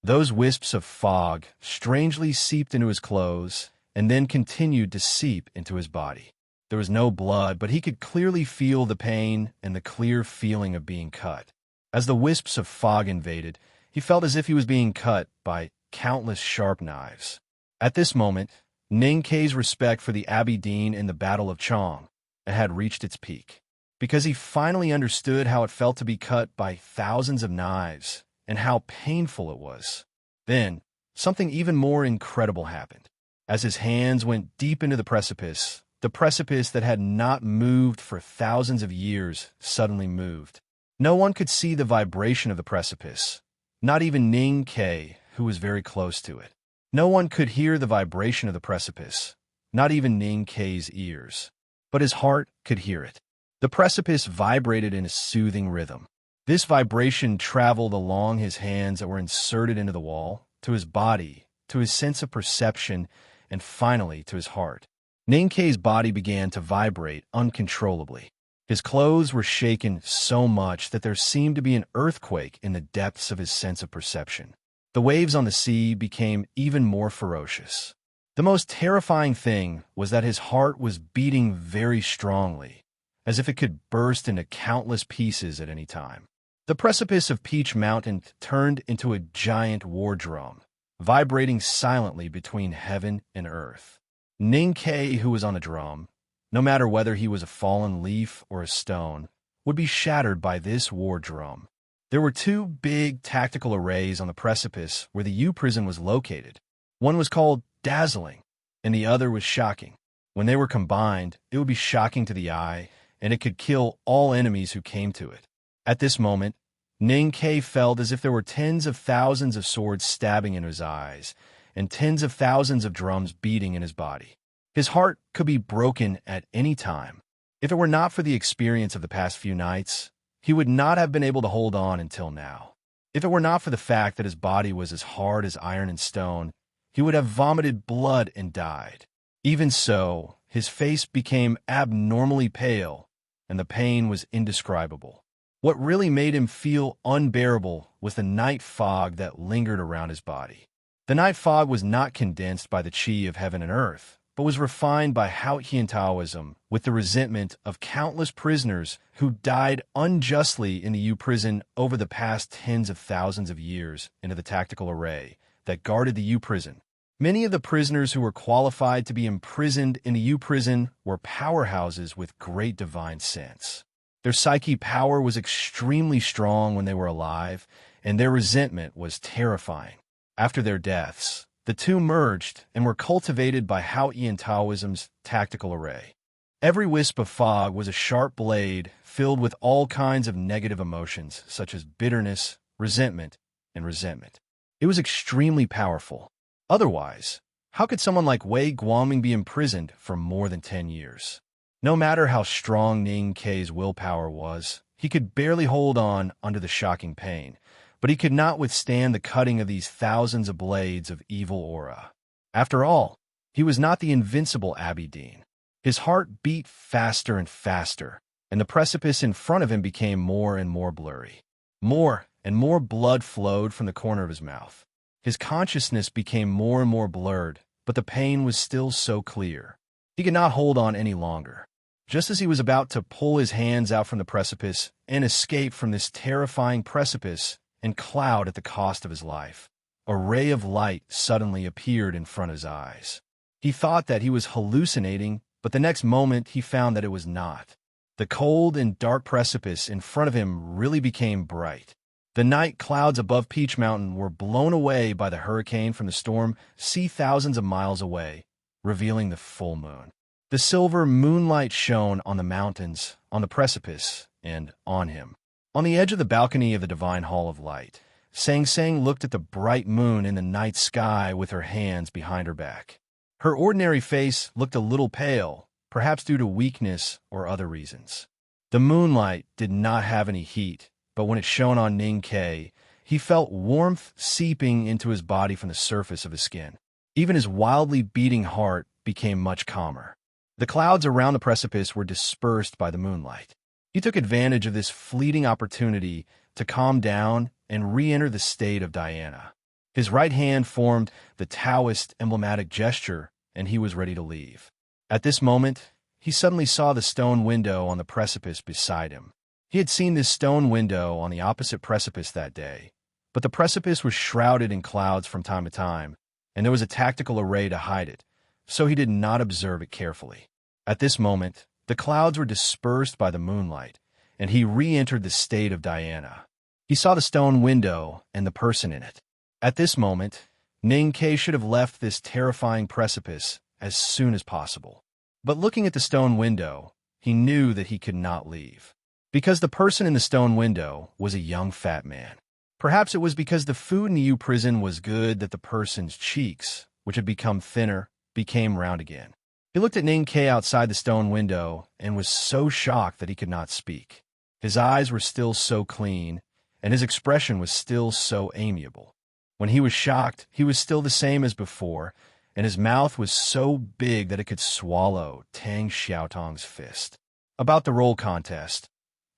Those wisps of fog strangely seeped into his clothes and then continued to seep into his body. There was no blood, but he could clearly feel the pain and the clear feeling of being cut. As the wisps of fog invaded, he felt as if he was being cut by countless sharp knives. At this moment, Ning Ke's respect for the Abbey Dean in the Battle of Chong had reached its peak. Because he finally understood how it felt to be cut by thousands of knives, and how painful it was. Then, something even more incredible happened. As his hands went deep into the precipice that had not moved for thousands of years suddenly moved. No one could see the vibration of the precipice, not even Ning Ke, who was very close to it. No one could hear the vibration of the precipice, not even Ning Ke's ears. But his heart could hear it. The precipice vibrated in a soothing rhythm. This vibration traveled along his hands that were inserted into the wall, to his body, to his sense of perception, and finally to his heart. Ning Ke's body began to vibrate uncontrollably. His clothes were shaken so much that there seemed to be an earthquake in the depths of his sense of perception. The waves on the sea became even more ferocious. The most terrifying thing was that his heart was beating very strongly, as if it could burst into countless pieces at any time. The precipice of Peach Mountain turned into a giant war drum, vibrating silently between heaven and earth. Ning Ke, who was on the drum, no matter whether he was a fallen leaf or a stone, would be shattered by this war drum. There were two big tactical arrays on the precipice where the U prison was located. One was called dazzling, and the other was shocking. When they were combined, it would be shocking to the eye, and it could kill all enemies who came to it. At this moment, Ning Ke felt as if there were tens of thousands of swords stabbing in his eyes, and tens of thousands of drums beating in his body. His heart could be broken at any time. If it were not for the experience of the past few nights, he would not have been able to hold on until now. If it were not for the fact that his body was as hard as iron and stone, he would have vomited blood and died. Even so, his face became abnormally pale, and the pain was indescribable. What really made him feel unbearable was the night fog that lingered around his body. The night fog was not condensed by the chi of heaven and earth, but was refined by Haotian Taoism with the resentment of countless prisoners who died unjustly in the U prison over the past tens of thousands of years into the tactical array that guarded the U prison. Many of the prisoners who were qualified to be imprisoned in the U prison were powerhouses with great divine sense. Their psyche power was extremely strong when they were alive, and their resentment was terrifying. After their deaths, the two merged and were cultivated by Haotian Taoism's tactical array. Every wisp of fog was a sharp blade filled with all kinds of negative emotions, such as bitterness, resentment, and resentment. It was extremely powerful. Otherwise, how could someone like Wei Guangming be imprisoned for more than 10 years? No matter how strong Ning Ke's willpower was, he could barely hold on under the shocking pain, but he could not withstand the cutting of these thousands of blades of evil aura. After all, he was not the invincible Abidine. His heart beat faster and faster, and the precipice in front of him became more and more blurry. More and more blood flowed from the corner of his mouth. His consciousness became more and more blurred, but the pain was still so clear. He could not hold on any longer. Just as he was about to pull his hands out from the precipice and escape from this terrifying precipice and cloud at the cost of his life, a ray of light suddenly appeared in front of his eyes. He thought that he was hallucinating, but the next moment he found that it was not. The cold and dark precipice in front of him really became bright. The night clouds above Peach Mountain were blown away by the hurricane from the storm sea thousands of miles away, revealing the full moon. The silver moonlight shone on the mountains, on the precipice, and on him. On the edge of the balcony of the Divine Hall of Light, Sang Sang looked at the bright moon in the night sky with her hands behind her back. Her ordinary face looked a little pale, perhaps due to weakness or other reasons. The moonlight did not have any heat, but when it shone on Ning Ke, he felt warmth seeping into his body from the surface of his skin. Even his wildly beating heart became much calmer. The clouds around the precipice were dispersed by the moonlight. He took advantage of this fleeting opportunity to calm down and re-enter the state of Diana. His right hand formed the Taoist emblematic gesture, and he was ready to leave. At this moment, he suddenly saw the stone window on the precipice beside him. He had seen this stone window on the opposite precipice that day, but the precipice was shrouded in clouds from time to time, and there was a tactical array to hide it, so he did not observe it carefully. At this moment, the clouds were dispersed by the moonlight, and he re-entered the state of Diana. He saw the stone window and the person in it. At this moment, Ning Ke should have left this terrifying precipice as soon as possible. But looking at the stone window, he knew that he could not leave. Because the person in the stone window was a young fat man. Perhaps it was because the food in the U prison was good that the person's cheeks, which had become thinner, became round again. He looked at Ning Ke outside the stone window and was so shocked that he could not speak. His eyes were still so clean, and his expression was still so amiable. When he was shocked, he was still the same as before, and his mouth was so big that it could swallow Tang Xiaotong's fist. About the role contest.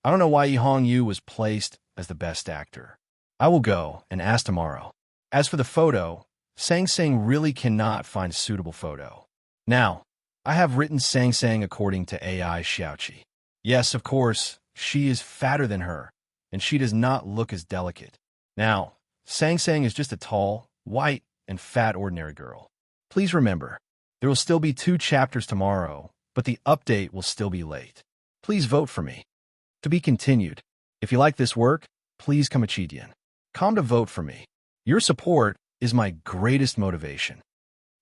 I don't know why Yi Hongyu was placed as the best actor. I will go and ask tomorrow. As for the photo, Sang Sang really cannot find a suitable photo. Now, I have written Sang Sang according to AI Xiaoqi. Yes, of course, she is fatter than her, and she does not look as delicate. Now, Sang Sang is just a tall, white, and fat ordinary girl. Please remember, there will still be 2 chapters tomorrow, but the update will still be late. Please vote for me. To be continued. If you like this work, please come to vote for me. Your support is my greatest motivation.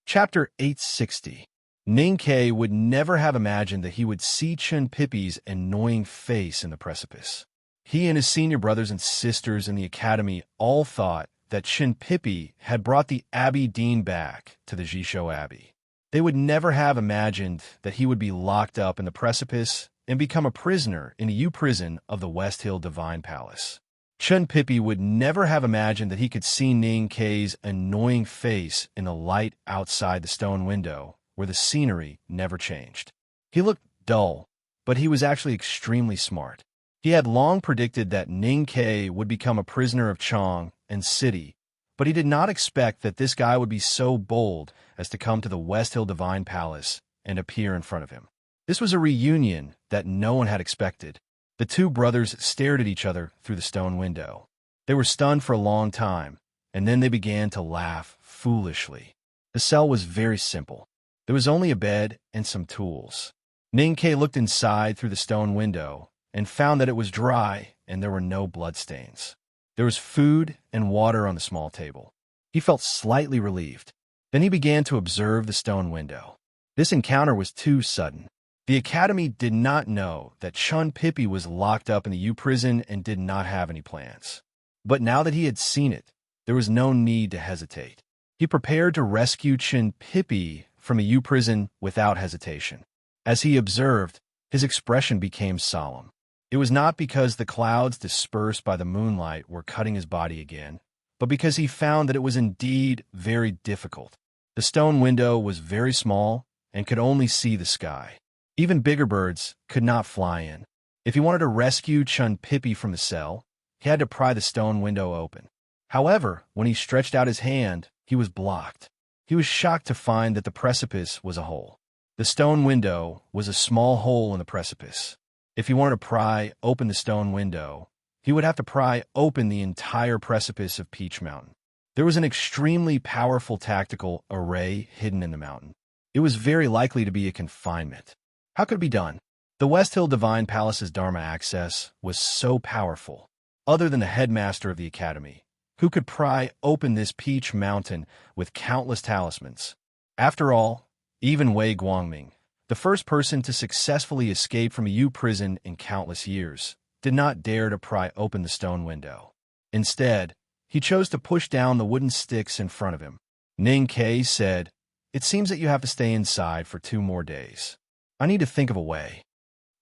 Chapter 860. Ning Ke would never have imagined that he would see Chen Pippi's annoying face in the precipice. He and his senior brothers and sisters in the academy all thought that Chen Pippi had brought the Abbey Dean back to the Jishou Abbey. They would never have imagined that he would be locked up in the precipice and become a prisoner in a U prison of the West Hill Divine Palace. Chen Pippi would never have imagined that he could see Ning Ke's annoying face in the light outside the stone window, where the scenery never changed. He looked dull, but he was actually extremely smart. He had long predicted that Ning Ke would become a prisoner of Chong and City, but he did not expect that this guy would be so bold as to come to the West Hill Divine Palace and appear in front of him. This was a reunion that no one had expected. The 2 brothers stared at each other through the stone window. They were stunned for a long time, and then they began to laugh foolishly. The cell was very simple. There was only a bed and some tools. Ning Ke looked inside through the stone window and found that it was dry and there were no bloodstains. There was food and water on the small table. He felt slightly relieved. Then he began to observe the stone window. This encounter was too sudden. The academy did not know that Chen Pippi was locked up in the U prison and did not have any plans. But now that he had seen it, there was no need to hesitate. He prepared to rescue Chen Pippi from a U prison without hesitation. As he observed, his expression became solemn. It was not because the clouds dispersed by the moonlight were cutting his body again, but because he found that it was indeed very difficult. The stone window was very small and could only see the sky. Even bigger birds could not fly in. If he wanted to rescue Chen Pippi from the cell, he had to pry the stone window open. However, when he stretched out his hand, he was blocked. He was shocked to find that the precipice was a hole. The stone window was a small hole in the precipice. If he wanted to pry open the stone window, he would have to pry open the entire precipice of Peach Mountain. There was an extremely powerful tactical array hidden in the mountain. It was very likely to be a confinement. How could it be done? The West Hill Divine Palace's Dharma access was so powerful, other than the headmaster of the academy, who could pry open this Peach Mountain with countless talismans. After all, even Wei Guangming, the first person to successfully escape from a U prison in countless years, did not dare to pry open the stone window. Instead, he chose to push down the wooden sticks in front of him. Ning Ke said, "It seems that you have to stay inside for 2 more days. I need to think of a way."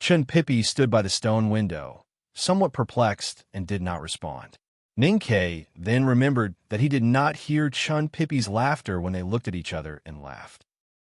Chen Pippi stood by the stone window, somewhat perplexed, and did not respond. Ning Ke then remembered that he did not hear Chen Pippi's laughter when they looked at each other and laughed.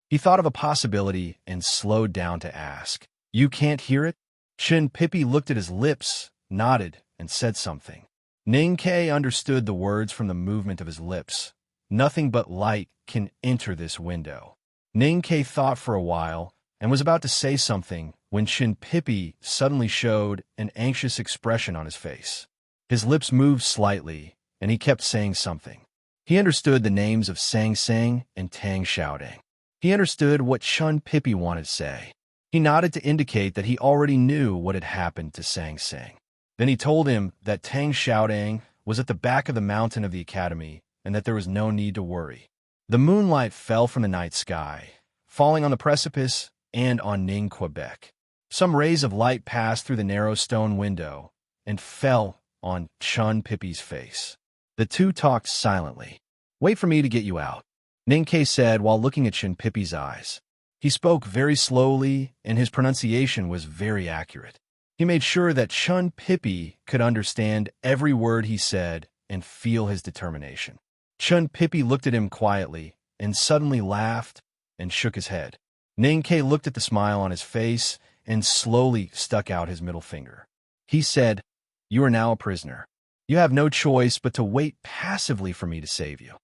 He thought of a possibility and slowed down to ask, "You can't hear it?" Chen Pippi looked at his lips, nodded, and said something. Ning Ke understood the words from the movement of his lips. Nothing but light can enter this window. Ning Ke thought for a while and was about to say something when Chen Pippi suddenly showed an anxious expression on his face. His lips moved slightly, and he kept saying something. He understood the names of Sang Sang and Tang Xiaodong. He understood what Chen Pippi wanted to say. He nodded to indicate that he already knew what had happened to Sang Sang. Then he told him that Tang Xiaodang was at the back of the mountain of the academy and that there was no need to worry. The moonlight fell from the night sky, falling on the precipice and on Ning, Quebec. Some rays of light passed through the narrow stone window and fell on Chun Pippi's face. The two talked silently. "Wait for me to get you out," Ning Ke said while looking at Chun Pippi's eyes. He spoke very slowly, and his pronunciation was very accurate. He made sure that Chun Pippi could understand every word he said and feel his determination. Chun Pippi looked at him quietly and suddenly laughed and shook his head. Ning Ke looked at the smile on his face and slowly stuck out his middle finger. He said, "You are now a prisoner. You have no choice but to wait passively for me to save you."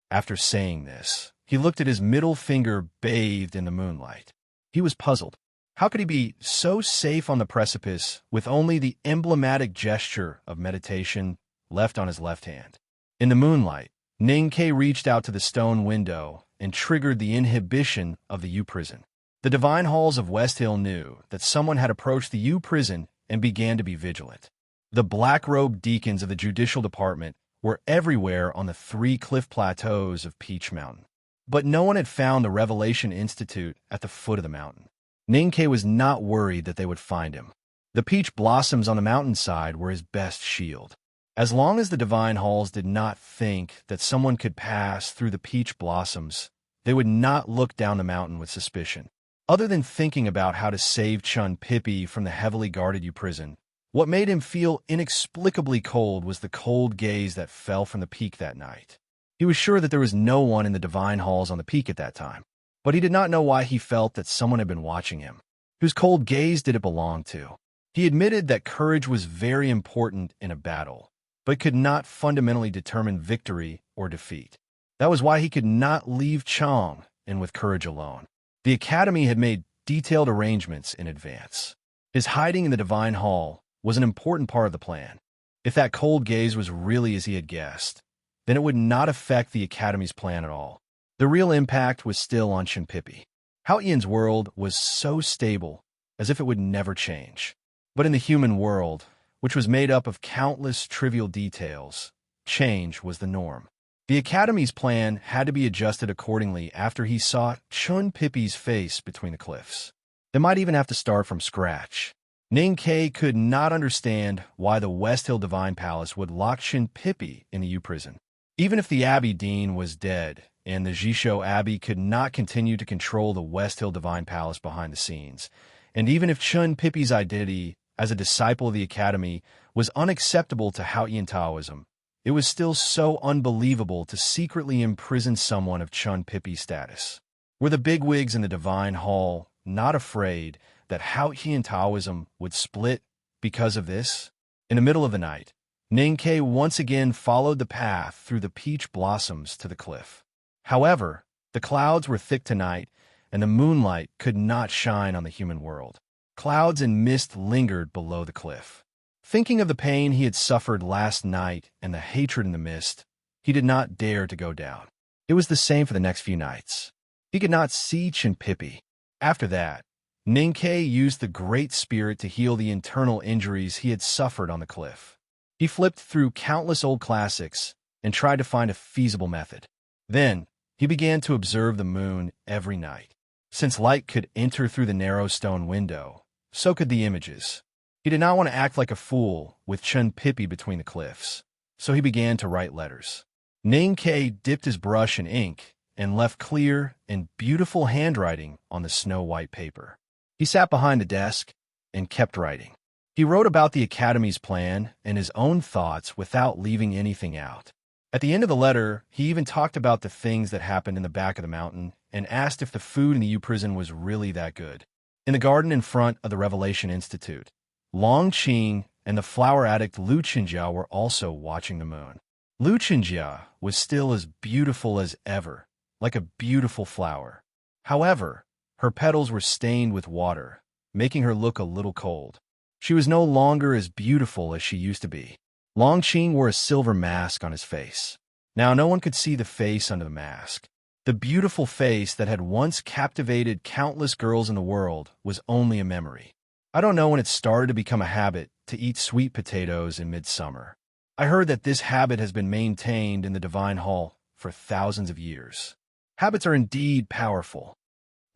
After saying this, he looked at his middle finger bathed in the moonlight. He was puzzled. How could he be so safe on the precipice with only the emblematic gesture of meditation left on his left hand? In the moonlight, Ning Ke reached out to the stone window and triggered the inhibition of the U prison. The divine halls of West Hill knew that someone had approached the U prison and began to be vigilant. The black-robed deacons of the judicial department were everywhere on the 3 cliff plateaus of Peach Mountain. But no one had found the Revelation Institute at the foot of the mountain. Ning Ke was not worried that they would find him. The peach blossoms on the mountainside were his best shield. As long as the divine halls did not think that someone could pass through the peach blossoms, they would not look down the mountain with suspicion. Other than thinking about how to save Chun Pippi from the heavily guarded U prison, what made him feel inexplicably cold was the cold gaze that fell from the peak that night. He was sure that there was no one in the divine halls on the peak at that time, but he did not know why he felt that someone had been watching him. Whose cold gaze did it belong to? He admitted that courage was very important in a battle, but could not fundamentally determine victory or defeat. That was why he could not leave Chong and with courage alone. The academy had made detailed arrangements in advance. His hiding in the divine hall was an important part of the plan. If that cold gaze was really as he had guessed, then it would not affect the academy's plan at all. The real impact was still on Chun Pippi. Hao Yan's world was so stable, as if it would never change. But in the human world, which was made up of countless trivial details, change was the norm. The academy's plan had to be adjusted accordingly after he saw Chun Pippi's face between the cliffs. They might even have to start from scratch. Ning Ke could not understand why the West Hill Divine Palace would lock Chun Pippi in the U prison. Even if the Abbey Dean was dead, and the Jisho Abbey could not continue to control the West Hill Divine Palace behind the scenes, and even if Chun Pippi's identity as a disciple of the Academy was unacceptable to Hao Yan Taoism, it was still so unbelievable to secretly imprison someone of Chun Pippi's status. Were the bigwigs in the Divine Hall not afraid that Hao Yan Taoism would split because of this? In the middle of the night, Ning Ke once again followed the path through the peach blossoms to the cliff. However, the clouds were thick tonight, and the moonlight could not shine on the human world. Clouds and mist lingered below the cliff. Thinking of the pain he had suffered last night and the hatred in the mist, he did not dare to go down. It was the same for the next few nights. He could not see Chun Pippi. After that, Ning Ke used the Great Spirit to heal the internal injuries he had suffered on the cliff. He flipped through countless old classics and tried to find a feasible method. Then, he began to observe the moon every night. Since light could enter through the narrow stone window, so could the images. He did not want to act like a fool with Chun Pippi between the cliffs, so he began to write letters. Ning Ke dipped his brush in ink and left clear and beautiful handwriting on the snow-white paper. He sat behind the desk and kept writing. He wrote about the Academy's plan and his own thoughts without leaving anything out. At the end of the letter, he even talked about the things that happened in the back of the mountain and asked if the food in the U prison was really that good. In the garden in front of the Revelation Institute, Long Qing and the flower addict Lu Qinjia were also watching the moon. Lu Qinjia was still as beautiful as ever, like a beautiful flower. However, her petals were stained with water, making her look a little cold. She was no longer as beautiful as she used to be. Long Qing wore a silver mask on his face. Now no one could see the face under the mask. The beautiful face that had once captivated countless girls in the world was only a memory. I don't know when it started to become a habit to eat sweet potatoes in midsummer. I heard that this habit has been maintained in the Divine Hall for thousands of years. Habits are indeed powerful.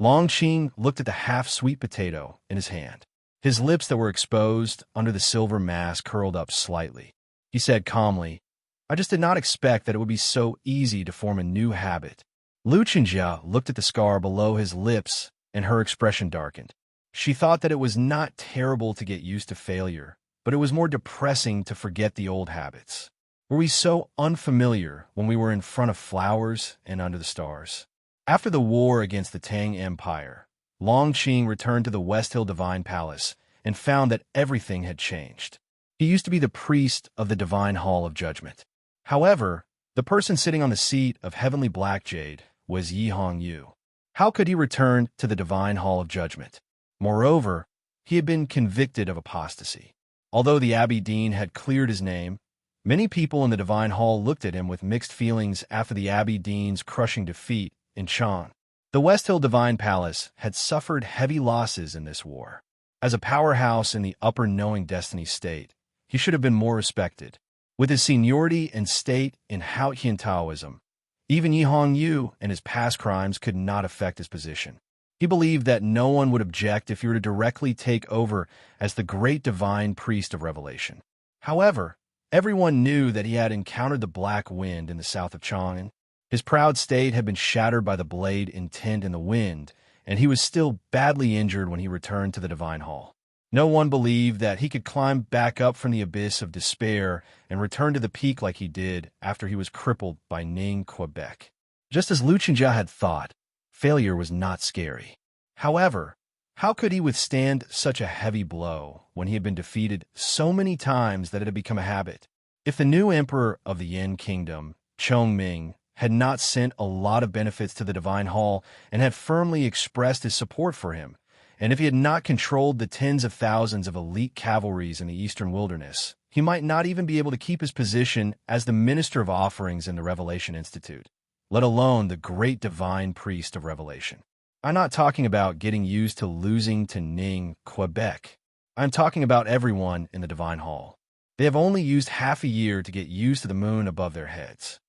Longqing looked at the half-sweet potato in his hand. His lips that were exposed under the silver mask curled up slightly. He said calmly, I just did not expect that it would be so easy to form a new habit. Lu Qinjia looked at the scar below his lips, and her expression darkened. She thought that it was not terrible to get used to failure, but it was more depressing to forget the old habits. Were we so unfamiliar when we were in front of flowers and under the stars? After the war against the Tang Empire, Longqing returned to the West Hill Divine Palace and found that everything had changed. He used to be the priest of the Divine Hall of Judgment. However, the person sitting on the seat of heavenly black jade was Yi Hongyu. How could he return to the Divine Hall of Judgment? Moreover, he had been convicted of apostasy. Although the Abbey Dean had cleared his name, many people in the Divine Hall looked at him with mixed feelings after the Abbey Dean's crushing defeat in Chang. The West Hill Divine Palace had suffered heavy losses in this war. As a powerhouse in the Upper Knowing Destiny state, he should have been more respected. With his seniority and state in Haotian Taoism, even Yi Hongyu and his past crimes could not affect his position. He believed that no one would object if he were to directly take over as the great divine priest of revelation. However, everyone knew that he had encountered the black wind in the south of Chang'an. His proud state had been shattered by the blade intent in the wind, and he was still badly injured when he returned to the Divine Hall. No one believed that he could climb back up from the abyss of despair and return to the peak like he did after he was crippled by Ning Quebec. Just as Lu Qinjia had thought, failure was not scary. However, how could he withstand such a heavy blow when he had been defeated so many times that it had become a habit? If the new emperor of the Yin Kingdom, Chongming, had not sent a lot of benefits to the Divine Hall and had firmly expressed his support for him, and if he had not controlled the tens of thousands of elite cavalries in the eastern wilderness, he might not even be able to keep his position as the Minister of Offerings in the Revelation Institute, let alone the great divine priest of revelation. I'm not talking about getting used to losing to Ning, Quebec. I'm talking about everyone in the Divine Hall. They have only used half a year to get used to the moon above their heads.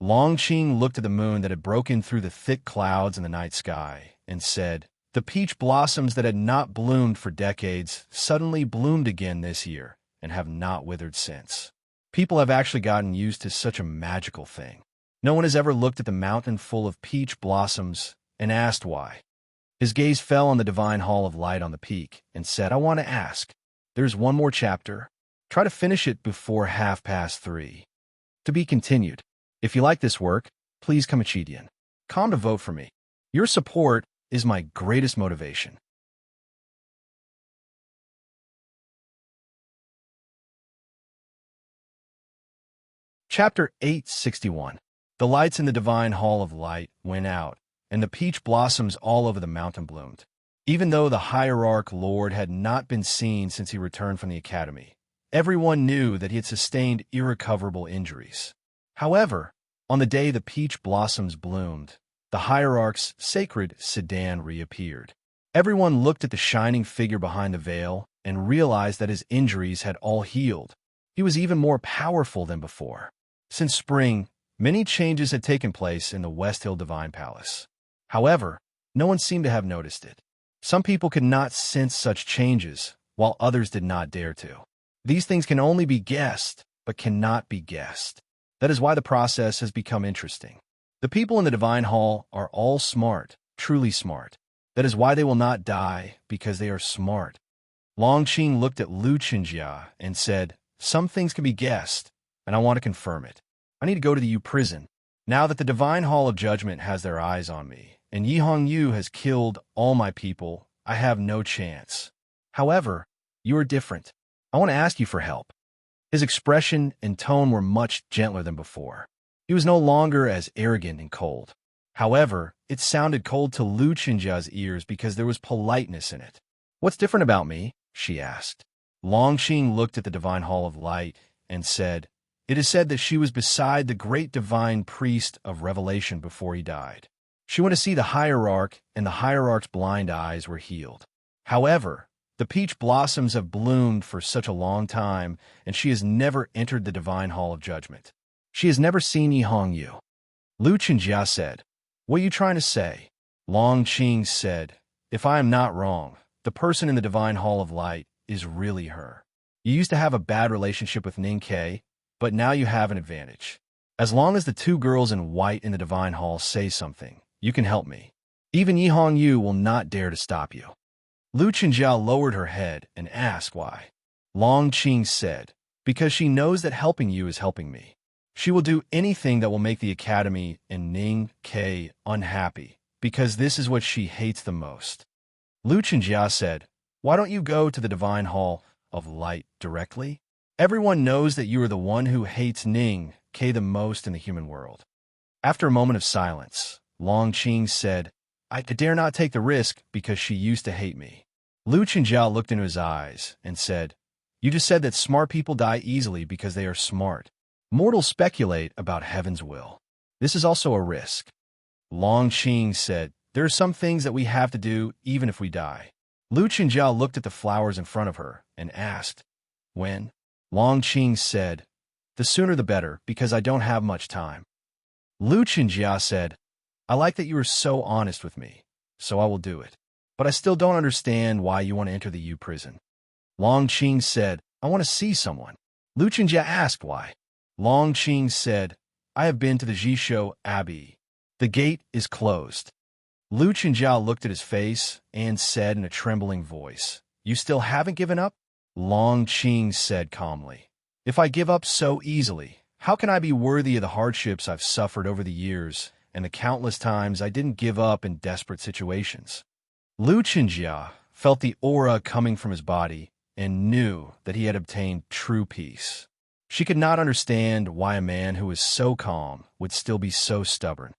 Longqing looked at the moon that had broken through the thick clouds in the night sky and said, the peach blossoms that had not bloomed for decades suddenly bloomed again this year and have not withered since. People have actually gotten used to such a magical thing. No one has ever looked at the mountain full of peach blossoms and asked why. His gaze fell on the Divine Hall of Light on the peak and said, I want to ask. There's one more chapter. Try to finish it before 3:30. To be continued. If you like this work, please come Chidian. Come to vote for me. Your support is my greatest motivation. Chapter 861. The lights in the Divine Hall of Light went out, and the peach blossoms all over the mountain bloomed. Even though the Hierarch Lord had not been seen since he returned from the academy, everyone knew that he had sustained irrecoverable injuries. However, on the day the peach blossoms bloomed, the Hierarch's sacred sedan reappeared. Everyone looked at the shining figure behind the veil and realized that his injuries had all healed. He was even more powerful than before. Since spring, many changes had taken place in the West Hill Divine Palace. However, no one seemed to have noticed it. Some people could not sense such changes, while others did not dare to. These things can only be guessed, but cannot be guessed. That is why the process has become interesting. The people in the Divine Hall are all smart, truly smart. That is why they will not die, because they are smart. Longqing looked at Lu Qinjia and said, some things can be guessed, and I want to confirm it. I need to go to the U prison. Now that the Divine Hall of Judgment has their eyes on me, and Yi Hongyu has killed all my people, I have no chance. However, you are different. I want to ask you for help. His expression and tone were much gentler than before. He was no longer as arrogant and cold. However, it sounded cold to Lu Qinjia's ears because there was politeness in it. What's different about me? She asked. Longqing looked at the Divine Hall of Light and said, it is said that she was beside the great divine priest of revelation before he died. She went to see the Hierarch, and the Hierarch's blind eyes were healed. However, The peach blossoms have bloomed for such a long time, and she has never entered the divine hall of judgment. She has never seen Yi Hong Yu. Lu Chenjia said, "What are you trying to say?" Long Qing said, "If I am not wrong, the person in the divine hall of light is really her. You used to have a bad relationship with Ning Ke, but now you have an advantage. As long as the two girls in white in the divine hall say something, you can help me. Even Yi Hong Yu will not dare to stop you." Lu Chenjiao lowered her head and asked why. Long Qing said, "Because she knows that helping you is helping me. She will do anything that will make the academy and Ning Ke unhappy, because this is what she hates the most." Lu Chenjia said, "Why don't you go to the divine hall of light directly? Everyone knows that you are the one who hates Ning Ke the most in the human world." After a moment of silence, Long Qing said, "I dare not take the risk because she used to hate me." Lu Chenjiao looked into his eyes and said, "You just said that smart people die easily because they are smart. Mortals speculate about heaven's will. This is also a risk." Long Qing said, "There are some things that we have to do even if we die." Lu Chenjiao looked at the flowers in front of her and asked, "When?" Long Qing said, "The sooner the better, because I don't have much time." Lu Chenjia said, "I like that you are so honest with me, so I will do it. But I still don't understand why you want to enter the U prison." Long Qing said, "I want to see someone." Lu Chenjia asked why. Long Qing said, "I have been to the Jisho Abbey. The gate is closed." Lu Chenjiao looked at his face and said in a trembling voice, "You still haven't given up?" Long Qing said calmly, "If I give up so easily, how can I be worthy of the hardships I've suffered over the years and the countless times I didn't give up in desperate situations?" Lu Chenjia felt the aura coming from his body and knew that he had obtained true peace. She could not understand why a man who was so calm would still be so stubborn.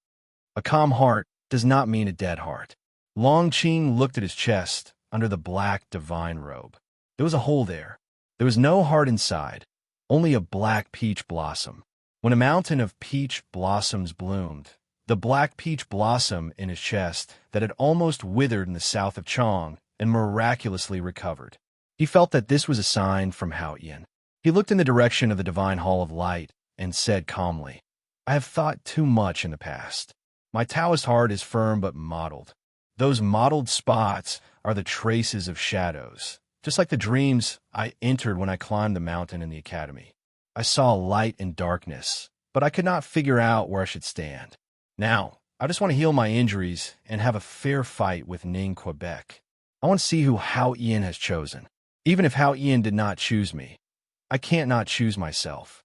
A calm heart does not mean a dead heart. Long Qing looked at his chest under the black divine robe. There was a hole there. There was no heart inside, only a black peach blossom. When a mountain of peach blossoms bloomed, the black peach blossom in his chest that had almost withered in the south of Chong and miraculously recovered. He felt that this was a sign from Hao Yin. He looked in the direction of the divine hall of light and said calmly, "I have thought too much in the past. My Taoist heart is firm but mottled. Those mottled spots are the traces of shadows, just like the dreams I entered when I climbed the mountain in the academy. I saw light and darkness, but I could not figure out where I should stand. Now, I just want to heal my injuries and have a fair fight with Ning Quebec. I want to see who Hao Yin has chosen. Even if Hao Yin did not choose me, I can't not choose myself."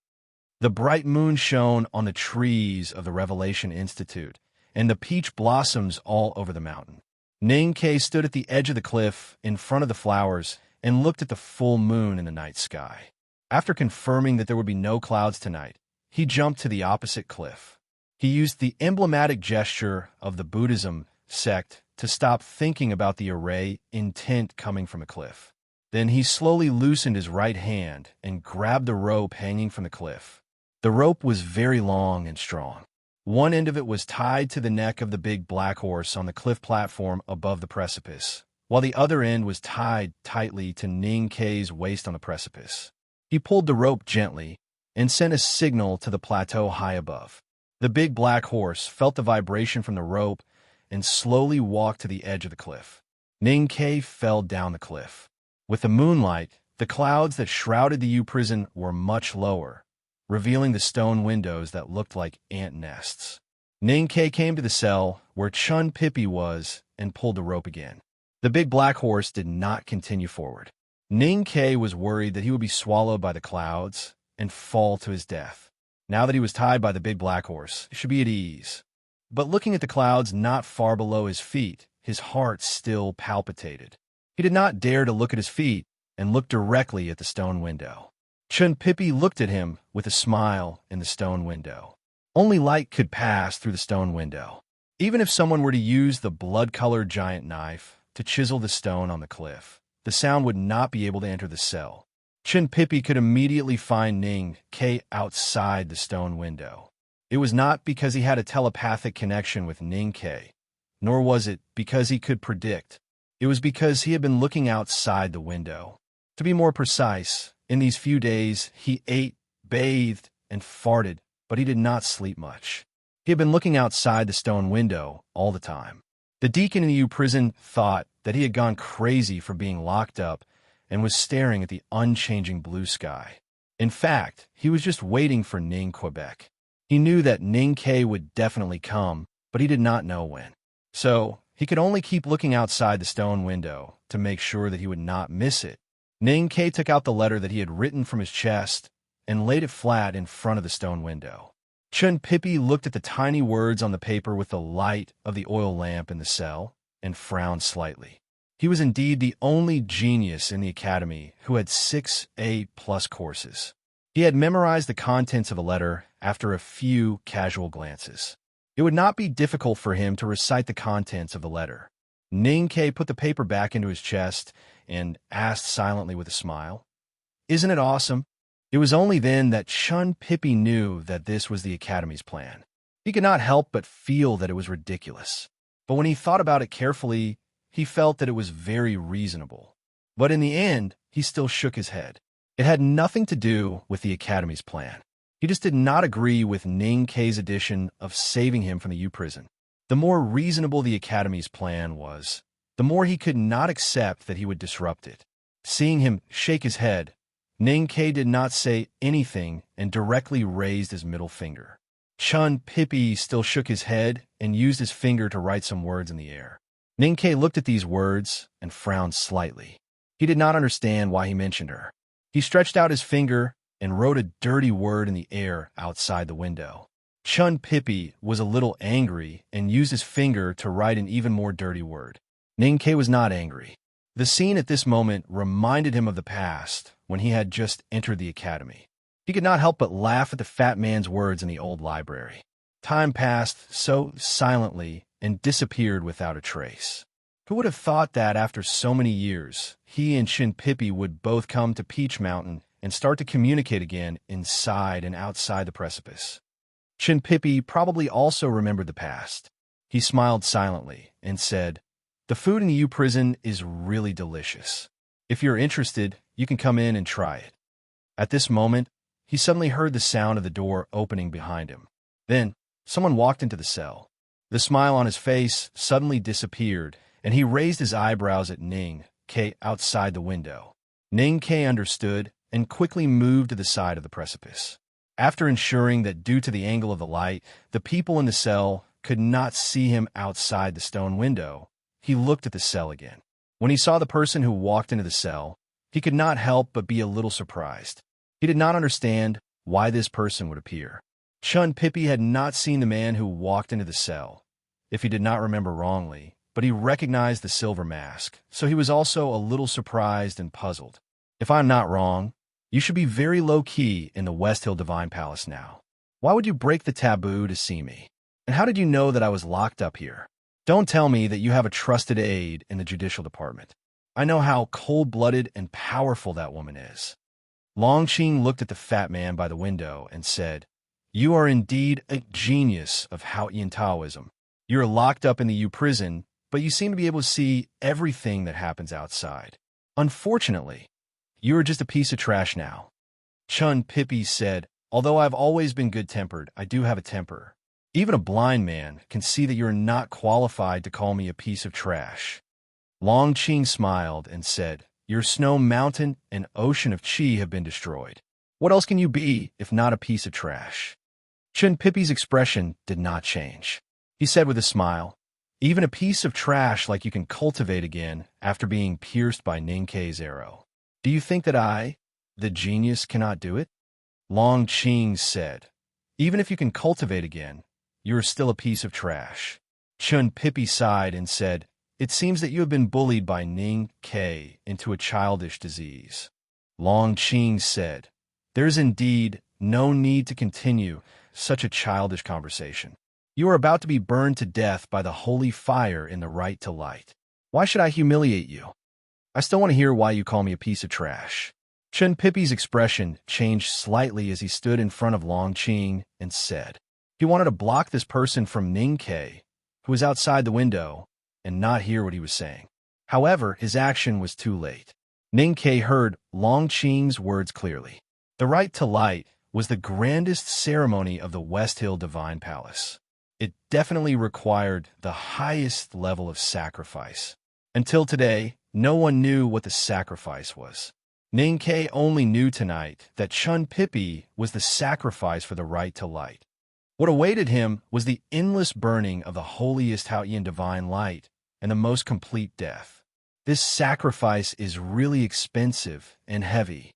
The bright moon shone on the trees of the Revelation Institute and the peach blossoms all over the mountain. Ning Ke stood at the edge of the cliff in front of the flowers and looked at the full moon in the night sky. After confirming that there would be no clouds tonight, he jumped to the opposite cliff. He used the emblematic gesture of the Buddhism sect to stop thinking about the array intent coming from a cliff. Then he slowly loosened his right hand and grabbed the rope hanging from the cliff. The rope was very long and strong. One end of it was tied to the neck of the big black horse on the cliff platform above the precipice, while the other end was tied tightly to Ning Ke's waist on the precipice. He pulled the rope gently and sent a signal to the plateau high above. The big black horse felt the vibration from the rope and slowly walked to the edge of the cliff. Ning Ke fell down the cliff. With the moonlight, the clouds that shrouded the U prison were much lower, revealing the stone windows that looked like ant nests. Ning Ke came to the cell where Chun Pippi was and pulled the rope again. The big black horse did not continue forward. Ning Ke was worried that he would be swallowed by the clouds and fall to his death. Now that he was tied by the big black horse, he should be at ease. But looking at the clouds not far below his feet, his heart still palpitated. He did not dare to look at his feet and look directly at the stone window. Chun Pippi looked at him with a smile in the stone window. Only light could pass through the stone window. Even if someone were to use the blood-colored giant knife to chisel the stone on the cliff, the sound would not be able to enter the cell. Chun Pippi could immediately find Ning Ke outside the stone window. It was not because he had a telepathic connection with Ning Ke, nor was it because he could predict It was because he had been looking outside the window. To be more precise, in these few days, he ate, bathed, and farted, but he did not sleep much. He had been looking outside the stone window all the time. The deacon in the U prison thought that he had gone crazy for being locked up and was staring at the unchanging blue sky. In fact, he was just waiting for Ning Quebec. He knew that Ning K would definitely come, but he did not know when. So, he could only keep looking outside the stone window to make sure that he would not miss it. Ning K took out the letter that he had written from his chest and laid it flat in front of the stone window. Chun Pippi looked at the tiny words on the paper with the light of the oil lamp in the cell and frowned slightly. He was indeed the only genius in the academy who had 6 A+ courses. He had memorized the contents of a letter after a few casual glances. It would not be difficult for him to recite the contents of the letter. Ning K put the paper back into his chest and asked silently with a smile, "Isn't it awesome?" It was only then that Chun Pippi knew that this was the Academy's plan. He could not help but feel that it was ridiculous. But when he thought about it carefully, he felt that it was very reasonable. But in the end, he still shook his head. It had nothing to do with the Academy's plan. He just did not agree with Ning K's addition of saving him from the U prison. The more reasonable the Academy's plan was, the more he could not accept that he would disrupt it. Seeing him shake his head, Ning K did not say anything and directly raised his middle finger. Chun Pippi still shook his head and used his finger to write some words in the air. Ning K looked at these words and frowned slightly. He did not understand why he mentioned her. He stretched out his finger and wrote a dirty word in the air outside the window. Chun Pippi was a little angry and used his finger to write an even more dirty word. Ning K was not angry. The scene at this moment reminded him of the past when he had just entered the academy. He could not help but laugh at the fat man's words in the old library. Time passed so silently and disappeared without a trace. Who would have thought that after so many years, he and Chun Pippi would both come to Peach Mountain and start to communicate again inside and outside the precipice? Chun Pippi probably also remembered the past. He smiled silently and said, "The food in the U prison is really delicious. If you're interested, you can come in and try it." At this moment, he suddenly heard the sound of the door opening behind him. Then, someone walked into the cell. The smile on his face suddenly disappeared, and he raised his eyebrows at Ning K outside the window. Ning K understood and quickly moved to the side of the precipice. After ensuring that due to the angle of the light, the people in the cell could not see him outside the stone window, he looked at the cell again. When he saw the person who walked into the cell, he could not help but be a little surprised. He did not understand why this person would appear. Chun Pippi had not seen the man who walked into the cell, if he did not remember wrongly, but he recognized the silver mask, so he was also a little surprised and puzzled. "If I'm not wrong, you should be very low-key in the West Hill Divine Palace now. Why would you break the taboo to see me? And how did you know that I was locked up here? Don't tell me that you have a trusted aide in the judicial department. I know how cold-blooded and powerful that woman is." Long Qing looked at the fat man by the window and said, "You are indeed a genius of Haotian Taoism. You are locked up in the U prison, but you seem to be able to see everything that happens outside. Unfortunately, you are just a piece of trash now." Chun Pippi said, "Although I've always been good-tempered, I do have a temper. Even a blind man can see that you're not qualified to call me a piece of trash." Long Qing smiled and said, "Your snow mountain and ocean of chi have been destroyed. What else can you be if not a piece of trash?" Chun Pippi's expression did not change. He said with a smile, "Even a piece of trash like you can cultivate again after being pierced by Ning K's arrow. Do you think that I, the genius, cannot do it?" Long Qing said, "Even if you can cultivate again, you are still a piece of trash." Chun Pippi sighed and said, "It seems that you have been bullied by Ning K into a childish disease." Long Qing said, "There is indeed no need to continue such a childish conversation. You are about to be burned to death by the holy fire in the right to light. Why should I humiliate you? I still want to hear why you call me a piece of trash." Chun Pippi's expression changed slightly as he stood in front of Long Qing and said, he wanted to block this person from Ning K, who was outside the window, and not hear what he was saying. However, his action was too late. Ning-Ke heard Long Qing's words clearly. The right to light was the grandest ceremony of the West Hill Divine Palace. It definitely required the highest level of sacrifice. Until today, no one knew what the sacrifice was. Ning-Ke only knew tonight that Chun Pippi was the sacrifice for the right to light. What awaited him was the endless burning of the holiest Haotian divine light and the most complete death. This sacrifice is really expensive and heavy.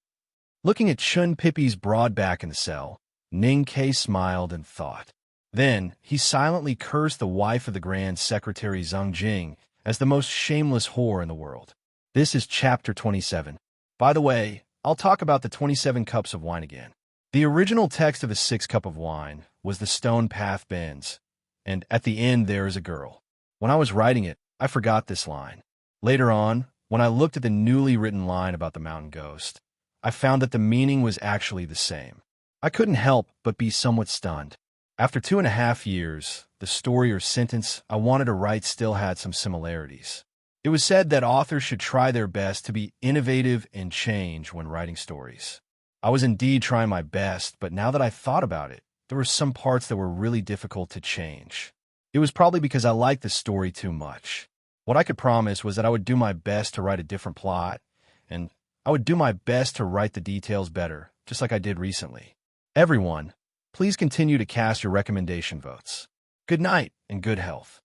Looking at Chun Pippi's broad back in the cell, Ning-Ke smiled and thought. Then he silently cursed the wife of the Grand Secretary Zheng Jing as the most shameless whore in the world. This is Chapter 27. By the way, I'll talk about the 27 cups of wine again. The original text of the 6th cup of wine was the stone path bends, and at the end there is a girl. When I was writing it, I forgot this line. Later on, when I looked at the newly written line about the mountain ghost, I found that the meaning was actually the same. I couldn't help but be somewhat stunned. After 2.5 years, the story or sentence I wanted to write still had some similarities. It was said that authors should try their best to be innovative and change when writing stories. I was indeed trying my best, but now that I thought about it, there were some parts that were really difficult to change. It was probably because I liked the story too much. What I could promise was that I would do my best to write a different plot, and I would do my best to write the details better, just like I did recently. Everyone, please continue to cast your recommendation votes. Good night and good health.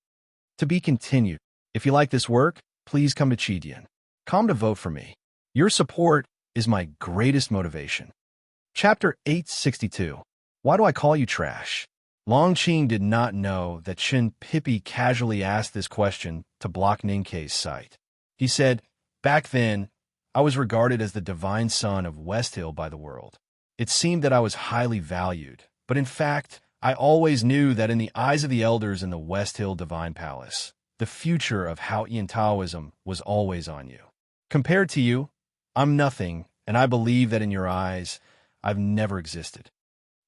To be continued. If you like this work, please come to Chidian. Come to vote for me. Your support is my greatest motivation. Chapter 862. Why do I call you trash? Long Qing did not know that Chun Pippi casually asked this question to block Ning-Ke's sight. He said, "Back then, I was regarded as the divine son of West Hill by the world. It seemed that I was highly valued, but in fact, I always knew that in the eyes of the elders in the West Hill Divine Palace, the future of Haotian Taoism was always on you. Compared to you, I'm nothing, and I believe that in your eyes, I've never existed."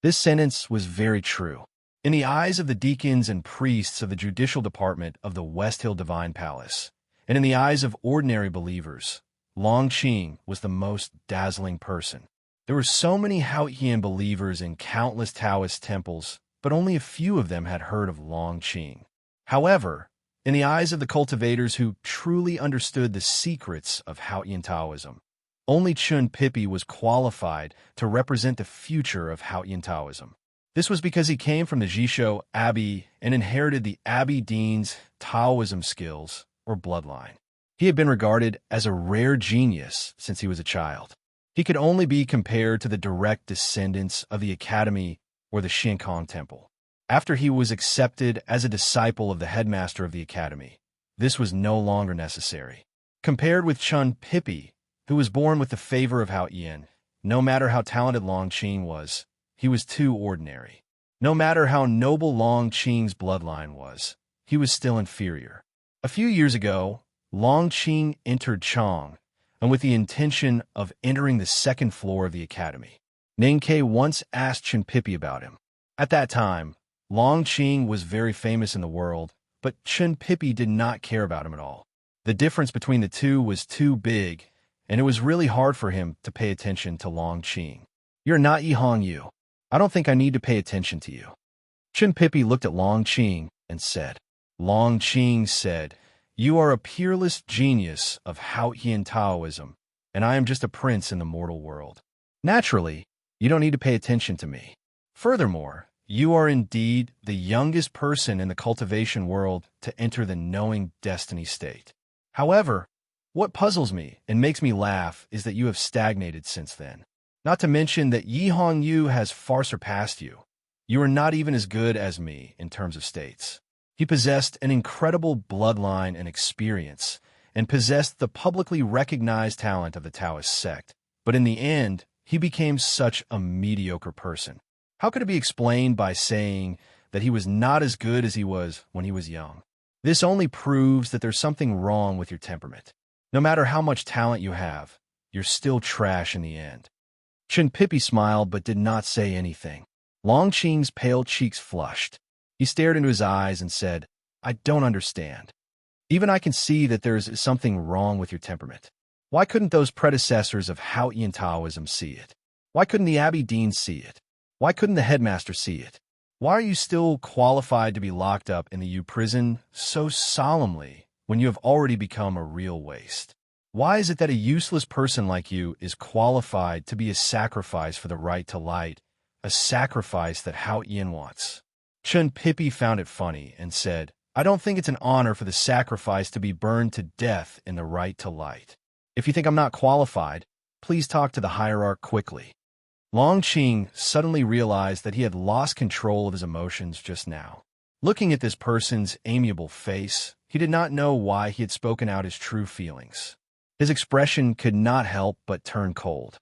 This sentence was very true. In the eyes of the deacons and priests of the judicial department of the West Hill Divine Palace, and in the eyes of ordinary believers, Long Qing was the most dazzling person. There were so many Haotian believers in countless Taoist temples, but only a few of them had heard of Long Qing. However, in the eyes of the cultivators who truly understood the secrets of Haotian Taoism, only Chun Pippi was qualified to represent the future of Haotian Taoism. This was because he came from the Jisho Abbey and inherited the Abbey Dean's Taoism skills or bloodline. He had been regarded as a rare genius since he was a child. He could only be compared to the direct descendants of the Academy or the Shinkong Temple. After he was accepted as a disciple of the headmaster of the Academy, this was no longer necessary. Compared with Chun Pippi, who was born with the favor of Haotian, no matter how talented Long Qing was, he was too ordinary. No matter how noble Long Qing's bloodline was, he was still inferior. A few years ago, Long Qing entered Chong, and with the intention of entering the 2nd floor of the academy. Ning-Ke once asked Chun Pippi about him. At that time, Long Qing was very famous in the world, but Chun Pippi did not care about him at all. The difference between the two was too big, and it was really hard for him to pay attention to Long Qing. "You're not Yi Hong Yu. I don't think I need to pay attention to you." Chun Pippi looked at Long Qing and said. Long Qing said, "You are a peerless genius of Haotian Taoism, and I am just a prince in the mortal world. Naturally, you don't need to pay attention to me. Furthermore, you are indeed the youngest person in the cultivation world to enter the knowing destiny state. However, what puzzles me and makes me laugh is that you have stagnated since then. Not to mention that Yi Hong Yu has far surpassed you. You are not even as good as me in terms of states." He possessed an incredible bloodline and experience, and possessed the publicly recognized talent of the Taoist sect. But in the end, he became such a mediocre person. How could it be explained by saying that he was not as good as he was when he was young? This only proves that there's something wrong with your temperament. No matter how much talent you have, you're still trash in the end. Chun Pippi smiled but did not say anything. Long Qing's pale cheeks flushed. He stared into his eyes and said, "I don't understand." Even I can see that there's something wrong with your temperament. Why couldn't those predecessors of Haotian Taoism see it? Why couldn't the Abbey Dean see it? Why couldn't the headmaster see it? Why are you still qualified to be locked up in the U prison so solemnly when you have already become a real waste? Why is it that a useless person like you is qualified to be a sacrifice for the right to light, a sacrifice that Haotian wants? Chun Pippi found it funny and said, I don't think it's an honor for the sacrifice to be burned to death in the right to light. If you think I'm not qualified, please talk to the hierarch quickly. Long Qing suddenly realized that he had lost control of his emotions just now. Looking at this person's amiable face, he did not know why he had spoken out his true feelings. His expression could not help but turn cold.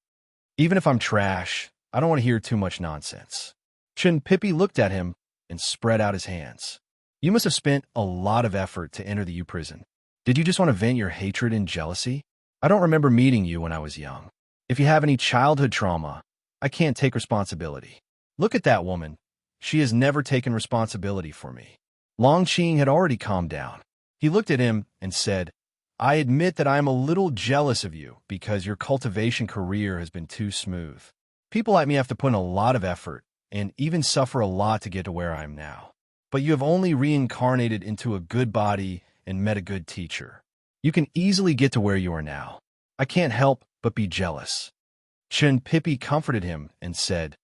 Even if I'm trash, I don't want to hear too much nonsense. Chun Pippi looked at him and spread out his hands. You must have spent a lot of effort to enter the U prison. Did you just want to vent your hatred and jealousy? I don't remember meeting you when I was young. If you have any childhood trauma, I can't take responsibility. Look at that woman. She has never taken responsibility for me. Long Qing had already calmed down. He looked at him and said, I admit that I am a little jealous of you because your cultivation career has been too smooth. People like me have to put in a lot of effort and even suffer a lot to get to where I am now. But you have only reincarnated into a good body and met a good teacher. You can easily get to where you are now. I can't help but be jealous. Chun Pippi comforted him and said,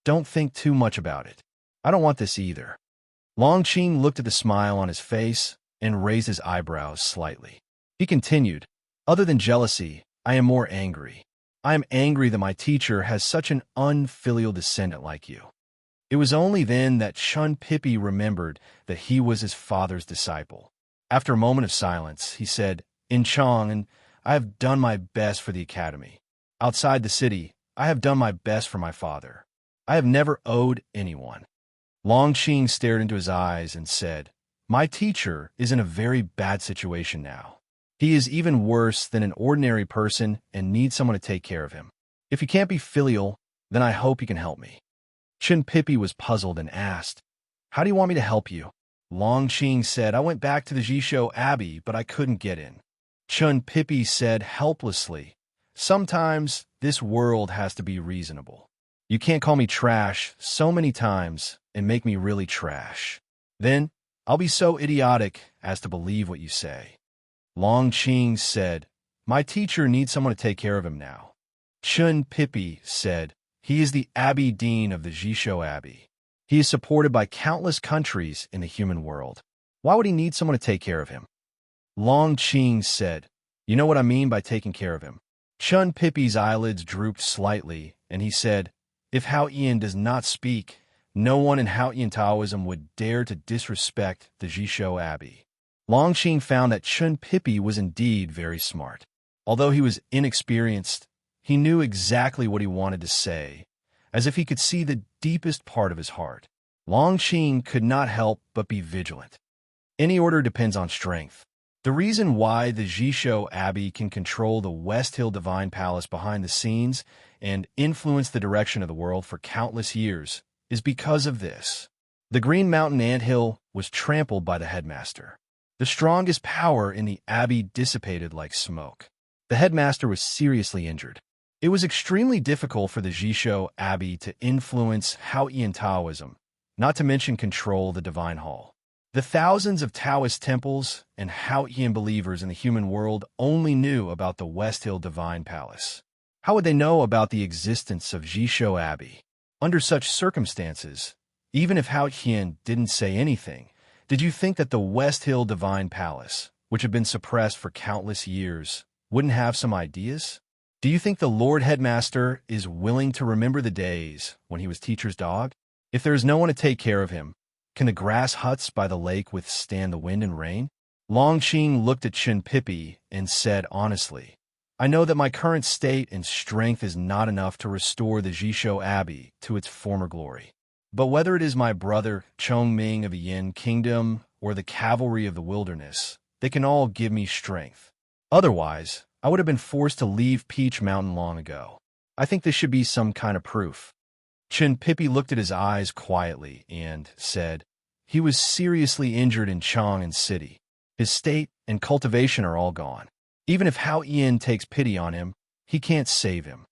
Don't think too much about it. I don't want this either. Long Qing looked at the smile on his face and raised his eyebrows slightly. He continued, Other than jealousy, I am more angry. I am angry that my teacher has such an unfilial descendant like you. It was only then that Chun Pippi remembered that he was his father's disciple. After a moment of silence, he said, In Chong, I have done my best for the academy. Outside the city, I have done my best for my father. I have never owed anyone. Long Qing stared into his eyes and said, My teacher is in a very bad situation now. He is even worse than an ordinary person and needs someone to take care of him. If you can't be filial, then I hope you can help me. Chun Pippi was puzzled and asked, How do you want me to help you? Long Qing said, I went back to the Jisho Abbey, but I couldn't get in. Chun Pippi said helplessly, Sometimes this world has to be reasonable. You can't call me trash so many times and make me really trash. Then I'll be so idiotic as to believe what you say. Long Qing said, My teacher needs someone to take care of him now. Chun Pippi said, He is the Abbey Dean of the Jisho Abbey. He is supported by countless countries in the human world. Why would he need someone to take care of him? Long Qing said, You know what I mean by taking care of him. Chun Pippi's eyelids drooped slightly, and he said, If Haotian does not speak, no one in Haotian Taoism would dare to disrespect the Jisho Abbey. Long Qing found that Chun Pippi was indeed very smart. Although he was inexperienced, he knew exactly what he wanted to say, as if he could see the deepest part of his heart. Long Qing could not help but be vigilant. Any order depends on strength. The reason why the Jisho Abbey can control the West Hill Divine Palace behind the scenes and influence the direction of the world for countless years is because of this. The Green Mountain Anthill was trampled by the headmaster. The strongest power in the abbey dissipated like smoke. The headmaster was seriously injured. It was extremely difficult for the Jisho Abbey to influence Haotian Taoism, not to mention control the Divine Hall. The thousands of Taoist temples and Haotian believers in the human world only knew about the West Hill Divine Palace. How would they know about the existence of Jisho Abbey? Under such circumstances, even if Haotian didn't say anything, did you think that the West Hill Divine Palace, which had been suppressed for countless years, wouldn't have some ideas? Do you think the Lord Headmaster is willing to remember the days when he was teacher's dog? If there is no one to take care of him, can the grass huts by the lake withstand the wind and rain? Long Qing looked at Chun Pippi and said honestly, I know that my current state and strength is not enough to restore the Jisho Abbey to its former glory. But whether it is my brother Chong Ming of the Yin Kingdom or the cavalry of the wilderness, they can all give me strength. Otherwise, I would have been forced to leave Peach Mountain long ago. I think this should be some kind of proof. Chun Pippi looked at his eyes quietly and said, He was seriously injured in Chang'an City. His state and cultivation are all gone. Even if Hao Yin takes pity on him, he can't save him.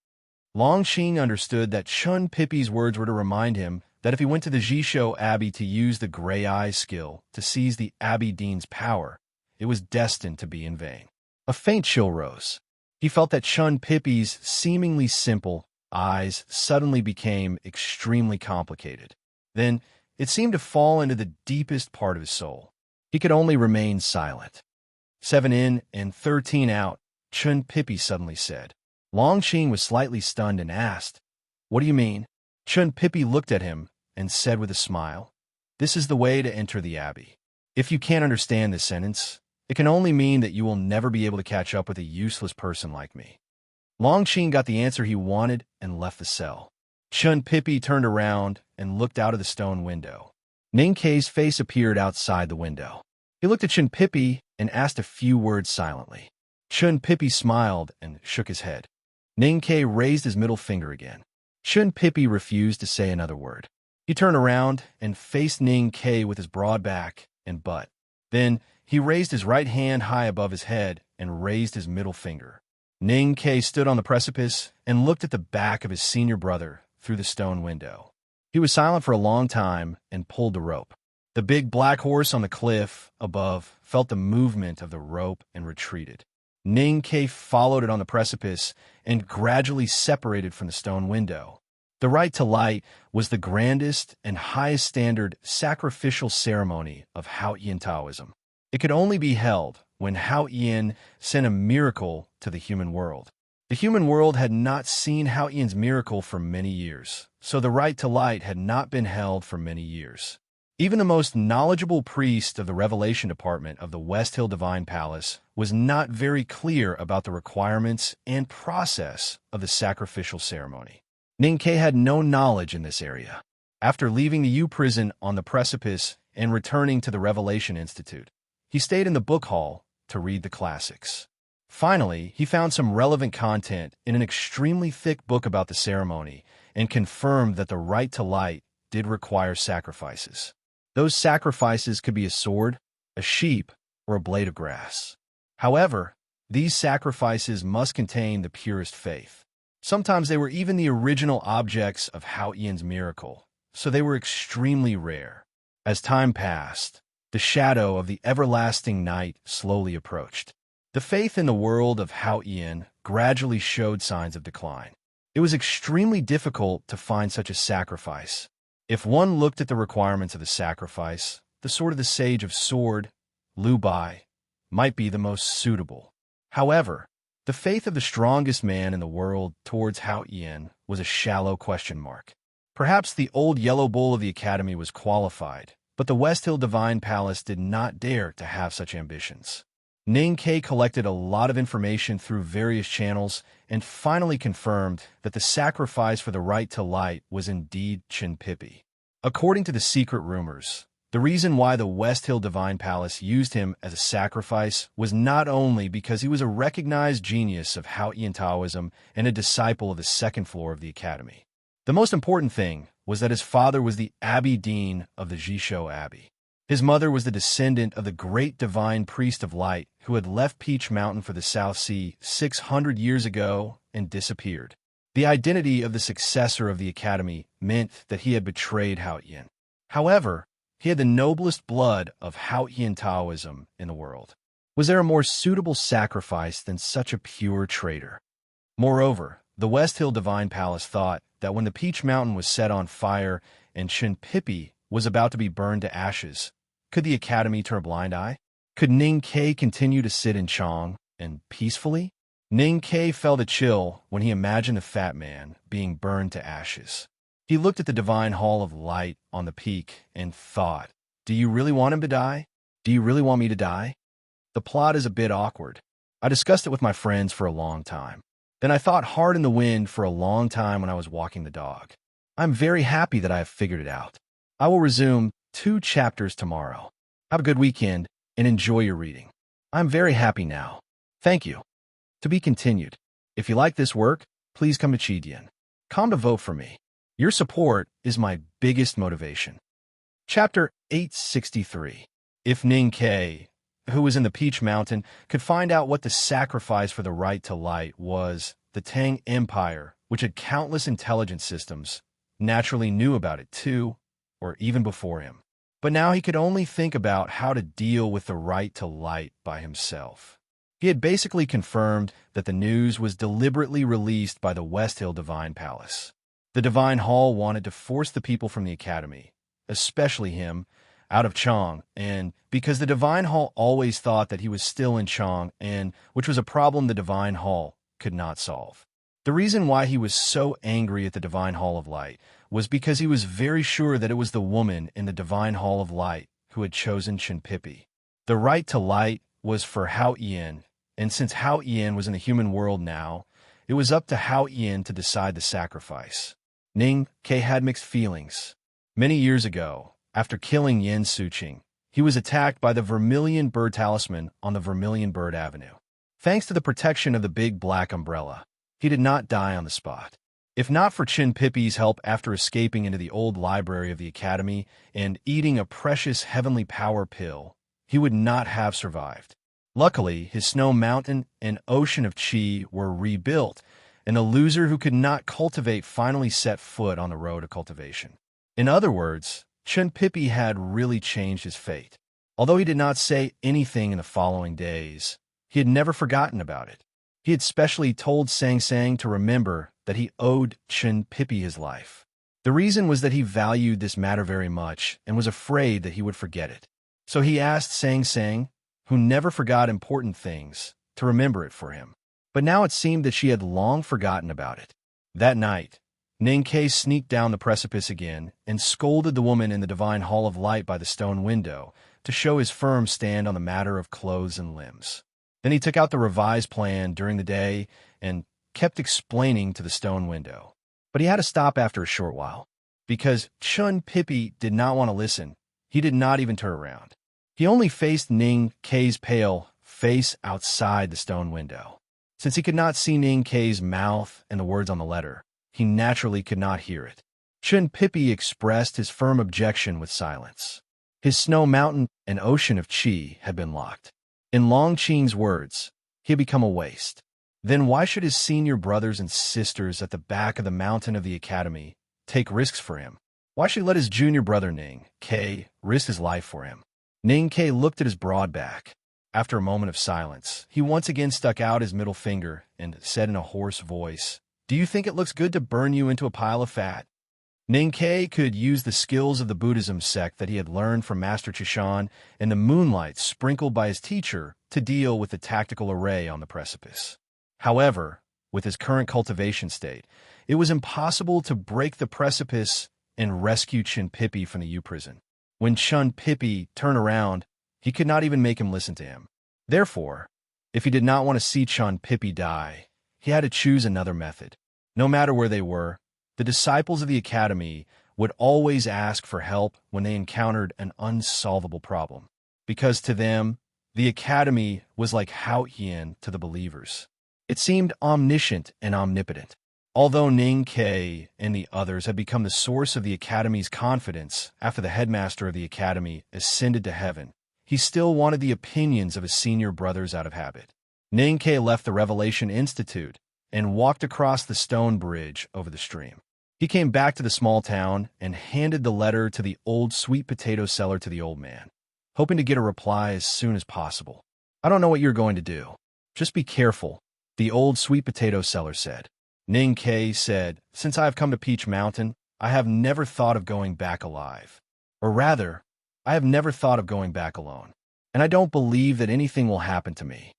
Longxing understood that Chun Pippi's words were to remind him that if he went to the Jisho Abbey to use the Gray Eye skill to seize the Abbey Dean's power, it was destined to be in vain. A faint chill rose. He felt that Chun Pippi's seemingly simple eyes suddenly became extremely complicated. Then, it seemed to fall into the deepest part of his soul. He could only remain silent. 7 in and 13 out, Chun Pippi suddenly said. Longxing was slightly stunned and asked, "What do you mean?" Chun Pippi looked at him and said with a smile, "This is the way to enter the abbey. If you can't understand this sentence, it can only mean that you will never be able to catch up with a useless person like me." Longxing got the answer he wanted and left the cell. Chun Pippi turned around and looked out of the stone window. Ning Kei's face appeared outside the window. He looked at Chun Pippi and asked a few words silently. Chun Pippi smiled and shook his head. Ning Kei raised his middle finger again. Chun Pippi refused to say another word. He turned around and faced Ning Kei with his broad back and butt. Then he raised his right hand high above his head and raised his middle finger. Ning Kei stood on the precipice and looked at the back of his senior brother through the stone window. He was silent for a long time and pulled the rope. The big black horse on the cliff above felt the movement of the rope and retreated. Ning Kei followed it on the precipice and gradually separated from the stone window. The rite to light was the grandest and highest standard sacrificial ceremony of Hao Yin Taoism. It could only be held when Hao Yin sent a miracle to the human world. The human world had not seen Hao Yin's miracle for many years, so the rite to light had not been held for many years. Even the most knowledgeable priest of the Revelation Department of the West Hill Divine Palace was not very clear about the requirements and process of the sacrificial ceremony. Ning Kei had no knowledge in this area. After leaving the U prison on the precipice and returning to the Revelation Institute, he stayed in the book hall to read the classics. Finally, he found some relevant content in an extremely thick book about the ceremony and confirmed that the rite to light did require sacrifices. Those sacrifices could be a sword, a sheep, or a blade of grass. However, these sacrifices must contain the purest faith. Sometimes they were even the original objects of Hao Yin's miracle, so they were extremely rare. As time passed, the shadow of the everlasting night slowly approached. The faith in the world of Hao Yin gradually showed signs of decline. It was extremely difficult to find such a sacrifice. If one looked at the requirements of the sacrifice, the sword of the Sage of Sword, Liu Bai, might be the most suitable. However, the faith of the strongest man in the world towards Hao Yin was a shallow question mark. Perhaps the old yellow bull of the academy was qualified, but the West Hill Divine Palace did not dare to have such ambitions. Ning Kei collected a lot of information through various channels and finally confirmed that the sacrifice for the rite to light was indeed Chun Pippi. According to the secret rumors, the reason why the West Hill Divine Palace used him as a sacrifice was not only because he was a recognized genius of Hao Yin Taoism and a disciple of the second floor of the academy. The most important thing was that his father was the Abbey Dean of the Jisho Abbey. His mother was the descendant of the great divine priest of light who had left Peach Mountain for the South Sea 600 years ago and disappeared. The identity of the successor of the academy meant that he had betrayed Hao Yin. However, he had the noblest blood of Hao Yin Taoism in the world. Was there a more suitable sacrifice than such a pure traitor? Moreover, the West Hill Divine Palace thought that when the Peach Mountain was set on fire and Chun Pippi was about to be burned to ashes, could the academy turn a blind eye? Could Ning Kei continue to sit in Chong and peacefully? Ning Kei felt a chill when he imagined the fat man being burned to ashes. He looked at the divine hall of light on the peak and thought, do you really want him to die? Do you really want me to die? The plot is a bit awkward. I discussed it with my friends for a long time. Then I thought hard in the wind for a long time when I was walking the dog. I'm very happy that I have figured it out. I will resume 2 chapters tomorrow. Have a good weekend and enjoy your reading. I'm very happy now. Thank you. To be continued. If you like this work, please come to Chidian. Come to vote for me. Your support is my biggest motivation. Chapter 863. If Ning Kei who was in the Peach Mountain, could find out what the sacrifice for the right to light was, the Tang Empire, which had countless intelligence systems, naturally knew about it too, or even before him. But now he could only think about how to deal with the right to light by himself. He had basically confirmed that the news was deliberately released by the West Hill Divine Palace. The Divine Hall wanted to force the people from the Academy, especially him, out of Chang, and because the Divine Hall always thought that he was still in Chang, and which was a problem the Divine Hall could not solve. The reason why he was so angry at the Divine Hall of Light was because he was very sure that it was the woman in the Divine Hall of Light who had chosen Chenpipi. The right to light was for Hao Ian, and since Hao Ian was in the human world now, it was up to Hao Ian to decide the sacrifice. Ning Ke had mixed feelings. Many years ago, after killing Yen Suqing, he was attacked by the Vermilion Bird Talisman on the Vermilion Bird Avenue. Thanks to the protection of the big black umbrella, he did not die on the spot. If not for Chenpipi's help after escaping into the old library of the Academy and eating a precious heavenly power pill, he would not have survived. Luckily, his Snow Mountain and Ocean of Qi were rebuilt, and the loser who could not cultivate finally set foot on the road to cultivation. In other words, Chenpipi had really changed his fate. Although he did not say anything in the following days, he had never forgotten about it. He had specially told Sang Sang to remember that he owed Chenpipi his life. The reason was that he valued this matter very much and was afraid that he would forget it. So he asked Sang Sang, who never forgot important things, to remember it for him. But now it seemed that she had long forgotten about it. That night, Ning Ke sneaked down the precipice again and scolded the woman in the Divine Hall of Light by the stone window to show his firm stand on the matter of clothes and limbs. Then he took out the revised plan during the day and kept explaining to the stone window. But he had to stop after a short while. Because Chenpipi did not want to listen, he did not even turn around. He only faced Ning Ke's pale face outside the stone window. Since he could not see Ning Ke's mouth and the words on the letter, he naturally could not hear it. Chenpipi expressed his firm objection with silence. His Snow Mountain and Ocean of Qi had been locked. In Long Qing's words, he had become a waste. Then why should his senior brothers and sisters at the back of the mountain of the Academy take risks for him? Why should he let his junior brother Ning Ke risk his life for him? Ning Ke looked at his broad back. After a moment of silence, he once again stuck out his middle finger and said in a hoarse voice, "Do you think it looks good to burn you into a pile of fat?" Ning Ke could use the skills of the Buddhism sect that he had learned from Master Chishan and the moonlight sprinkled by his teacher to deal with the tactical array on the precipice. However, with his current cultivation state, it was impossible to break the precipice and rescue Chenpipi from the U-prison. When Chenpipi turned around, he could not even make him listen to him. Therefore, if he did not want to see Chenpipi die, he had to choose another method. No matter where they were, the disciples of the Academy would always ask for help when they encountered an unsolvable problem, because to them, the Academy was like Hao Yin to the believers. It seemed omniscient and omnipotent. Although Ning Ke and the others had become the source of the Academy's confidence after the headmaster of the Academy ascended to heaven, he still wanted the opinions of his senior brothers out of habit. Ning Ke left the Revelation Institute and walked across the stone bridge over the stream. He came back to the small town and handed the letter to the old sweet potato seller to the old man, hoping to get a reply as soon as possible. "I don't know what you're going to do. Just be careful," the old sweet potato seller said. Ning Ke said, "Since I have come to Peach Mountain, I have never thought of going back alive. Or rather, I have never thought of going back alone. And I don't believe that anything will happen to me."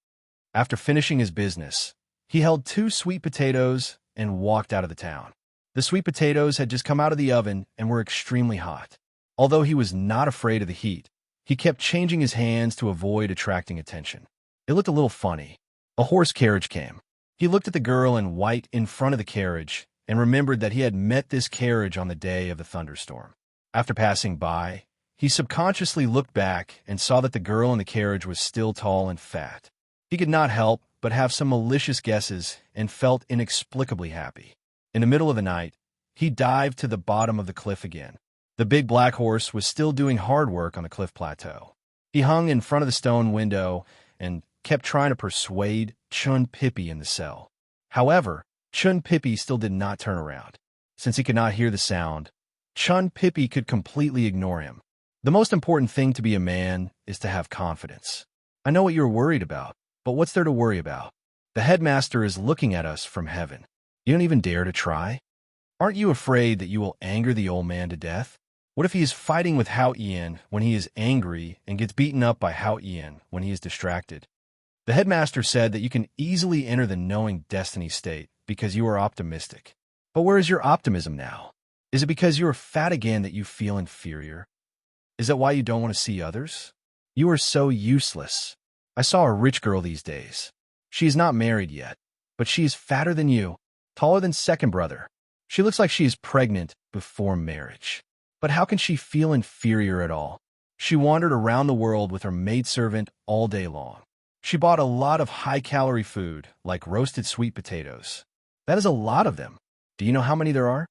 After finishing his business, he held 2 sweet potatoes and walked out of the town. The sweet potatoes had just come out of the oven and were extremely hot. Although he was not afraid of the heat, he kept changing his hands to avoid attracting attention. It looked a little funny. A horse carriage came. He looked at the girl in white in front of the carriage and remembered that he had met this carriage on the day of the thunderstorm. After passing by, he subconsciously looked back and saw that the girl in the carriage was still tall and fat. He could not help but have some malicious guesses and felt inexplicably happy. In the middle of the night, he dived to the bottom of the cliff again. The big black horse was still doing hard work on the cliff plateau. He hung in front of the stone window and kept trying to persuade Chun Pippi in the cell. However, Chun Pippi still did not turn around. Since he could not hear the sound, Chun Pippi could completely ignore him. The most important thing to be a man is to have confidence. I know what you're worried about, but what's there to worry about? The headmaster is looking at us from heaven. You don't even dare to try? Aren't you afraid that you will anger the old man to death? What if he is fighting with Hao Ian when he is angry and gets beaten up by Hao Ian when he is distracted? The headmaster said that you can easily enter the knowing destiny state because you are optimistic. But where is your optimism now? Is it because you are fat again that you feel inferior? Is that why you don't want to see others? You are so useless. I saw a rich girl these days. She is not married yet, but she is fatter than you, taller than second brother. She looks like she is pregnant before marriage. But how can she feel inferior at all? She wandered around the world with her maidservant all day long. She bought a lot of high-calorie food, like roasted sweet potatoes. That is a lot of them. Do you know how many there are?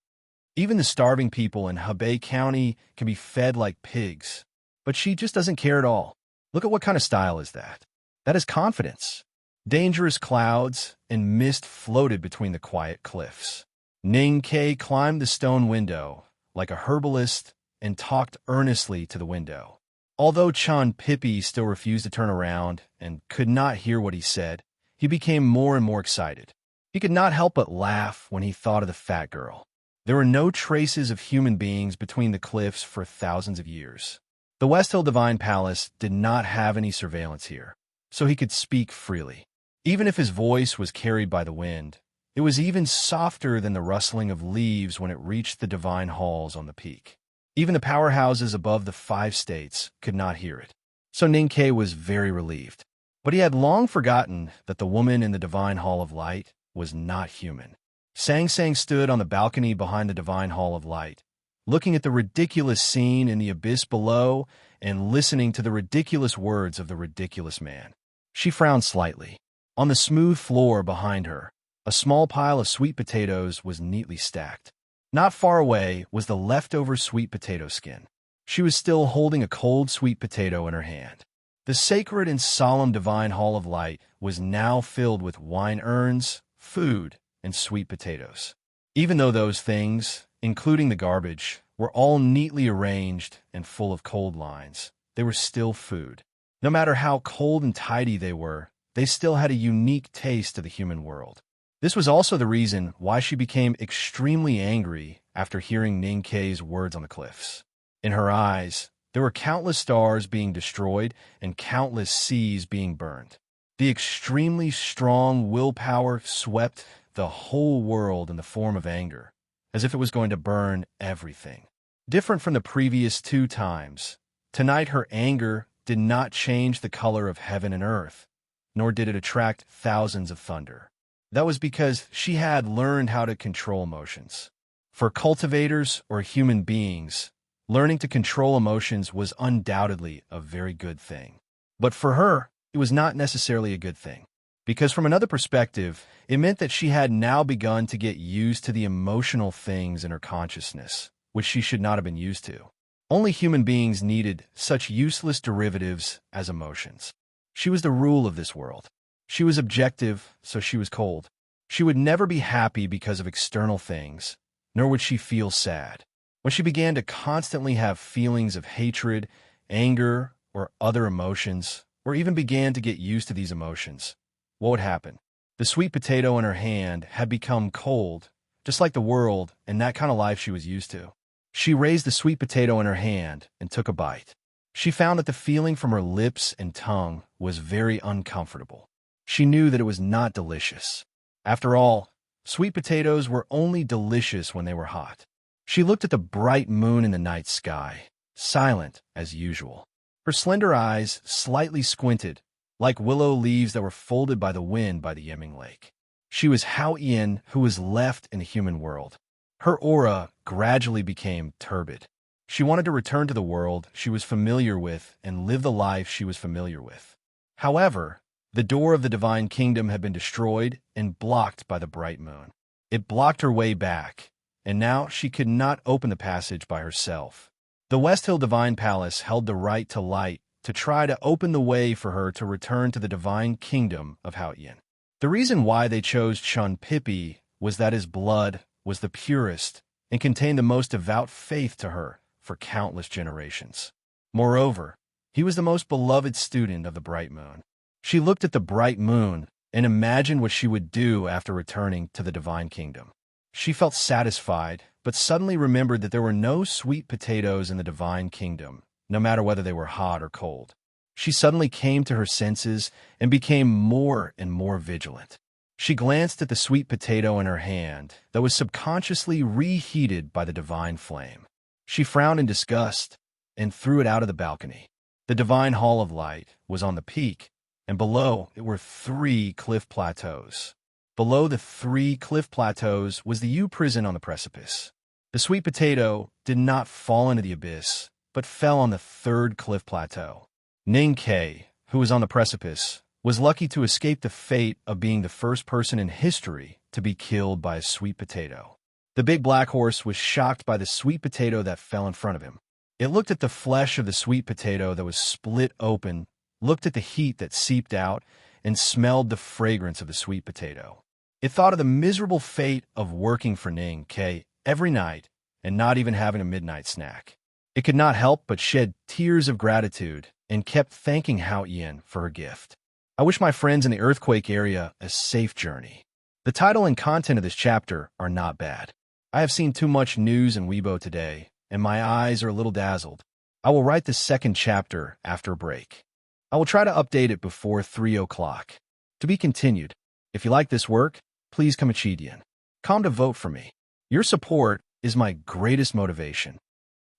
Even the starving people in Hebei County can be fed like pigs. But she just doesn't care at all. Look at what kind of style is that. That is confidence. Dangerous clouds and mist floated between the quiet cliffs. Ning Kei climbed the stone window like a herbalist and talked earnestly to the window. Although Chun Pippi still refused to turn around and could not hear what he said, he became more and more excited. He could not help but laugh when he thought of the fat girl. There were no traces of human beings between the cliffs for thousands of years. The West Hill Divine Palace did not have any surveillance here, so he could speak freely. Even if his voice was carried by the wind, it was even softer than the rustling of leaves when it reached the divine halls on the peak. Even the powerhouses above the 5 states could not hear it. So Ning Kei was very relieved. But he had long forgotten that the woman in the divine hall of light was not human. Sang Sang stood on the balcony behind the divine hall of light, looking at the ridiculous scene in the abyss below and listening to the ridiculous words of the ridiculous man. She frowned slightly. On the smooth floor behind her, a small pile of sweet potatoes was neatly stacked. Not far away was the leftover sweet potato skin. She was still holding a cold sweet potato in her hand. The sacred and solemn divine hall of light was now filled with wine urns, food, and sweet potatoes. Even though those things, including the garbage, were all neatly arranged and full of cold lines, they were still food. No matter how cold and tidy they were, they still had a unique taste to the human world. This was also the reason why she became extremely angry after hearing Ning Kei's words on the cliffs. In her eyes, there were countless stars being destroyed and countless seas being burned. The extremely strong willpower swept the whole world in the form of anger, as if it was going to burn everything. Different from the previous 2 times, tonight her anger did not change the color of heaven and earth, nor did it attract thousands of thunder. That was because she had learned how to control emotions. For cultivators or human beings, learning to control emotions was undoubtedly a very good thing. But for her, it was not necessarily a good thing. Because from another perspective, it meant that she had now begun to get used to the emotional things in her consciousness, which she should not have been used to. Only human beings needed such useless derivatives as emotions. She was the rule of this world. She was objective, so she was cold. She would never be happy because of external things, nor would she feel sad. When she began to constantly have feelings of hatred, anger, or other emotions, or even began to get used to these emotions, what would happen? The sweet potato in her hand had become cold, just like the world and that kind of life she was used to. She raised the sweet potato in her hand and took a bite. She found that the feeling from her lips and tongue was very uncomfortable. She knew that it was not delicious. After all, sweet potatoes were only delicious when they were hot. She looked at the bright moon in the night sky, silent as usual. Her slender eyes slightly squinted, like willow leaves that were folded by the wind by the Yeming Lake. She was Hao Ian who was left in the human world. Her aura gradually became turbid. She wanted to return to the world she was familiar with and live the life she was familiar with. However, the door of the divine kingdom had been destroyed and blocked by the bright moon. It blocked her way back, and now she could not open the passage by herself. The West Hill Divine Palace held the right to light to try to open the way for her to return to the divine kingdom of Haotian. The reason why they chose Chun Pippi was that his blood was the purest and contained the most devout faith to her for countless generations. Moreover, he was the most beloved student of the bright moon. She looked at the bright moon and imagined what she would do after returning to the divine kingdom. She felt satisfied, but suddenly remembered that there were no sweet potatoes in the divine kingdom, no matter whether they were hot or cold. She suddenly came to her senses and became more and more vigilant. She glanced at the sweet potato in her hand that was subconsciously reheated by the divine flame. She frowned in disgust and threw it out of the balcony. The divine hall of light was on the peak, and below it were 3 cliff plateaus. Below the 3 cliff plateaus was the U-prison on the precipice. The sweet potato did not fall into the abyss, but fell on the 3rd cliff plateau. Ning Ke, who was on the precipice, was lucky to escape the fate of being the first person in history to be killed by a sweet potato. The big black horse was shocked by the sweet potato that fell in front of him. It looked at the flesh of the sweet potato that was split open, looked at the heat that seeped out, and smelled the fragrance of the sweet potato. It thought of the miserable fate of working for Ning Ke every night and not even having a midnight snack. It could not help but shed tears of gratitude and kept thanking Hao Yin for her gift. I wish my friends in the earthquake area a safe journey. The title and content of this chapter are not bad. I have seen too much news in Weibo today, and my eyes are a little dazzled. I will write the 2nd chapter after a break. I will try to update it before 3 o'clock. To be continued. If you like this work, please come Chidian. Come to vote for me. Your support is my greatest motivation.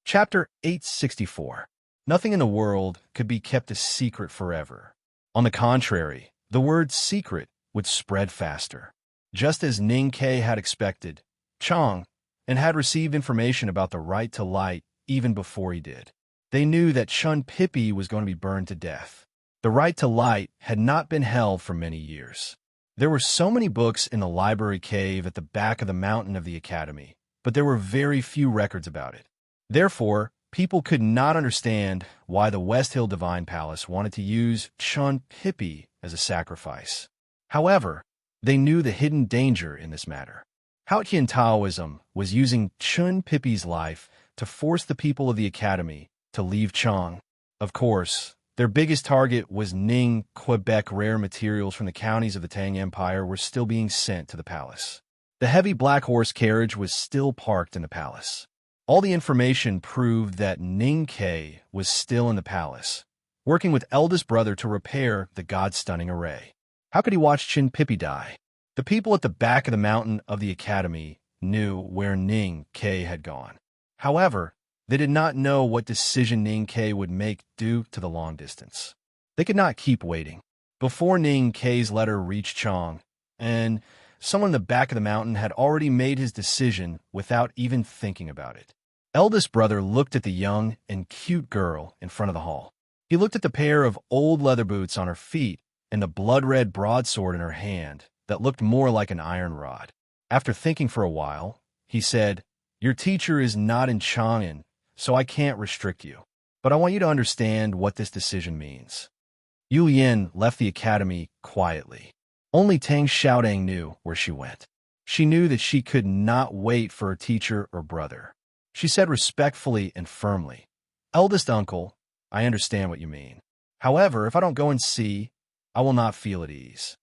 Chapter 864. Nothing in the world could be kept a secret forever. On the contrary, the word secret would spread faster. Just as Ning Ke had expected, Chang and had received information about the right to light even before he did. They knew that Chun Pippi was going to be burned to death. The right to light had not been held for many years. There were so many books in the library cave at the back of the mountain of the academy, but there were very few records about it. Therefore, people could not understand why the West Hill Divine Palace wanted to use Chun Pippi as a sacrifice. However, they knew the hidden danger in this matter. Haotian Taoism was using Chun Pippi's life to force the people of the academy to leave Chang. Of course, their biggest target was Ning, Quebec. Rare materials from the counties of the Tang Empire were still being sent to the palace. The heavy black horse carriage was still parked in the palace. All the information proved that Ning Ke was still in the palace, working with eldest brother to repair the god-stunning array. How could he watch Chun Pippi die? The people at the back of the mountain of the academy knew where Ning Ke had gone. However, they did not know what decision Ning Ke would make due to the long distance. They could not keep waiting. Before Ning Ke's letter reached Chang, and someone in the back of the mountain had already made his decision without even thinking about it. Eldest brother looked at the young and cute girl in front of the hall. He looked at the pair of old leather boots on her feet and the blood-red broadsword in her hand that looked more like an iron rod. After thinking for a while, he said, "Your teacher is not in Chang'an, so I can't restrict you. But I want you to understand what this decision means." Yu Yin left the academy quietly. Only Tang Xiaodang knew where she went. She knew that she could not wait for her teacher or brother. She said respectfully and firmly, "Eldest uncle, I understand what you mean. However, if I don't go and see, I will not feel at ease."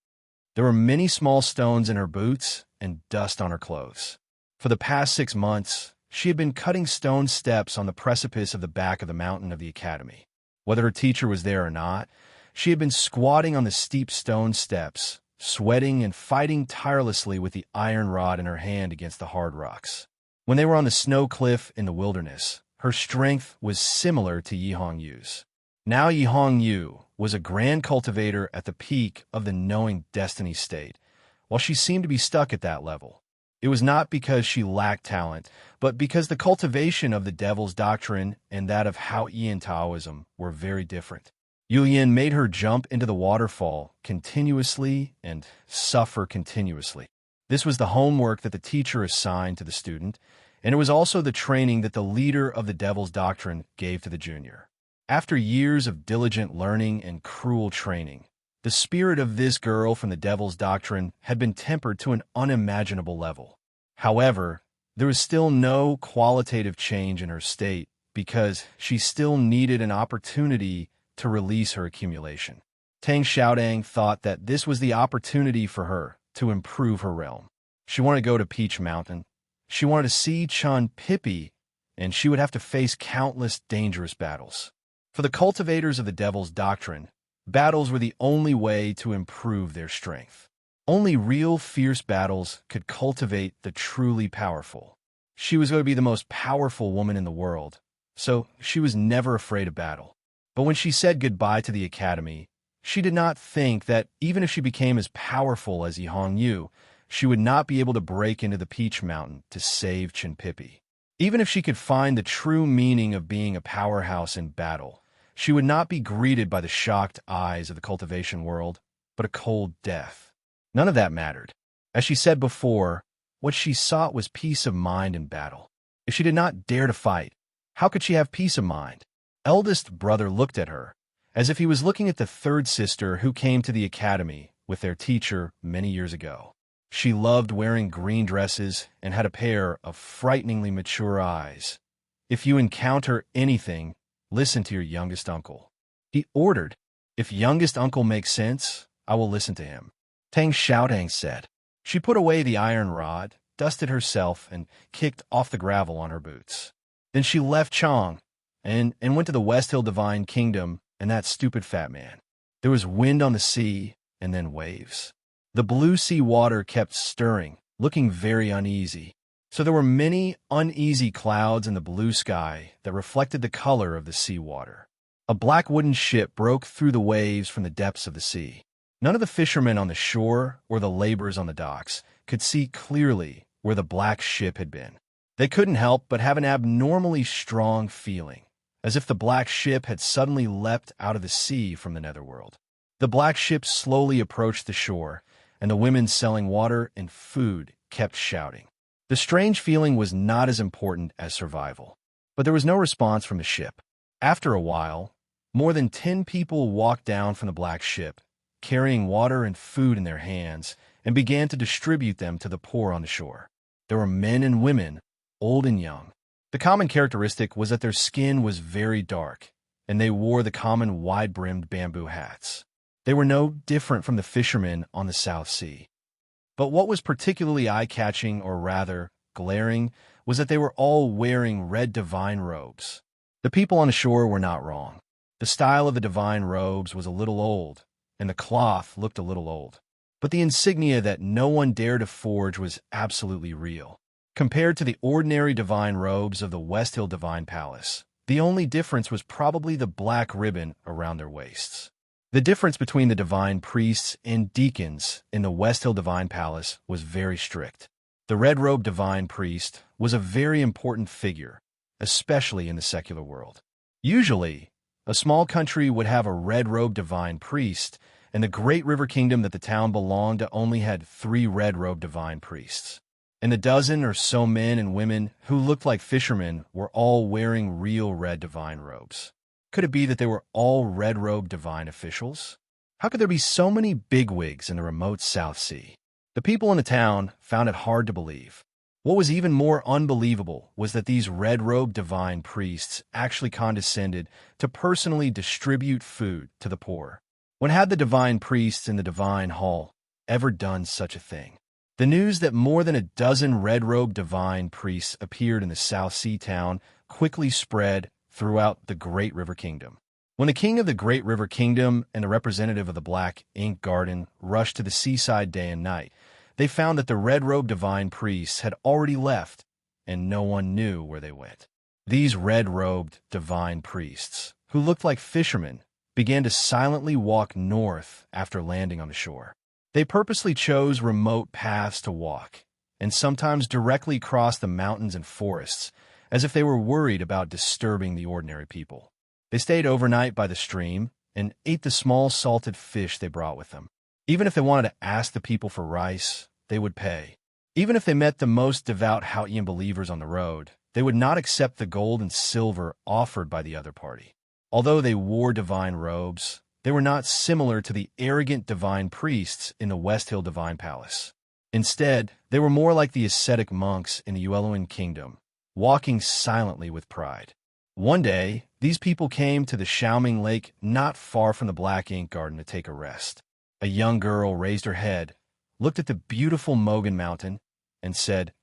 There were many small stones in her boots and dust on her clothes. For the past 6 months, she had been cutting stone steps on the precipice of the back of the mountain of the academy. Whether her teacher was there or not, she had been squatting on the steep stone steps, sweating and fighting tirelessly with the iron rod in her hand against the hard rocks. When they were on the snow cliff in the wilderness, her strength was similar to Yi Hongyu's. Now Yi Hongyu was a grand cultivator at the peak of the knowing destiny state, while she seemed to be stuck at that level. It was not because she lacked talent, but because the cultivation of the devil's doctrine and that of Haotian Taoism were very different. Yu Yin made her jump into the waterfall continuously and suffer continuously. This was the homework that the teacher assigned to the student, and it was also the training that the leader of the devil's doctrine gave to the junior. After years of diligent learning and cruel training, the spirit of this girl from the devil's doctrine had been tempered to an unimaginable level. However, there was still no qualitative change in her state because she still needed an opportunity to release her accumulation. Tang Xiaodang thought that this was the opportunity for her to improve her realm. She wanted to go to Peach Mountain. She wanted to see Chun Pippi, and she would have to face countless dangerous battles. For the cultivators of the devil's doctrine, battles were the only way to improve their strength. Only real fierce battles could cultivate the truly powerful. She was going to be the most powerful woman in the world, so she was never afraid of battle. But when she said goodbye to the academy, she did not think that even if she became as powerful as Yi Hongyu, she would not be able to break into the Peach Mountain to save Chun Pippi. Even if she could find the true meaning of being a powerhouse in battle, she would not be greeted by the shocked eyes of the cultivation world, but a cold death. None of that mattered. As she said before, what she sought was peace of mind in battle. If she did not dare to fight, how could she have peace of mind? Eldest brother looked at her, as if he was looking at the third sister who came to the academy with their teacher many years ago. She loved wearing green dresses and had a pair of frighteningly mature eyes. If you encounter anything, listen to your youngest uncle. He ordered. If youngest uncle makes sense, I will listen to him. Tang Xiaodang said. She put away the iron rod, dusted herself, and kicked off the gravel on her boots. Then she left Chang and went to the West Hill Divine Kingdom and that stupid fat man. There was wind on the sea and then waves. The blue sea water kept stirring, looking very uneasy. So there were many uneasy clouds in the blue sky that reflected the color of the sea water. A black wooden ship broke through the waves from the depths of the sea. None of the fishermen on the shore or the laborers on the docks could see clearly where the black ship had been. They couldn't help but have an abnormally strong feeling, as if the black ship had suddenly leapt out of the sea from the netherworld. The black ship slowly approached the shore, and the women selling water and food kept shouting. The strange feeling was not as important as survival, but there was no response from the ship. After a while, more than 10 people walked down from the black ship, carrying water and food in their hands, and began to distribute them to the poor on the shore. There were men and women, old and young. The common characteristic was that their skin was very dark, and they wore the common wide-brimmed bamboo hats. They were no different from the fishermen on the South Sea. But what was particularly eye-catching, or rather glaring, was that they were all wearing red divine robes. The people on the shore were not wrong. The style of the divine robes was a little old, and the cloth looked a little old. But the insignia that no one dared to forge was absolutely real. Compared to the ordinary divine robes of the West Hill Divine Palace, the only difference was probably the black ribbon around their waists. The difference between the divine priests and deacons in the West Hill Divine Palace was very strict. The red-robed divine priest was a very important figure, especially in the secular world. Usually, a small country would have a red-robed divine priest, and the great river kingdom that the town belonged to only had 3 red-robed divine priests. And the dozen or so men and women who looked like fishermen were all wearing real red divine robes. Could it be that they were all red-robed divine officials? How could there be so many bigwigs in the remote South Sea? The people in the town found it hard to believe. What was even more unbelievable was that these red-robed divine priests actually condescended to personally distribute food to the poor. When had the divine priests in the divine hall ever done such a thing? The news that more than a dozen red-robed divine priests appeared in the South Sea town quickly spread throughout the Great River Kingdom. When the king of the Great River Kingdom and the representative of the Black Ink Garden rushed to the seaside day and night, they found that the red-robed divine priests had already left, and no one knew where they went. These red-robed divine priests, who looked like fishermen, began to silently walk north after landing on the shore. They purposely chose remote paths to walk, and sometimes directly crossed the mountains and forests, as if they were worried about disturbing the ordinary people. They stayed overnight by the stream and ate the small salted fish they brought with them. Even if they wanted to ask the people for rice, they would pay. Even if they met the most devout Haotian believers on the road, they would not accept the gold and silver offered by the other party. Although they wore divine robes, they were not similar to the arrogant divine priests in the West Hill Divine Palace. Instead, they were more like the ascetic monks in the Uelluan kingdom, walking silently with pride. One day, these people came to the Xiaoming Lake not far from the Black Ink Garden to take a rest. A young girl raised her head, looked at the beautiful Mogan Mountain, and said,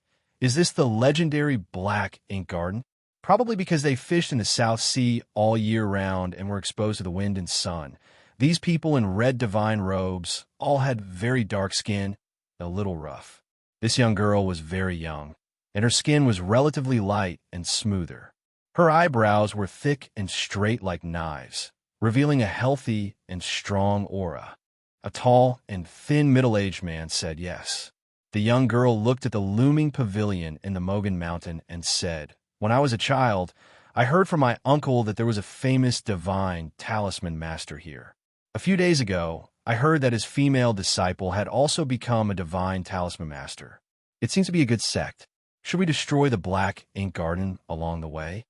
"Is this the legendary Black Ink Garden?" Probably because they fished in the South Sea all year round and were exposed to the wind and sun. These people in red divine robes all had very dark skin, a little rough. This young girl was very young, and her skin was relatively light and smoother. Her eyebrows were thick and straight like knives, revealing a healthy and strong aura. A tall and thin middle-aged man said yes. The young girl looked at the looming pavilion in the Mogan Mountain and said, "When I was a child, I heard from my uncle that there was a famous divine talisman master here. A few days ago, I heard that his female disciple had also become a divine talisman master. It seems to be a good sect. Should we destroy the Black Ink Garden along the way?"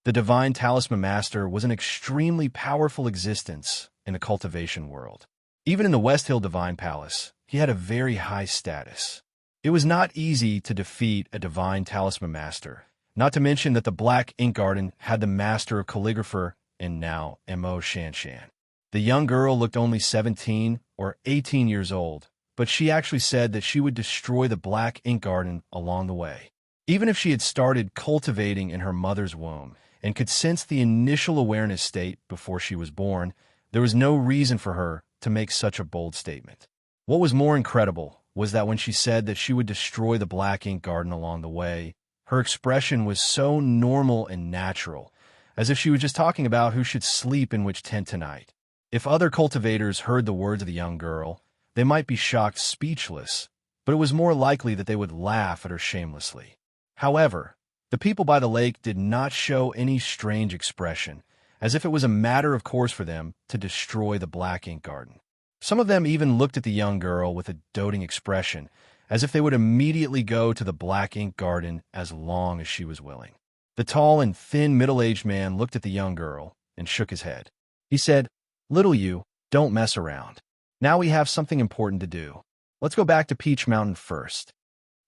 The divine talisman master was an extremely powerful existence in the cultivation world. Even in the West Hill Divine Palace, he had a very high status. It was not easy to defeat a divine talisman master, not to mention that the Black Ink Garden had the master of calligrapher and now Mo Shanshan. The young girl looked only 17 or 18 years old, but she actually said that she would destroy the Black Ink Garden along the way. Even if she had started cultivating in her mother's womb and could sense the initial awareness state before she was born, there was no reason for her to make such a bold statement. What was more incredible was that when she said that she would destroy the Black Ink Garden along the way, her expression was so normal and natural, as if she was just talking about who should sleep in which tent tonight. If other cultivators heard the words of the young girl, they might be shocked speechless, but it was more likely that they would laugh at her shamelessly. However, the people by the lake did not show any strange expression, as if it was a matter of course for them to destroy the Black Ink Garden. Some of them even looked at the young girl with a doting expression, as if they would immediately go to the Black Ink Garden as long as she was willing. The tall and thin middle-aged man looked at the young girl and shook his head. He said, "Little you, don't mess around. Now we have something important to do. Let's go back to Peach Mountain first."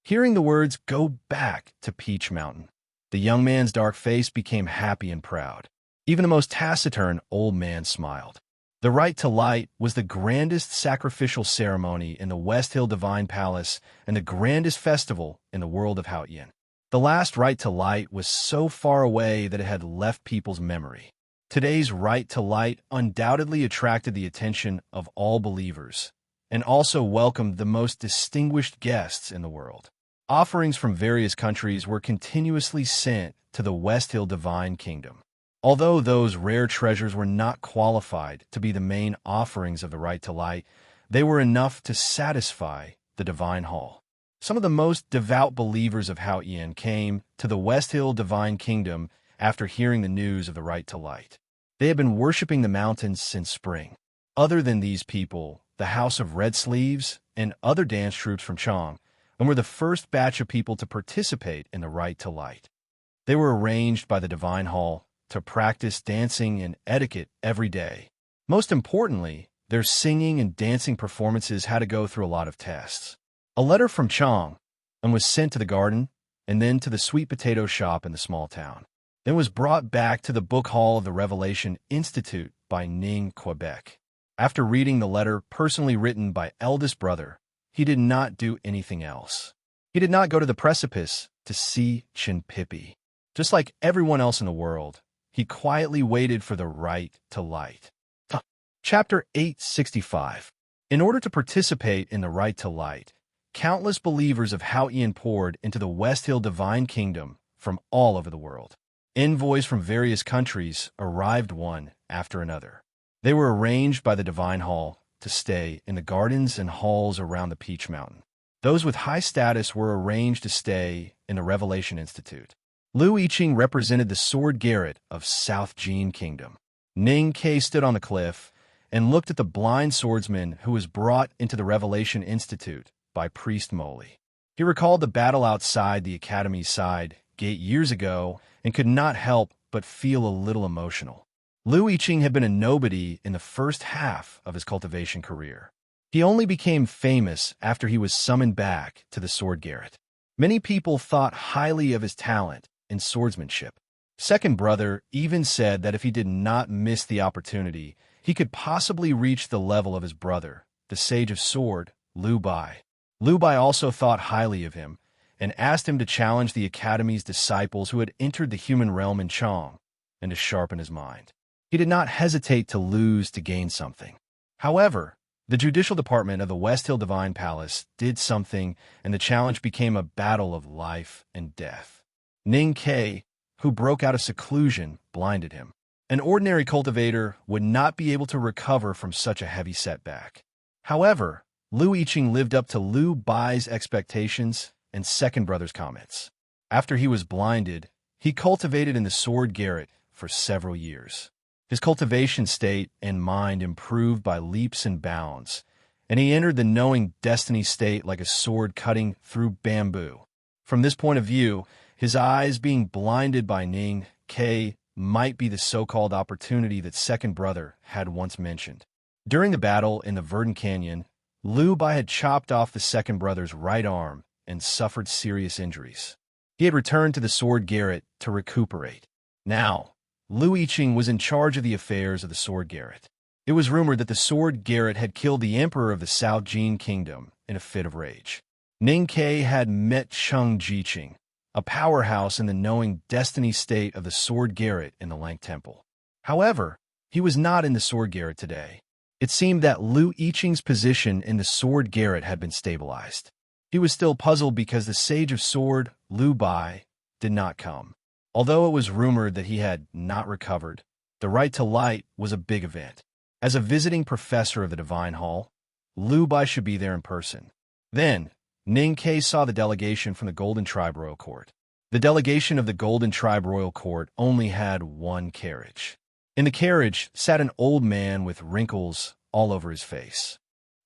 Hearing the words, "go back to Peach Mountain," the young man's dark face became happy and proud. Even the most taciturn old man smiled. The Rite to Light was the grandest sacrificial ceremony in the West Hill Divine Palace and the grandest festival in the world of Haotian. The last Rite to Light was so far away that it had left people's memory. Today's Rite to Light undoubtedly attracted the attention of all believers and also welcomed the most distinguished guests in the world. Offerings from various countries were continuously sent to the West Hill Divine Kingdom. Although those rare treasures were not qualified to be the main offerings of the Rite to Light, they were enough to satisfy the Divine Hall. Some of the most devout believers of Haotian came to the West Hill Divine Kingdom after hearing the news of the Rite to Light. They had been worshiping the mountains since spring. Other than these people, the House of Red Sleeves and other dance troupes from Chong, and were the first batch of people to participate in the Rite to Light. They were arranged by the Divine Hall to practice dancing and etiquette every day. Most importantly, their singing and dancing performances had to go through a lot of tests. A letter from Chong and was sent to the garden and then to the sweet potato shop in the small town. Then was brought back to the book hall of the Revelation Institute by Ning, Quebec. After reading the letter personally written by eldest brother, he did not do anything else. He did not go to the precipice to see Chinpipi. Just like everyone else in the world, he quietly waited for the Rite to Light. Chapter 865. In order to participate in the Rite to Light, countless believers of Haotian poured into the West Hill Divine Kingdom from all over the world. Envoys from various countries arrived one after another. They were arranged by the Divine Hall to stay in the gardens and halls around the Peach Mountain. Those with high status were arranged to stay in the Revelation Institute. Liu Yiqing represented the Sword Garret of South Jin Kingdom. Ning Ke stood on the cliff and looked at the blind swordsman who was brought into the Revelation Institute by Priest Moli. He recalled the battle outside the Academy's side gate years ago and could not help but feel a little emotional. Liu Yiqing had been a nobody in the first half of his cultivation career. He only became famous after he was summoned back to the sword garret. Many people thought highly of his talent in swordsmanship. Second brother even said that if he did not miss the opportunity, he could possibly reach the level of his brother, the Sage of Sword, Liu Bai. Liu Bai also thought highly of him and asked him to challenge the Academy's disciples who had entered the human realm in Chong and to sharpen his mind. He did not hesitate to lose to gain something. However, the judicial department of the West Hill Divine Palace did something, and the challenge became a battle of life and death. Ning Ke, who broke out of seclusion, blinded him. An ordinary cultivator would not be able to recover from such a heavy setback. However, Liu Yiqing lived up to Liu Bai's expectations and second brother's comments. After he was blinded, he cultivated in the sword garret for several years. His cultivation state and mind improved by leaps and bounds, and he entered the knowing destiny state like a sword cutting through bamboo. From this point of view, his eyes being blinded by Ning Ke might be the so-called opportunity that second brother had once mentioned. During the battle in the Verdant Canyon, Liu Bai had chopped off the second brother's right arm and suffered serious injuries. He had returned to the sword garret to recuperate. Now, Liu Yiqing was in charge of the affairs of the sword garret. It was rumored that the sword garret had killed the emperor of the South Jin kingdom in a fit of rage. Ning Ke had met Cheng Jiqing, a powerhouse in the knowing destiny state of the sword garret in the Lang Temple. However, he was not in the sword garret today. It seemed that Liu Yiqing's position in the sword garret had been stabilized. He was still puzzled because the Sage of Sword, Liu Bai, did not come. Although it was rumored that he had not recovered, the right to light was a big event. As a visiting professor of the Divine Hall, Liu Bai should be there in person. Then, Ning Ke saw the delegation from the Golden Tribe Royal Court. The delegation of the Golden Tribe Royal Court only had one carriage. In the carriage sat an old man with wrinkles all over his face.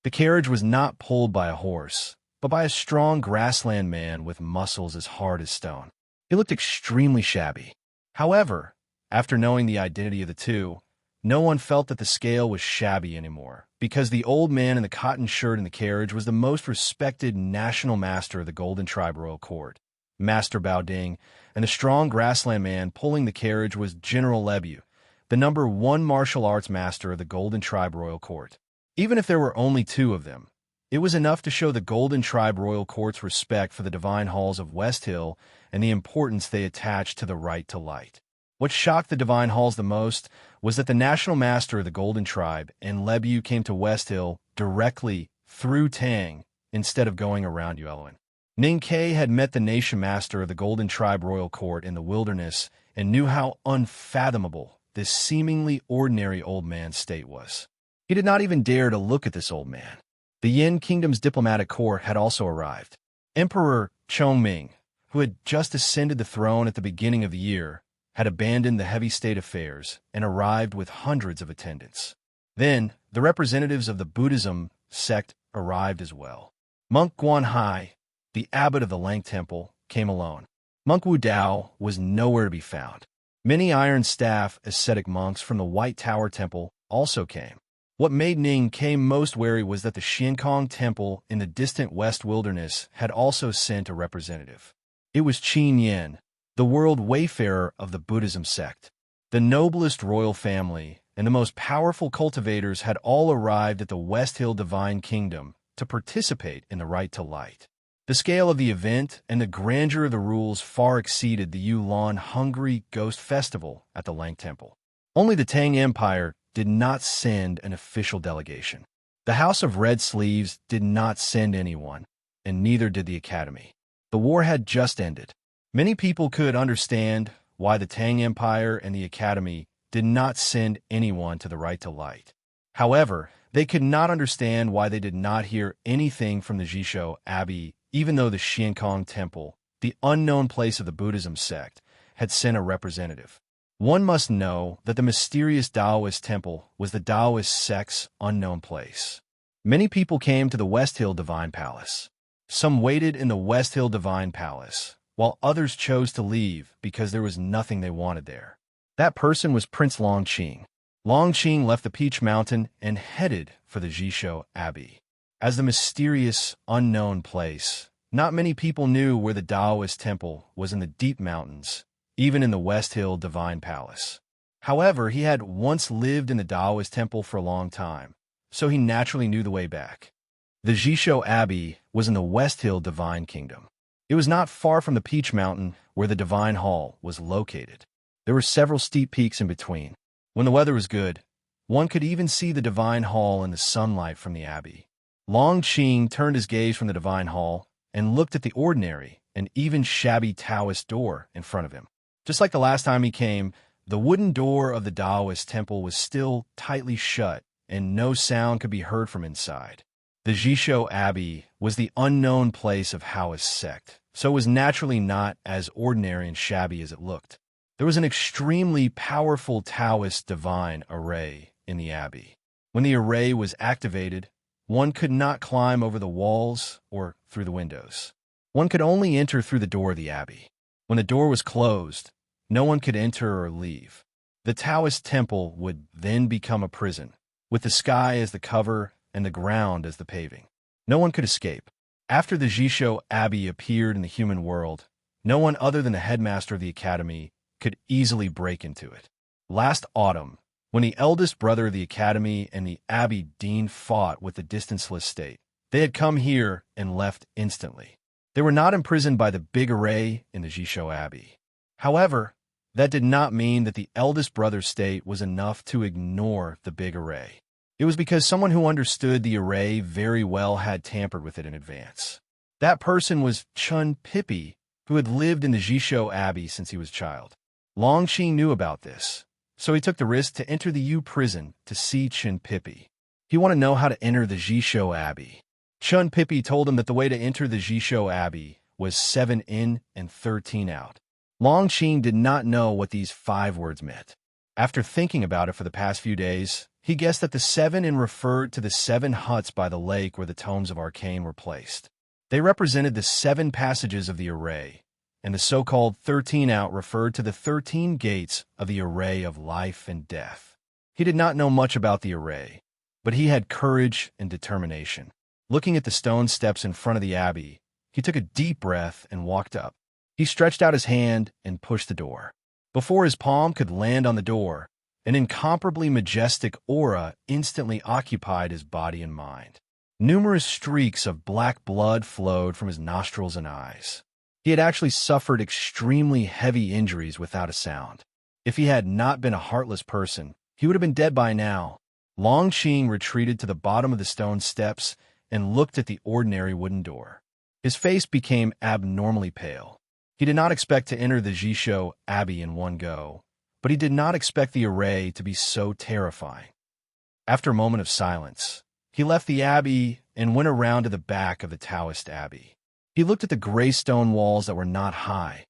The carriage was not pulled by a horse, but by a strong grassland man with muscles as hard as stone. He looked extremely shabby. However, after knowing the identity of the two, no one felt that the scale was shabby anymore, because the old man in the cotton shirt in the carriage was the most respected national master of the Golden Tribe Royal Court, Master Bao Ding, and the strong grassland man pulling the carriage was General Lebu, the #1 martial arts master of the Golden Tribe Royal Court. Even if there were only two of them, it was enough to show the Golden Tribe Royal Court's respect for the divine halls of West Hill and the importance they attached to the right to light. What shocked the divine halls the most was that the national master of the Golden Tribe and Lebu came to West Hill directly through Tang instead of going around Yuelin. Ning Ke had met the nation master of the Golden Tribe Royal Court in the wilderness and knew how unfathomable this seemingly ordinary old man's state was. He did not even dare to look at this old man. The Yin Kingdom's diplomatic corps had also arrived. Emperor Chongming, who had just ascended the throne at the beginning of the year, had abandoned the heavy state affairs and arrived with hundreds of attendants. Then, the representatives of the Buddhism sect arrived as well. Monk Guanhai, the abbot of the Lang Temple, came alone. Monk Wu Dao was nowhere to be found. Many Iron Staff ascetic monks from the White Tower Temple also came. What made Ning Ke most wary was that the Xiankong Temple in the distant West Wilderness had also sent a representative. It was Qin Yin, the world wayfarer of the Buddhism sect. The noblest royal family and the most powerful cultivators had all arrived at the West Hill Divine Kingdom to participate in the right to light. The scale of the event and the grandeur of the rules far exceeded the Yulan Hungry Ghost Festival at the Lang Temple. Only the Tang Empire did not send an official delegation. The House of Red Sleeves did not send anyone, and neither did the Academy. The war had just ended. Many people could understand why the Tang Empire and the Academy did not send anyone to the right to light. However, they could not understand why they did not hear anything from the Jisho Abbey, even though the Xiankong Temple, the unknown place of the Buddhism sect, had sent a representative. One must know that the mysterious Taoist temple was the Taoist sect's unknown place. Many people came to the West Hill Divine Palace. Some waited in the West Hill Divine Palace, while others chose to leave because there was nothing they wanted there. That person was Prince Longqing. Longqing left the Peach Mountain and headed for the Jisho Abbey. As the mysterious, unknown place, not many people knew where the Taoist temple was in the deep mountains, even in the West Hill Divine Palace. However, he had once lived in the Taoist temple for a long time, so he naturally knew the way back. The Jisho Abbey was in the West Hill Divine Kingdom. It was not far from the Peach Mountain where the Divine Hall was located. There were several steep peaks in between. When the weather was good, one could even see the Divine Hall in the sunlight from the abbey. Longqing turned his gaze from the Divine Hall and looked at the ordinary and even shabby Taoist door in front of him. Just like the last time he came, the wooden door of the Taoist temple was still tightly shut, and no sound could be heard from inside. The Jisho Abbey was the unknown place of Taoist sect, so it was naturally not as ordinary and shabby as it looked. There was an extremely powerful Taoist divine array in the abbey. When the array was activated, one could not climb over the walls or through the windows. One could only enter through the door of the abbey. When the door was closed, no one could enter or leave. The Taoist temple would then become a prison, with the sky as the cover and the ground as the paving. No one could escape. After the Jisho Abbey appeared in the human world, no one other than the headmaster of the academy could easily break into it. Last autumn, when the eldest brother of the academy and the abbey dean fought with the distanceless state, they had come here and left instantly. They were not imprisoned by the big array in the Jisho Abbey. However, that did not mean that the eldest brother's state was enough to ignore the big array. It was because someone who understood the array very well had tampered with it in advance. That person was Chun Pippi, who had lived in the Jisho Abbey since he was a child. Longqing knew about this, so he took the risk to enter the U prison to see Chun Pippi. He wanted to know how to enter the Jisho Abbey. Chun Pippi told him that the way to enter the Jisho Abbey was 7 in and 13 out. Longqing did not know what these 5 words meant. After thinking about it for the past few days, he guessed that the 7 in referred to the 7 huts by the lake where the tomes of Arcane were placed. They represented the 7 passages of the array, and the so-called 13 out referred to the 13 gates of the array of life and death. He did not know much about the array, but he had courage and determination. Looking at the stone steps in front of the abbey, he took a deep breath and walked up. He stretched out his hand and pushed the door. Before his palm could land on the door, an incomparably majestic aura instantly occupied his body and mind. Numerous streaks of black blood flowed from his nostrils and eyes. He had actually suffered extremely heavy injuries without a sound. If he had not been a heartless person, he would have been dead by now. Longqing retreated to the bottom of the stone steps and looked at the ordinary wooden door. His face became abnormally pale. He did not expect to enter the Jisho Abbey in one go, but he did not expect the array to be so terrifying. After a moment of silence, he left the abbey and went around to the back of the Taoist abbey. He looked at the gray stone walls that were not high,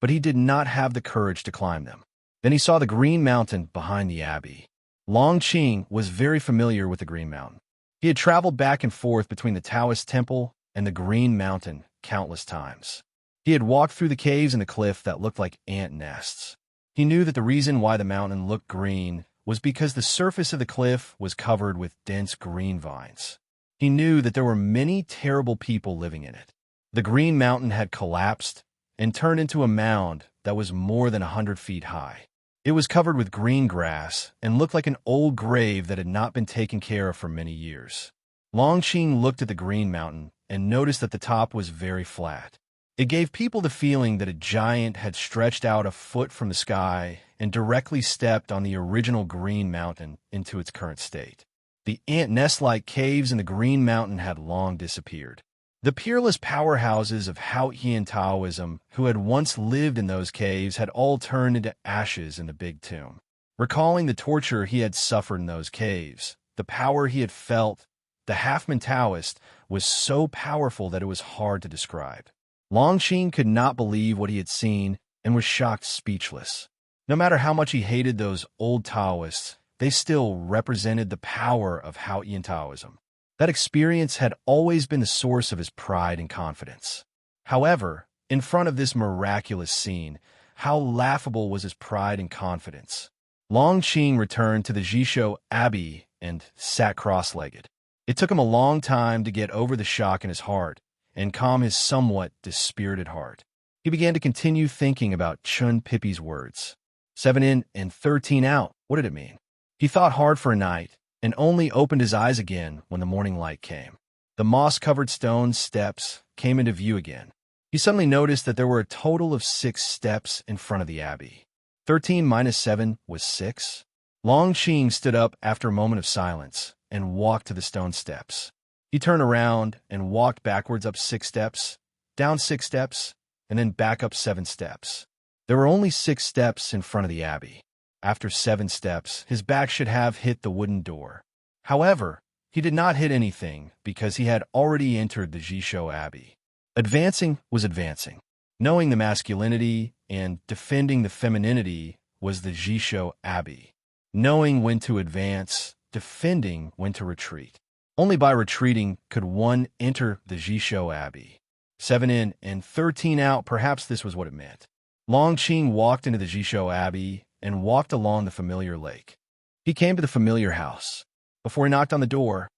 but he did not have the courage to climb them. Then he saw the Green Mountain behind the abbey. Longqing was very familiar with the Green Mountain. He had traveled back and forth between the Taoist temple and the Green Mountain countless times. He had walked through the caves in the cliff that looked like ant nests. He knew that the reason why the mountain looked green was because the surface of the cliff was covered with dense green vines. He knew that there were many terrible people living in it. The Green Mountain had collapsed and turned into a mound that was more than 100 feet high. It was covered with green grass and looked like an old grave that had not been taken care of for many years. Longqing looked at the Green Mountain and noticed that the top was very flat. It gave people the feeling that a giant had stretched out a foot from the sky and directly stepped on the original Green Mountain into its current state. The ant nest-like caves in the Green Mountain had long disappeared. The peerless powerhouses of Haotian Taoism who had once lived in those caves had all turned into ashes in the big tomb. Recalling the torture he had suffered in those caves, the power he had felt, the half-man Taoist was so powerful that it was hard to describe. Longqing could not believe what he had seen and was shocked speechless. No matter how much he hated those old Taoists, they still represented the power of Haotian Taoism. That experience had always been the source of his pride and confidence. However, in front of this miraculous scene, how laughable was his pride and confidence. Long Qing returned to the Jisho Abbey and sat cross-legged. It took him a long time to get over the shock in his heart and calm his somewhat dispirited heart. He began to continue thinking about Chun Pippi's words. 7 in and 13 out, what did it mean? He thought hard for a night and only opened his eyes again when the morning light came. The moss-covered stone steps came into view again. He suddenly noticed that there were a total of 6 steps in front of the abbey. 13 minus 7 was 6. Long Qing stood up after a moment of silence and walked to the stone steps. He turned around and walked backwards up 6 steps, down 6 steps, and then back up 7 steps. There were only 6 steps in front of the abbey. After 7 steps, his back should have hit the wooden door. However, he did not hit anything because he had already entered the Jisho Abbey. Advancing was advancing. Knowing the masculinity and defending the femininity was the Jisho Abbey. Knowing when to advance, defending when to retreat. Only by retreating could one enter the Jisho Abbey. 7 in and 13 out, perhaps this was what it meant. Long Qing walked into the Jisho Abbey and walked along the familiar lake. He came to the familiar house. Before he knocked on the door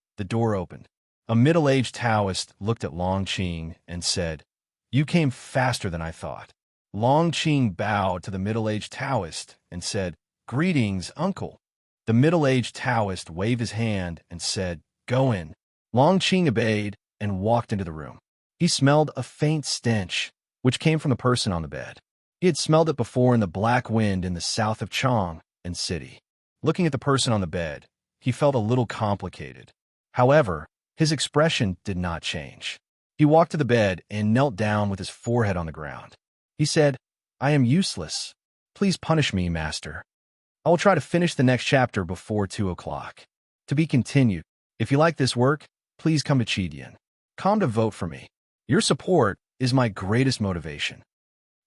opened. A middle-aged Taoist looked at Long Qing and said, "You came faster than I thought." Long Qing bowed to the middle-aged Taoist and said, "Greetings, uncle." The middle-aged Taoist waved his hand and said, "Go in." Long Qing obeyed and walked into the room. He smelled a faint stench, which came from the person on the bed. He had smelled it before in the black wind in the south of Chang and city. Looking at the person on the bed, he felt a little complicated. However, his expression did not change. He walked to the bed and knelt down with his forehead on the ground. He said, "I am useless. Please punish me, master. I will try to finish the next chapter before 2 o'clock. To be continued. If you like this work, please come to Chidian. Come to vote for me. Your support is my greatest motivation."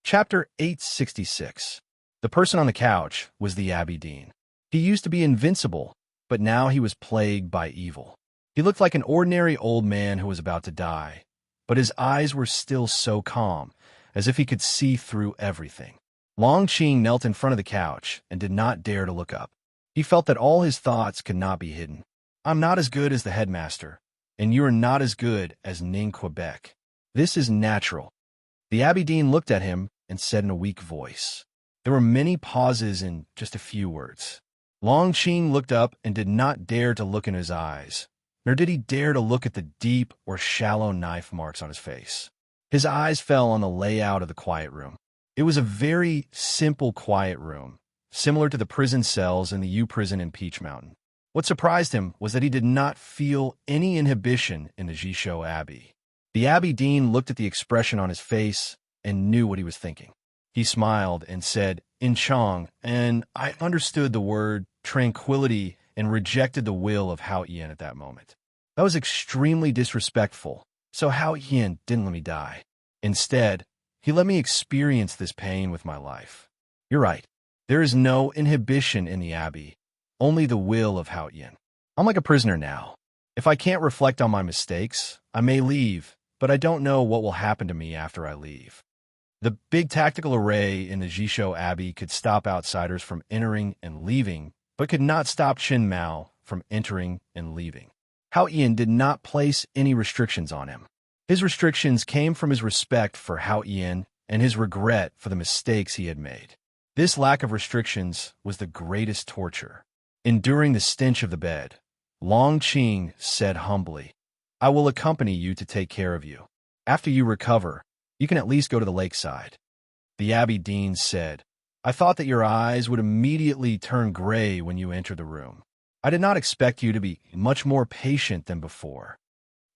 Chapter 866. The person on the couch was the Abbey Dean. He used to be invincible, but now he was plagued by evil. He looked like an ordinary old man who was about to die, but his eyes were still so calm, as if he could see through everything. Long Qing knelt in front of the couch and did not dare to look up. He felt that all his thoughts could not be hidden. "I'm not as good as the headmaster, and you are not as good as Ning Quebec. This is natural." The Abbey Dean looked at him and said in a weak voice. There were many pauses in just a few words. Long Qing looked up and did not dare to look in his eyes, nor did he dare to look at the deep or shallow knife marks on his face. His eyes fell on the layout of the quiet room. It was a very simple quiet room, similar to the prison cells in the U prison in Peach Mountain. What surprised him was that he did not feel any inhibition in the Jisho Abbey. The Abbey Dean looked at the expression on his face and knew what he was thinking. He smiled and said, "In Chang, and I understood the word tranquility and rejected the will of Hao Yin at that moment. That was extremely disrespectful, so Hao Yin didn't let me die. Instead, he let me experience this pain with my life. You're right. There is no inhibition in the Abbey, only the will of Hao Yin. I'm like a prisoner now. If I can't reflect on my mistakes, I may leave, but I don't know what will happen to me after I leave." The big tactical array in the Jisho Abbey could stop outsiders from entering and leaving, but could not stop Qin Mao from entering and leaving. Hao Yin did not place any restrictions on him. His restrictions came from his respect for Hao Yin and his regret for the mistakes he had made. This lack of restrictions was the greatest torture. Enduring the stench of the bed, Long Qing said humbly, "I will accompany you to take care of you. After you recover, you can at least go to the lakeside." The Abbey Dean said, "I thought that your eyes would immediately turn gray when you entered the room. I did not expect you to be much more patient than before.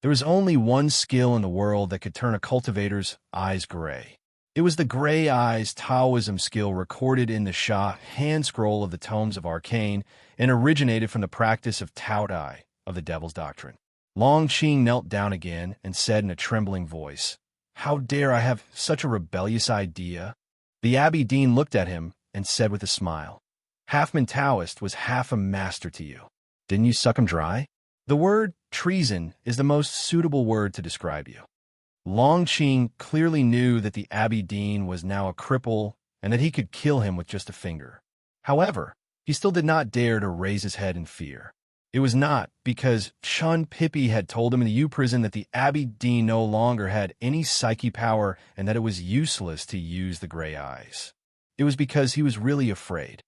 There was only one skill in the world that could turn a cultivator's eyes gray. It was the gray eyes Taoism skill recorded in the Sha hand scroll of the Tomes of Arcane and originated from the practice of Tao Dai, of the Devil's Doctrine." Long Qing knelt down again and said in a trembling voice, "How dare I have such a rebellious idea?" The Abbey Dean looked at him and said with a smile, "Half-man Taoist was half a master to you. Didn't you suck him dry? The word treason is the most suitable word to describe you." Long Qing clearly knew that the Abbey Dean was now a cripple and that he could kill him with just a finger. However, he still did not dare to raise his head in fear. It was not because Chun Pippi had told him in the U prison that the Abbey Dean no longer had any psyche power and that it was useless to use the gray eyes. It was because he was really afraid.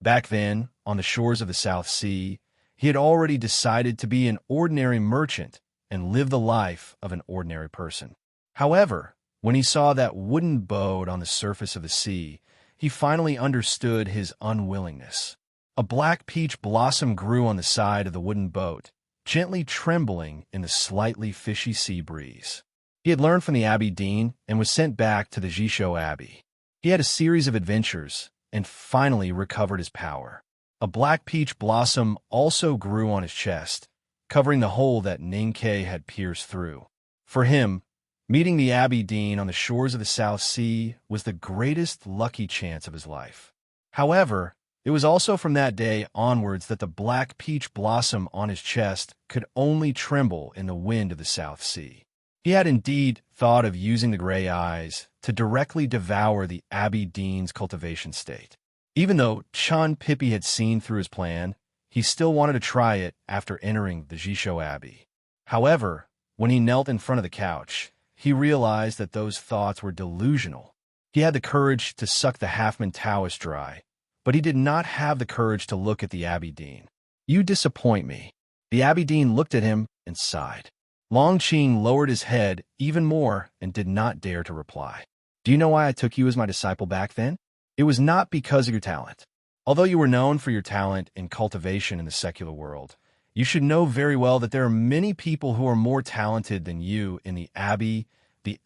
Back then, on the shores of the South Sea, he had already decided to be an ordinary merchant and live the life of an ordinary person. However, when he saw that wooden boat on the surface of the sea, he finally understood his unwillingness. A black peach blossom grew on the side of the wooden boat, gently trembling in the slightly fishy sea breeze. He had learned from the Abbey Dean and was sent back to the Jisho Abbey. He had a series of adventures and finally recovered his power. A black peach blossom also grew on his chest, covering the hole that Ninkei had pierced through. For him, meeting the Abbey Dean on the shores of the South Sea was the greatest lucky chance of his life. However, it was also from that day onwards that the black peach blossom on his chest could only tremble in the wind of the South Sea. He had indeed thought of using the gray eyes to directly devour the Abbey Dean's cultivation state. Even though Chun Pippi had seen through his plan, he still wanted to try it after entering the Jisho Abbey. However, when he knelt in front of the couch, he realized that those thoughts were delusional. He had the courage to suck the Halfman Taoist dry, but he did not have the courage to look at the Abbey Dean. "You disappoint me." The Abbey Dean looked at him and sighed. Longqing lowered his head even more and did not dare to reply. "Do you know why I took you as my disciple back then? It was not because of your talent. Although you were known for your talent in cultivation in the secular world, you should know very well that there are many people who are more talented than you in the abbey, the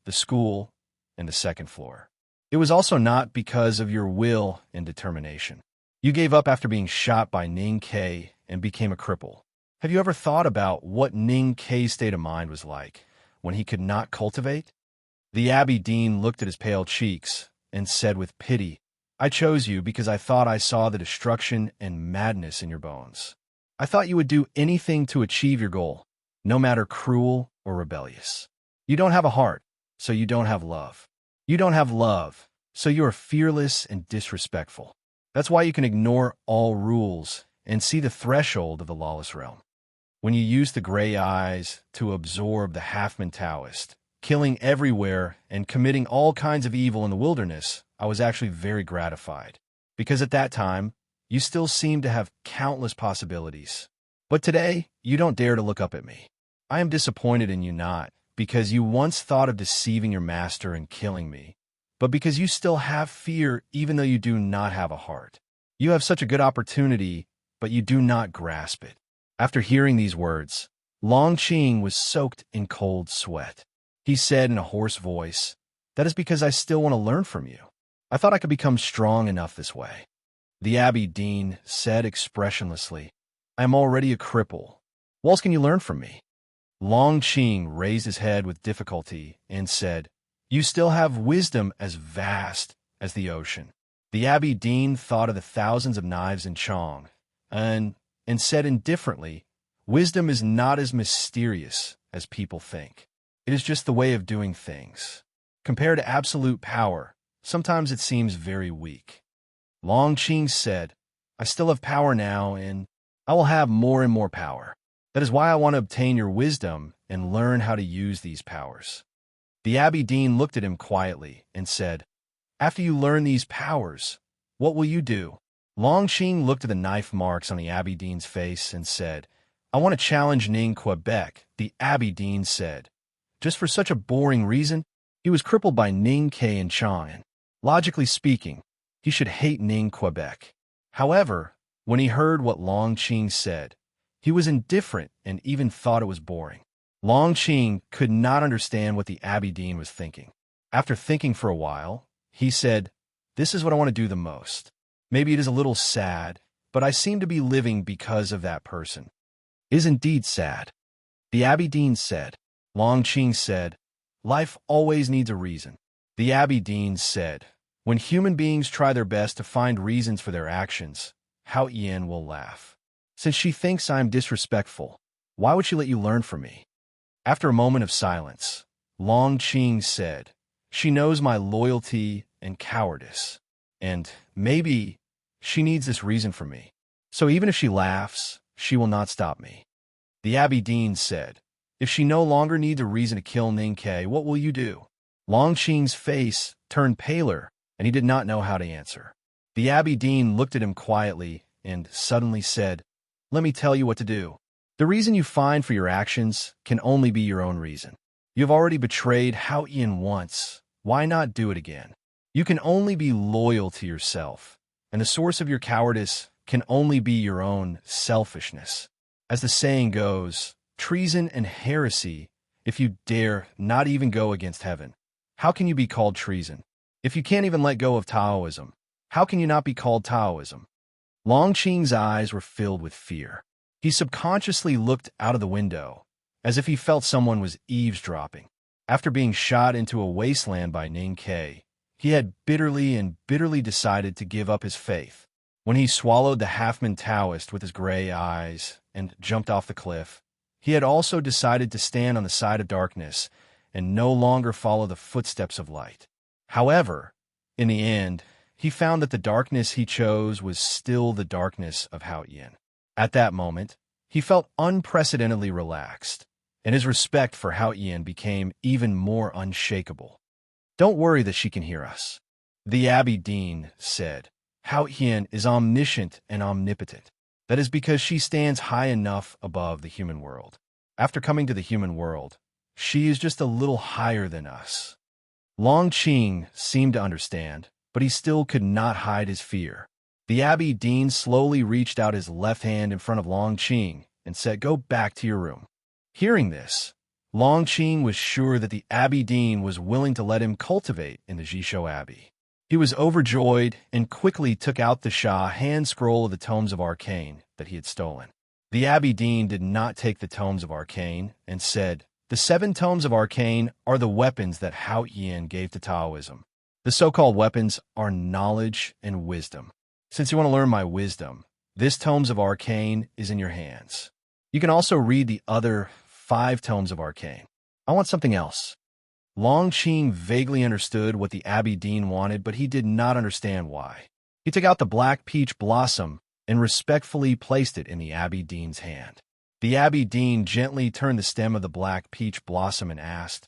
school, and the second floor. It was also not because of your will and determination. You gave up after being shot by Ning Kei and became a cripple. Have you ever thought about what Ning Kei's state of mind was like when he could not cultivate?" The Abbey Dean looked at his pale cheeks and said with pity, "I chose you because I thought I saw the destruction and madness in your bones. I thought you would do anything to achieve your goal, no matter cruel or rebellious. You don't have a heart, so you don't have love. You don't have love, so you are fearless and disrespectful. That's why you can ignore all rules and see the threshold of the lawless realm. When you use the gray eyes to absorb the Halfman Taoist, killing everywhere and committing all kinds of evil in the wilderness, I was actually very gratified, because at that time, you still seemed to have countless possibilities. But today, you don't dare to look up at me. I am disappointed in you not because you once thought of deceiving your master and killing me, but because you still have fear even though you do not have a heart. You have such a good opportunity, but you do not grasp it." After hearing these words, Longqing was soaked in cold sweat. He said in a hoarse voice, "That is because I still want to learn from you. I thought I could become strong enough this way." The Abbey Dean said expressionlessly, "I am already a cripple. What else can you learn from me?" Longqing raised his head with difficulty and said, "You still have wisdom as vast as the ocean." The Abbey Dean thought of the thousands of knives in Chong and said indifferently, "Wisdom is not as mysterious as people think. It is just the way of doing things. Compared to absolute power, sometimes it seems very weak." Longqing said, "I still have power now, and I will have more and more power. That is why I want to obtain your wisdom and learn how to use these powers." The Abbey Dean looked at him quietly and said, "After you learn these powers, what will you do?" Longqing looked at the knife marks on the Abbey Dean's face and said, "I want to challenge Ning Quebec," the Abbey Dean said. Just for such a boring reason, he was crippled by Ning Kei and Chan. Logically speaking, he should hate Ning Quebec. However, when he heard what Longqing said, he was indifferent and even thought it was boring. Longqing could not understand what the Abbey Dean was thinking. After thinking for a while, he said, "This is what I want to do the most. Maybe it is a little sad, but I seem to be living because of that person." "It is indeed sad," the Abbey Dean said. Longqing said, "Life always needs a reason." The Abbey Dean said, "When human beings try their best to find reasons for their actions, Hao Yin will laugh. Since she thinks I am disrespectful, why would she let you learn from me?" After a moment of silence, Longqing said, "She knows my loyalty and cowardice, and maybe She needs this reason from me. So even if she laughs, she will not stop me. The Abbey Dean said, if she no longer needs a reason to kill Ning Ke, what will you do? Long Qing's face turned paler, and he did not know how to answer. The Abbey Dean looked at him quietly and suddenly said, let me tell you what to do. The reason you find for your actions can only be your own reason. You have already betrayed Hao Ian once. Why not do it again? You can only be loyal to yourself, and the source of your cowardice can only be your own selfishness. As the saying goes, treason and heresy, if you dare not even go against heaven. How can you be called treason? If you can't even let go of Taoism, how can you not be called Taoism? Long Qing's eyes were filled with fear. He subconsciously looked out of the window, as if he felt someone was eavesdropping. After being shot into a wasteland by Ning Ke, he had bitterly decided to give up his faith. When he swallowed the half-man Taoist with his gray eyes and jumped off the cliff, he had also decided to stand on the side of darkness and no longer follow the footsteps of light. However, in the end, he found that the darkness he chose was still the darkness of Hao Ian. At that moment, he felt unprecedentedly relaxed, and his respect for Hao Ian became even more unshakable. Don't worry that she can hear us. The Abbey Dean said, Hao Ian is omniscient and omnipotent. That is because she stands high enough above the human world. After coming to the human world, she is just a little higher than us. Long Qing seemed to understand, but he still could not hide his fear. The Abbey Dean slowly reached out his left hand in front of Long Qing and said, go back to your room. Hearing this, Long Qing was sure that the Abbey Dean was willing to let him cultivate in the Jishou Abbey. He was overjoyed and quickly took out the Shah hand scroll of the Tomes of Arcane that he had stolen. The Abbey Dean did not take the Tomes of Arcane and said, the 7 Tomes of Arcane are the weapons that Hao Ian gave to Taoism. The so-called weapons are knowledge and wisdom. Since you want to learn my wisdom, this Tomes of Arcane is in your hands. You can also read the other 5 Tomes of Arcane. I want something else. Long Qing vaguely understood what the Abbey Dean wanted, but he did not understand why. He took out the black peach blossom and respectfully placed it in the Abbey Dean's hand. The Abbey Dean gently turned the stem of the black peach blossom and asked,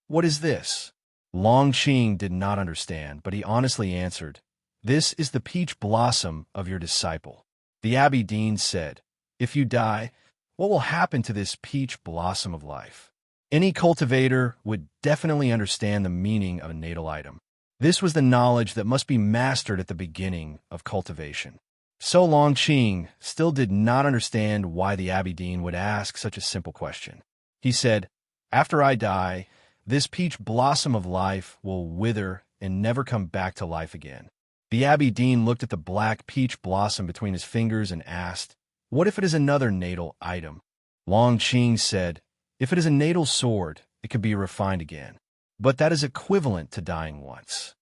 what is this? Long Qing did not understand, but he honestly answered, this is the peach blossom of your disciple. The Abbey Dean said, if you die, what will happen to this peach blossom of life? Any cultivator would definitely understand the meaning of a natal item. This was the knowledge that must be mastered at the beginning of cultivation. So Long Qing still did not understand why the Abbey Dean would ask such a simple question. He said, after I die, this peach blossom of life will wither and never come back to life again. The Abbey Dean looked at the black peach blossom between his fingers and asked, what if it is another natal item? Long Qing said, if it is a natal sword, it could be refined again. But that is equivalent to dying once.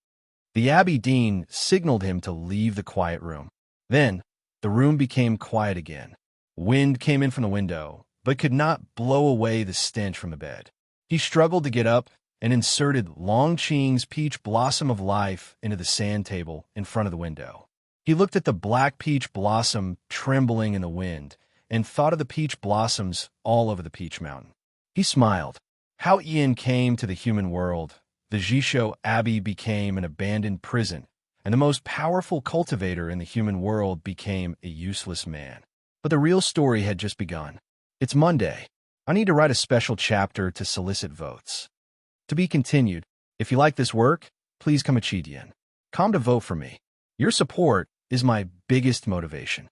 The Abbey Dean signaled him to leave the quiet room. Then, the room became quiet again. Wind came in from the window, but could not blow away the stench from the bed. He struggled to get up and inserted Long Qing's peach blossom of life into the sand table in front of the window. He looked at the black peach blossom trembling in the wind and thought of the peach blossoms all over the peach mountain. He smiled. Hao Ian came to the human world. The Jishou Abbey became an abandoned prison, and the most powerful cultivator in the human world became a useless man. But the real story had just begun. It's Monday. I need to write a special chapter to solicit votes. To be continued. If you like this work, please come Chidian. Come to vote for me. Your support is my biggest motivation.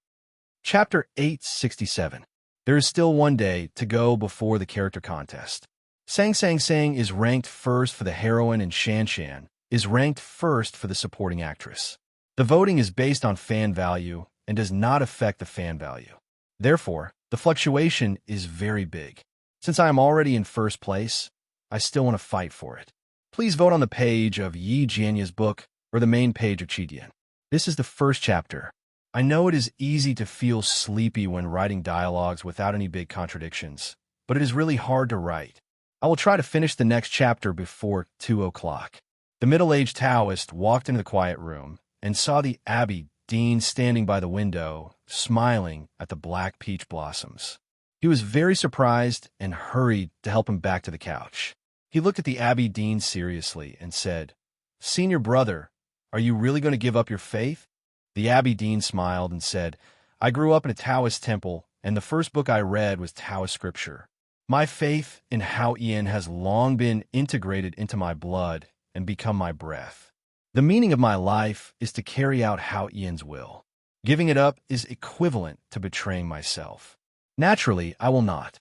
Chapter 867. There is still one day to go before the character contest. Sang Sang Sang is ranked first for the heroine and Shan Shan is ranked first for the supporting actress. The voting is based on fan value and does not affect the fan value. Therefore, the fluctuation is very big. Since I am already in first place, I still want to fight for it. Please vote on the page of Yi Jianya's book or the main page of Chidian. This is the first chapter. I know it is easy to feel sleepy when writing dialogues without any big contradictions, but it is really hard to write. I will try to finish the next chapter before 2 o'clock. The middle-aged Taoist walked into the quiet room and saw the Abbey Dean standing by the window, smiling at the black peach blossoms. He was very surprised and hurried to help him back to the couch. He looked at the Abbey Dean seriously and said, "Senior brother, are you really going to give up your faith?" The Abbey Dean smiled and said, "I grew up in a Taoist temple, and the first book I read was Taoist scripture. My faith in Hao Yin has long been integrated into my blood and become my breath. The meaning of my life is to carry out Hao Yin's will. Giving it up is equivalent to betraying myself. Naturally, I will not."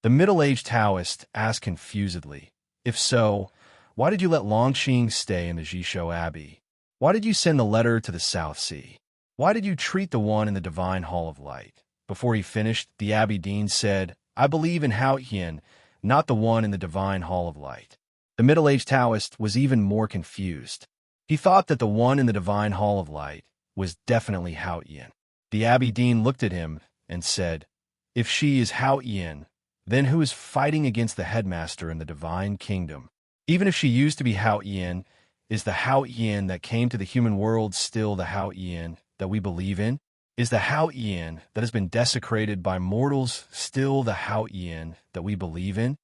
The middle-aged Taoist asked confusedly, "If so, why did you let Longqing stay in the Jishou Abbey? Why did you send the letter to the South Sea? Why did you treat the one in the Divine Hall of Light?" Before he finished, the Abbey Dean said, "I believe in Hao Yin, not the one in the Divine Hall of Light." The middle-aged Taoist was even more confused. He thought that the one in the Divine Hall of Light was definitely Hao Yin. The Abbey Dean looked at him and said, "If she is Hao Yin, then who is fighting against the headmaster in the Divine Kingdom? Even if she used to be Hao Yin, is the Hao Yin that came to the human world still the Hao Yin that we believe in? Is the Hao Yin that has been desecrated by mortals still the Hao Yin that we believe in?"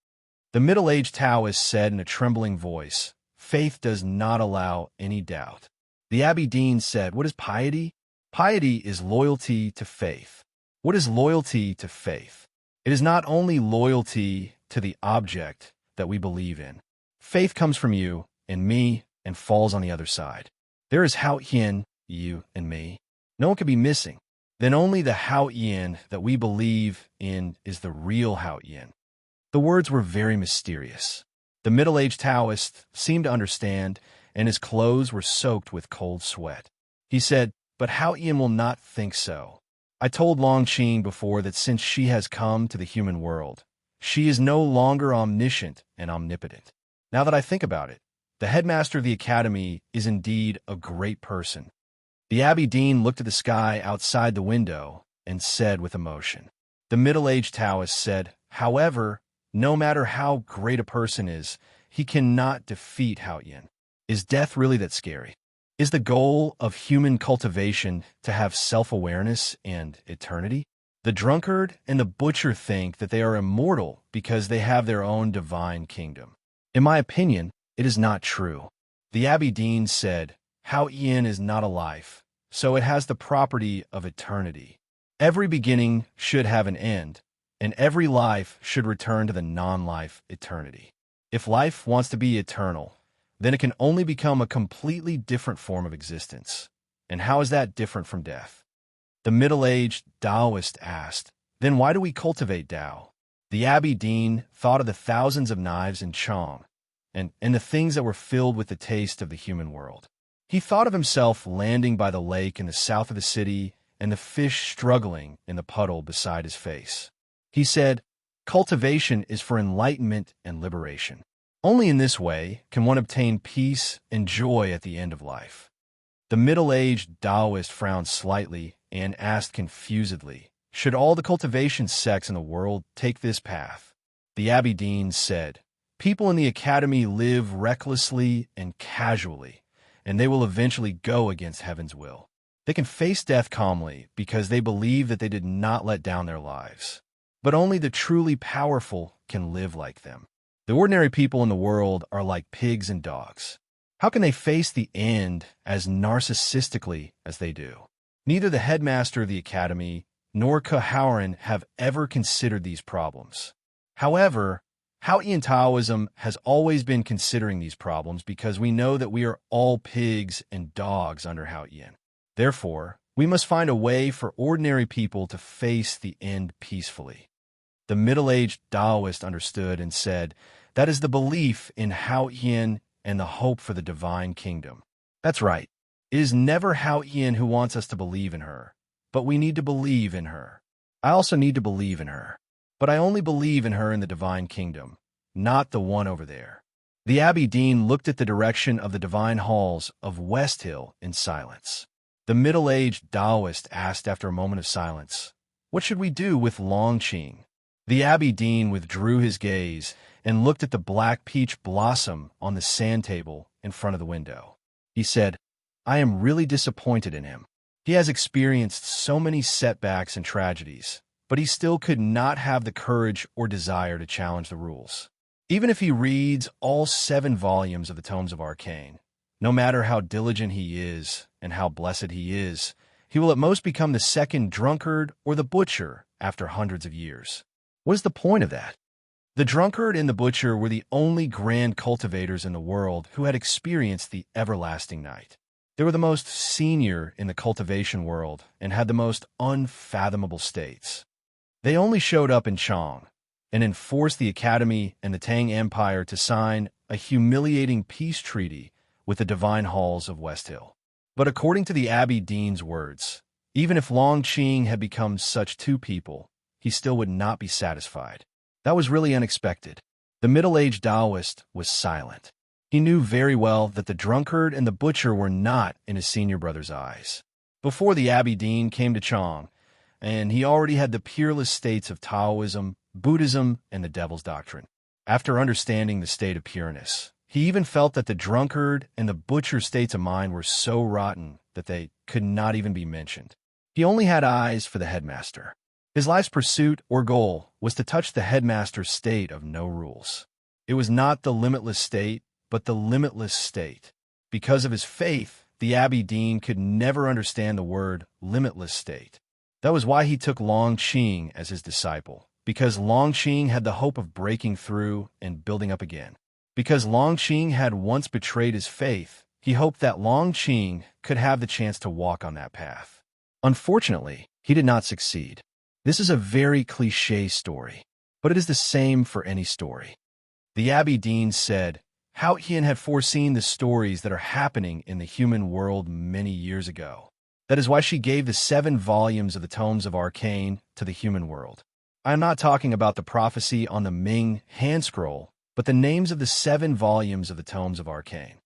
The middle-aged Taoist said in a trembling voice, "Faith does not allow any doubt." The Abbey Dean said, "What is piety?" "Piety is loyalty to faith." "What is loyalty to faith?" "It is not only loyalty to the object that we believe in. Faith comes from you and me and falls on the other side. There is Hao Yin, you and me. No one can be missing. Then only the Hao Yin that we believe in is the real Hao Yin." The words were very mysterious. The middle-aged Taoist seemed to understand, and his clothes were soaked with cold sweat. He said, "But Hao Yin will not think so. I told Longqing before that since she has come to the human world, she is no longer omniscient and omnipotent. Now that I think about it, the headmaster of the academy is indeed a great person." The Abbey Dean looked at the sky outside the window and said with emotion. The middle-aged Taoist said, "However, no matter how great a person is, he cannot defeat Hao Yin. Is death really that scary? Is the goal of human cultivation to have self-awareness and eternity? The drunkard and the butcher think that they are immortal because they have their own divine kingdom. In my opinion, it is not true." The Abbey Dean said, "Hao Yin is not a life, so it has the property of eternity. Every beginning should have an end, and every life should return to the non-life eternity. If life wants to be eternal, then it can only become a completely different form of existence. And how is that different from death?" The middle-aged Taoist asked, "Then why do we cultivate Tao?" The Abbey Dean thought of the thousands of knives in Chong, and the things that were filled with the taste of the human world. He thought of himself landing by the lake in the south of the city and the fish struggling in the puddle beside his face. He said, "Cultivation is for enlightenment and liberation. Only in this way can one obtain peace and joy at the end of life." The middle-aged Taoist frowned slightly and asked confusedly, "Should all the cultivation sects in the world take this path?" The Abbey Dean said, "People in the academy live recklessly and casually, and they will eventually go against heaven's will. They can face death calmly because they believe that they did not let down their lives. But only the truly powerful can live like them. The ordinary people in the world are like pigs and dogs. How can they face the end as narcissistically as they do?" Neither the headmaster of the academy nor Kahaoren have ever considered these problems. However, Haotian Taoism has always been considering these problems because we know that we are all pigs and dogs under Haotian. Therefore, we must find a way for ordinary people to face the end peacefully. The middle-aged Taoist understood and said, "That is the belief in Haotian and the hope for the divine kingdom." That's right. It is never Haotian who wants us to believe in her, but we need to believe in her. I also need to believe in her, but I only believe in her in the divine kingdom, not the one over there. The Abbey Dean looked at the direction of the divine halls of West Hill in silence. The middle-aged Taoist asked after a moment of silence, "What should we do with Longqing?" The Abbey Dean withdrew his gaze and looked at the black peach blossom on the sand table in front of the window. He said, "I am really disappointed in him. He has experienced so many setbacks and tragedies, but he still could not have the courage or desire to challenge the rules. Even if he reads all 7 volumes of the Tomes of Arcane, no matter how diligent he is and how blessed he is, he will at most become the second drunkard or the butcher after hundreds of years. What is the point of that? The drunkard and the butcher were the only grand cultivators in the world who had experienced the everlasting night. They were the most senior in the cultivation world and had the most unfathomable states. They only showed up in Chong and enforced the Academy and the Tang Empire to sign a humiliating peace treaty with the divine halls of West Hill. But according to the Abbey Dean's words, even if Long Qing had become such 2 people, he still would not be satisfied. That was really unexpected. The middle-aged Taoist was silent. He knew very well that the drunkard and the butcher were not in his senior brother's eyes. Before the Abbey Dean came to Chong, and he already had the peerless states of Taoism, Buddhism, and the Devil's Doctrine. After understanding the state of pureness, he even felt that the drunkard and the butcher states of mind were so rotten that they could not even be mentioned. He only had eyes for the headmaster. His life's pursuit or goal was to touch the headmaster's state of no rules. It was not the limitless state, but the limitless state. Because of his faith, the Abbey Dean could never understand the word limitless state. That was why he took Long Qing as his disciple, because Long Qing had the hope of breaking through and building up again. Because Long Qing had once betrayed his faith, he hoped that Long Qing could have the chance to walk on that path. Unfortunately, he did not succeed. This is a very cliché story, but it is the same for any story. The Abbey Dean said, Hao Qian had foreseen the stories that are happening in the human world many years ago. That is why she gave the 7 volumes of the Tomes of Arcane to the human world. I am not talking about the prophecy on the Ming hand scroll, but the names of the 7 volumes of the Tomes of Arcane.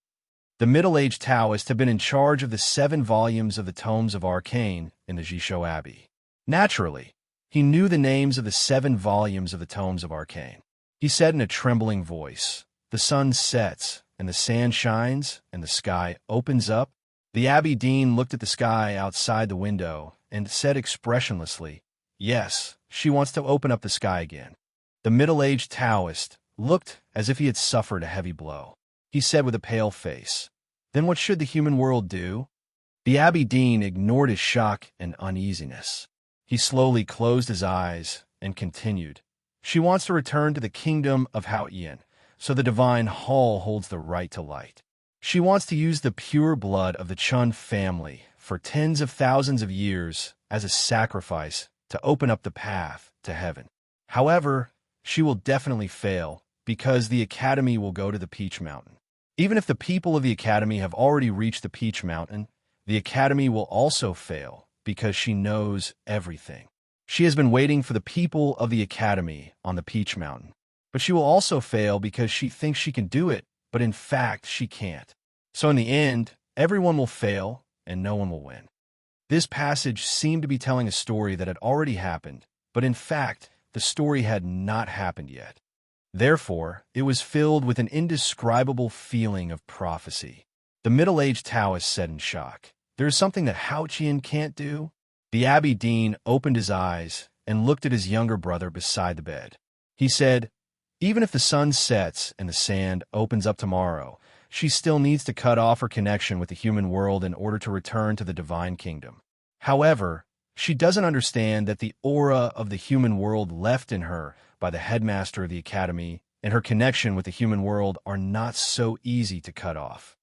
The middle-aged Taoists have been in charge of the 7 volumes of the Tomes of Arcane in the Jishou Abbey. Naturally, he knew the names of the 7 volumes of the Tomes of Arcane. He said in a trembling voice, "The sun sets, and the sand shines, and the sky opens up." The Abbey Dean looked at the sky outside the window and said expressionlessly, "Yes, she wants to open up the sky again." The middle-aged Taoist looked as if he had suffered a heavy blow. He said with a pale face, "Then what should the human world do?" The Abbey Dean ignored his shock and uneasiness. He slowly closed his eyes and continued, "She wants to return to the kingdom of Hao Qian, so the divine hall holds the right to light. She wants to use the pure blood of the Chun family for tens of thousands of years as a sacrifice to open up the path to heaven. However, she will definitely fail because the Academy will go to the Peach Mountain. Even if the people of the Academy have already reached the Peach Mountain, the Academy will also fail because she knows everything. She has been waiting for the people of the Academy on the Peach Mountain. But she will also fail because she thinks she can do it, but in fact she can't. So in the end, everyone will fail and no one will win." This passage seemed to be telling a story that had already happened, but in fact, the story had not happened yet. Therefore, it was filled with an indescribable feeling of prophecy. The middle-aged Taoist said in shock, "There is something that Hao Qian can't do?" The Abbey Dean opened his eyes and looked at his younger brother beside the bed. He said, "Even if the sun sets and the sand opens up tomorrow, she still needs to cut off her connection with the human world in order to return to the divine kingdom. However, she doesn't understand that the aura of the human world left in her by the headmaster of the Academy and her connection with the human world are not so easy to cut off."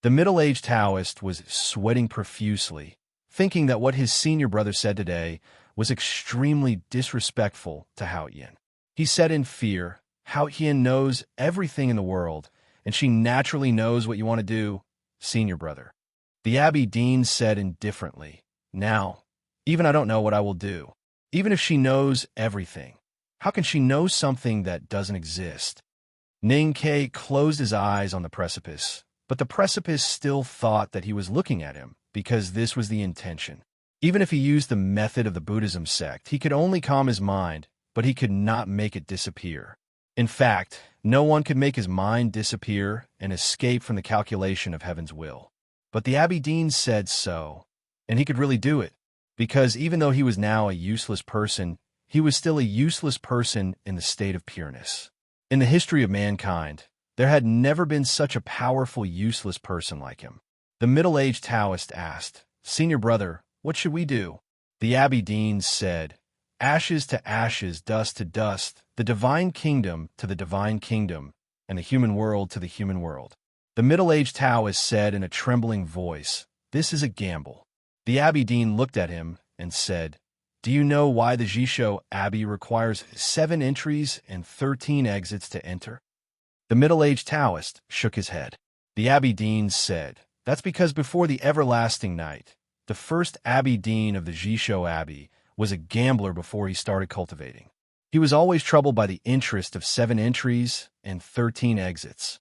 The middle-aged Taoist was sweating profusely, thinking that what his senior brother said today was extremely disrespectful to Hao Qian. He said in fear, "Hao Qian knows everything in the world, and she naturally knows what you want to do, senior brother." The Abbey Dean said indifferently, "Now, even I don't know what I will do. Even if she knows everything, how can she know something that doesn't exist?" Ning Ke closed his eyes on the precipice, but the precipice still thought that he was looking at him, because this was the intention. Even if he used the method of the Buddhism sect, he could only calm his mind, but he could not make it disappear. In fact, no one could make his mind disappear and escape from the calculation of heaven's will. But the Abbey Dean said so. And he could really do it, because even though he was now a useless person, he was still a useless person in the state of pureness. In the history of mankind, there had never been such a powerful, useless person like him. The middle-aged Taoist asked, "Senior brother, what should we do?" The Abbey Dean said, "Ashes to ashes, dust to dust, the divine kingdom to the divine kingdom, and the human world to the human world." The middle-aged Taoist said in a trembling voice, "This is a gamble." The Abbey Dean looked at him and said, "Do you know why the Jisho Abbey requires 7 entries and 13 exits to enter?" The middle-aged Taoist shook his head. The Abbey Dean said, "That's because before the everlasting night, the first Abbey Dean of the Jisho Abbey was a gambler before he started cultivating. He was always troubled by the interest of 7 entries and 13 exits."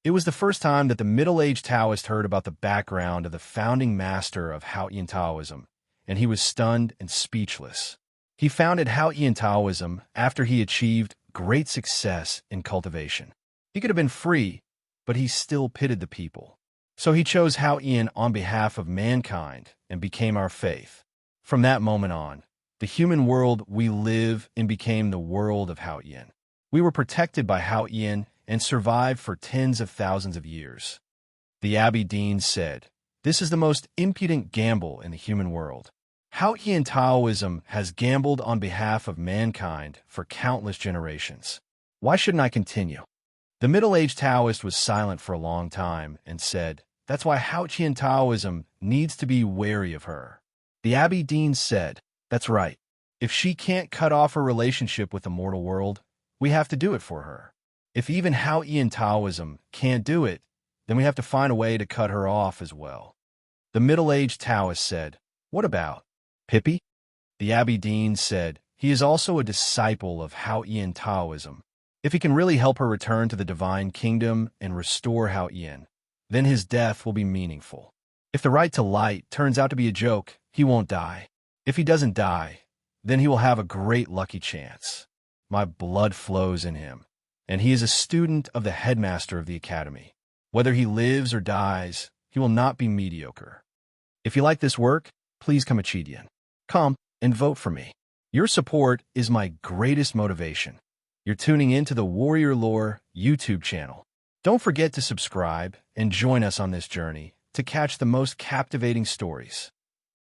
It was the first time that the middle-aged Taoist heard about the background of the founding master of Haotian Taoism, and he was stunned and speechless. He founded Haotian Taoism after he achieved great success in cultivation. He could have been free, but he still pitied the people. So he chose Haotian on behalf of mankind and became our faith. From that moment on, the human world we live in became the world of Haotian. We were protected by Haotian and survived for tens of thousands of years. The Abbey Dean said, "This is the most impudent gamble in the human world. Haotian Taoism has gambled on behalf of mankind for countless generations. Why shouldn't I continue?" The middle-aged Taoist was silent for a long time and said, "That's why Haotian Taoism needs to be wary of her." The Abbey Dean said, "That's right. If she can't cut off her relationship with the mortal world, we have to do it for her. If even Haotian Taoism can't do it, then we have to find a way to cut her off as well." The middle-aged Taoist said, "What about Pippi?" The Abbey Dean said, "He is also a disciple of Haotian Taoism. If he can really help her return to the divine kingdom and restore Haotian, then his death will be meaningful. If the right to light turns out to be a joke, he won't die. If he doesn't die, then he will have a great lucky chance. My blood flows in him, and he is a student of the headmaster of the academy. Whether he lives or dies, he will not be mediocre. If you like this work, please come Achidian. Come and vote for me. Your support is my greatest motivation. You're tuning in to the Warrior Lore YouTube channel. Don't forget to subscribe and join us on this journey to catch the most captivating stories.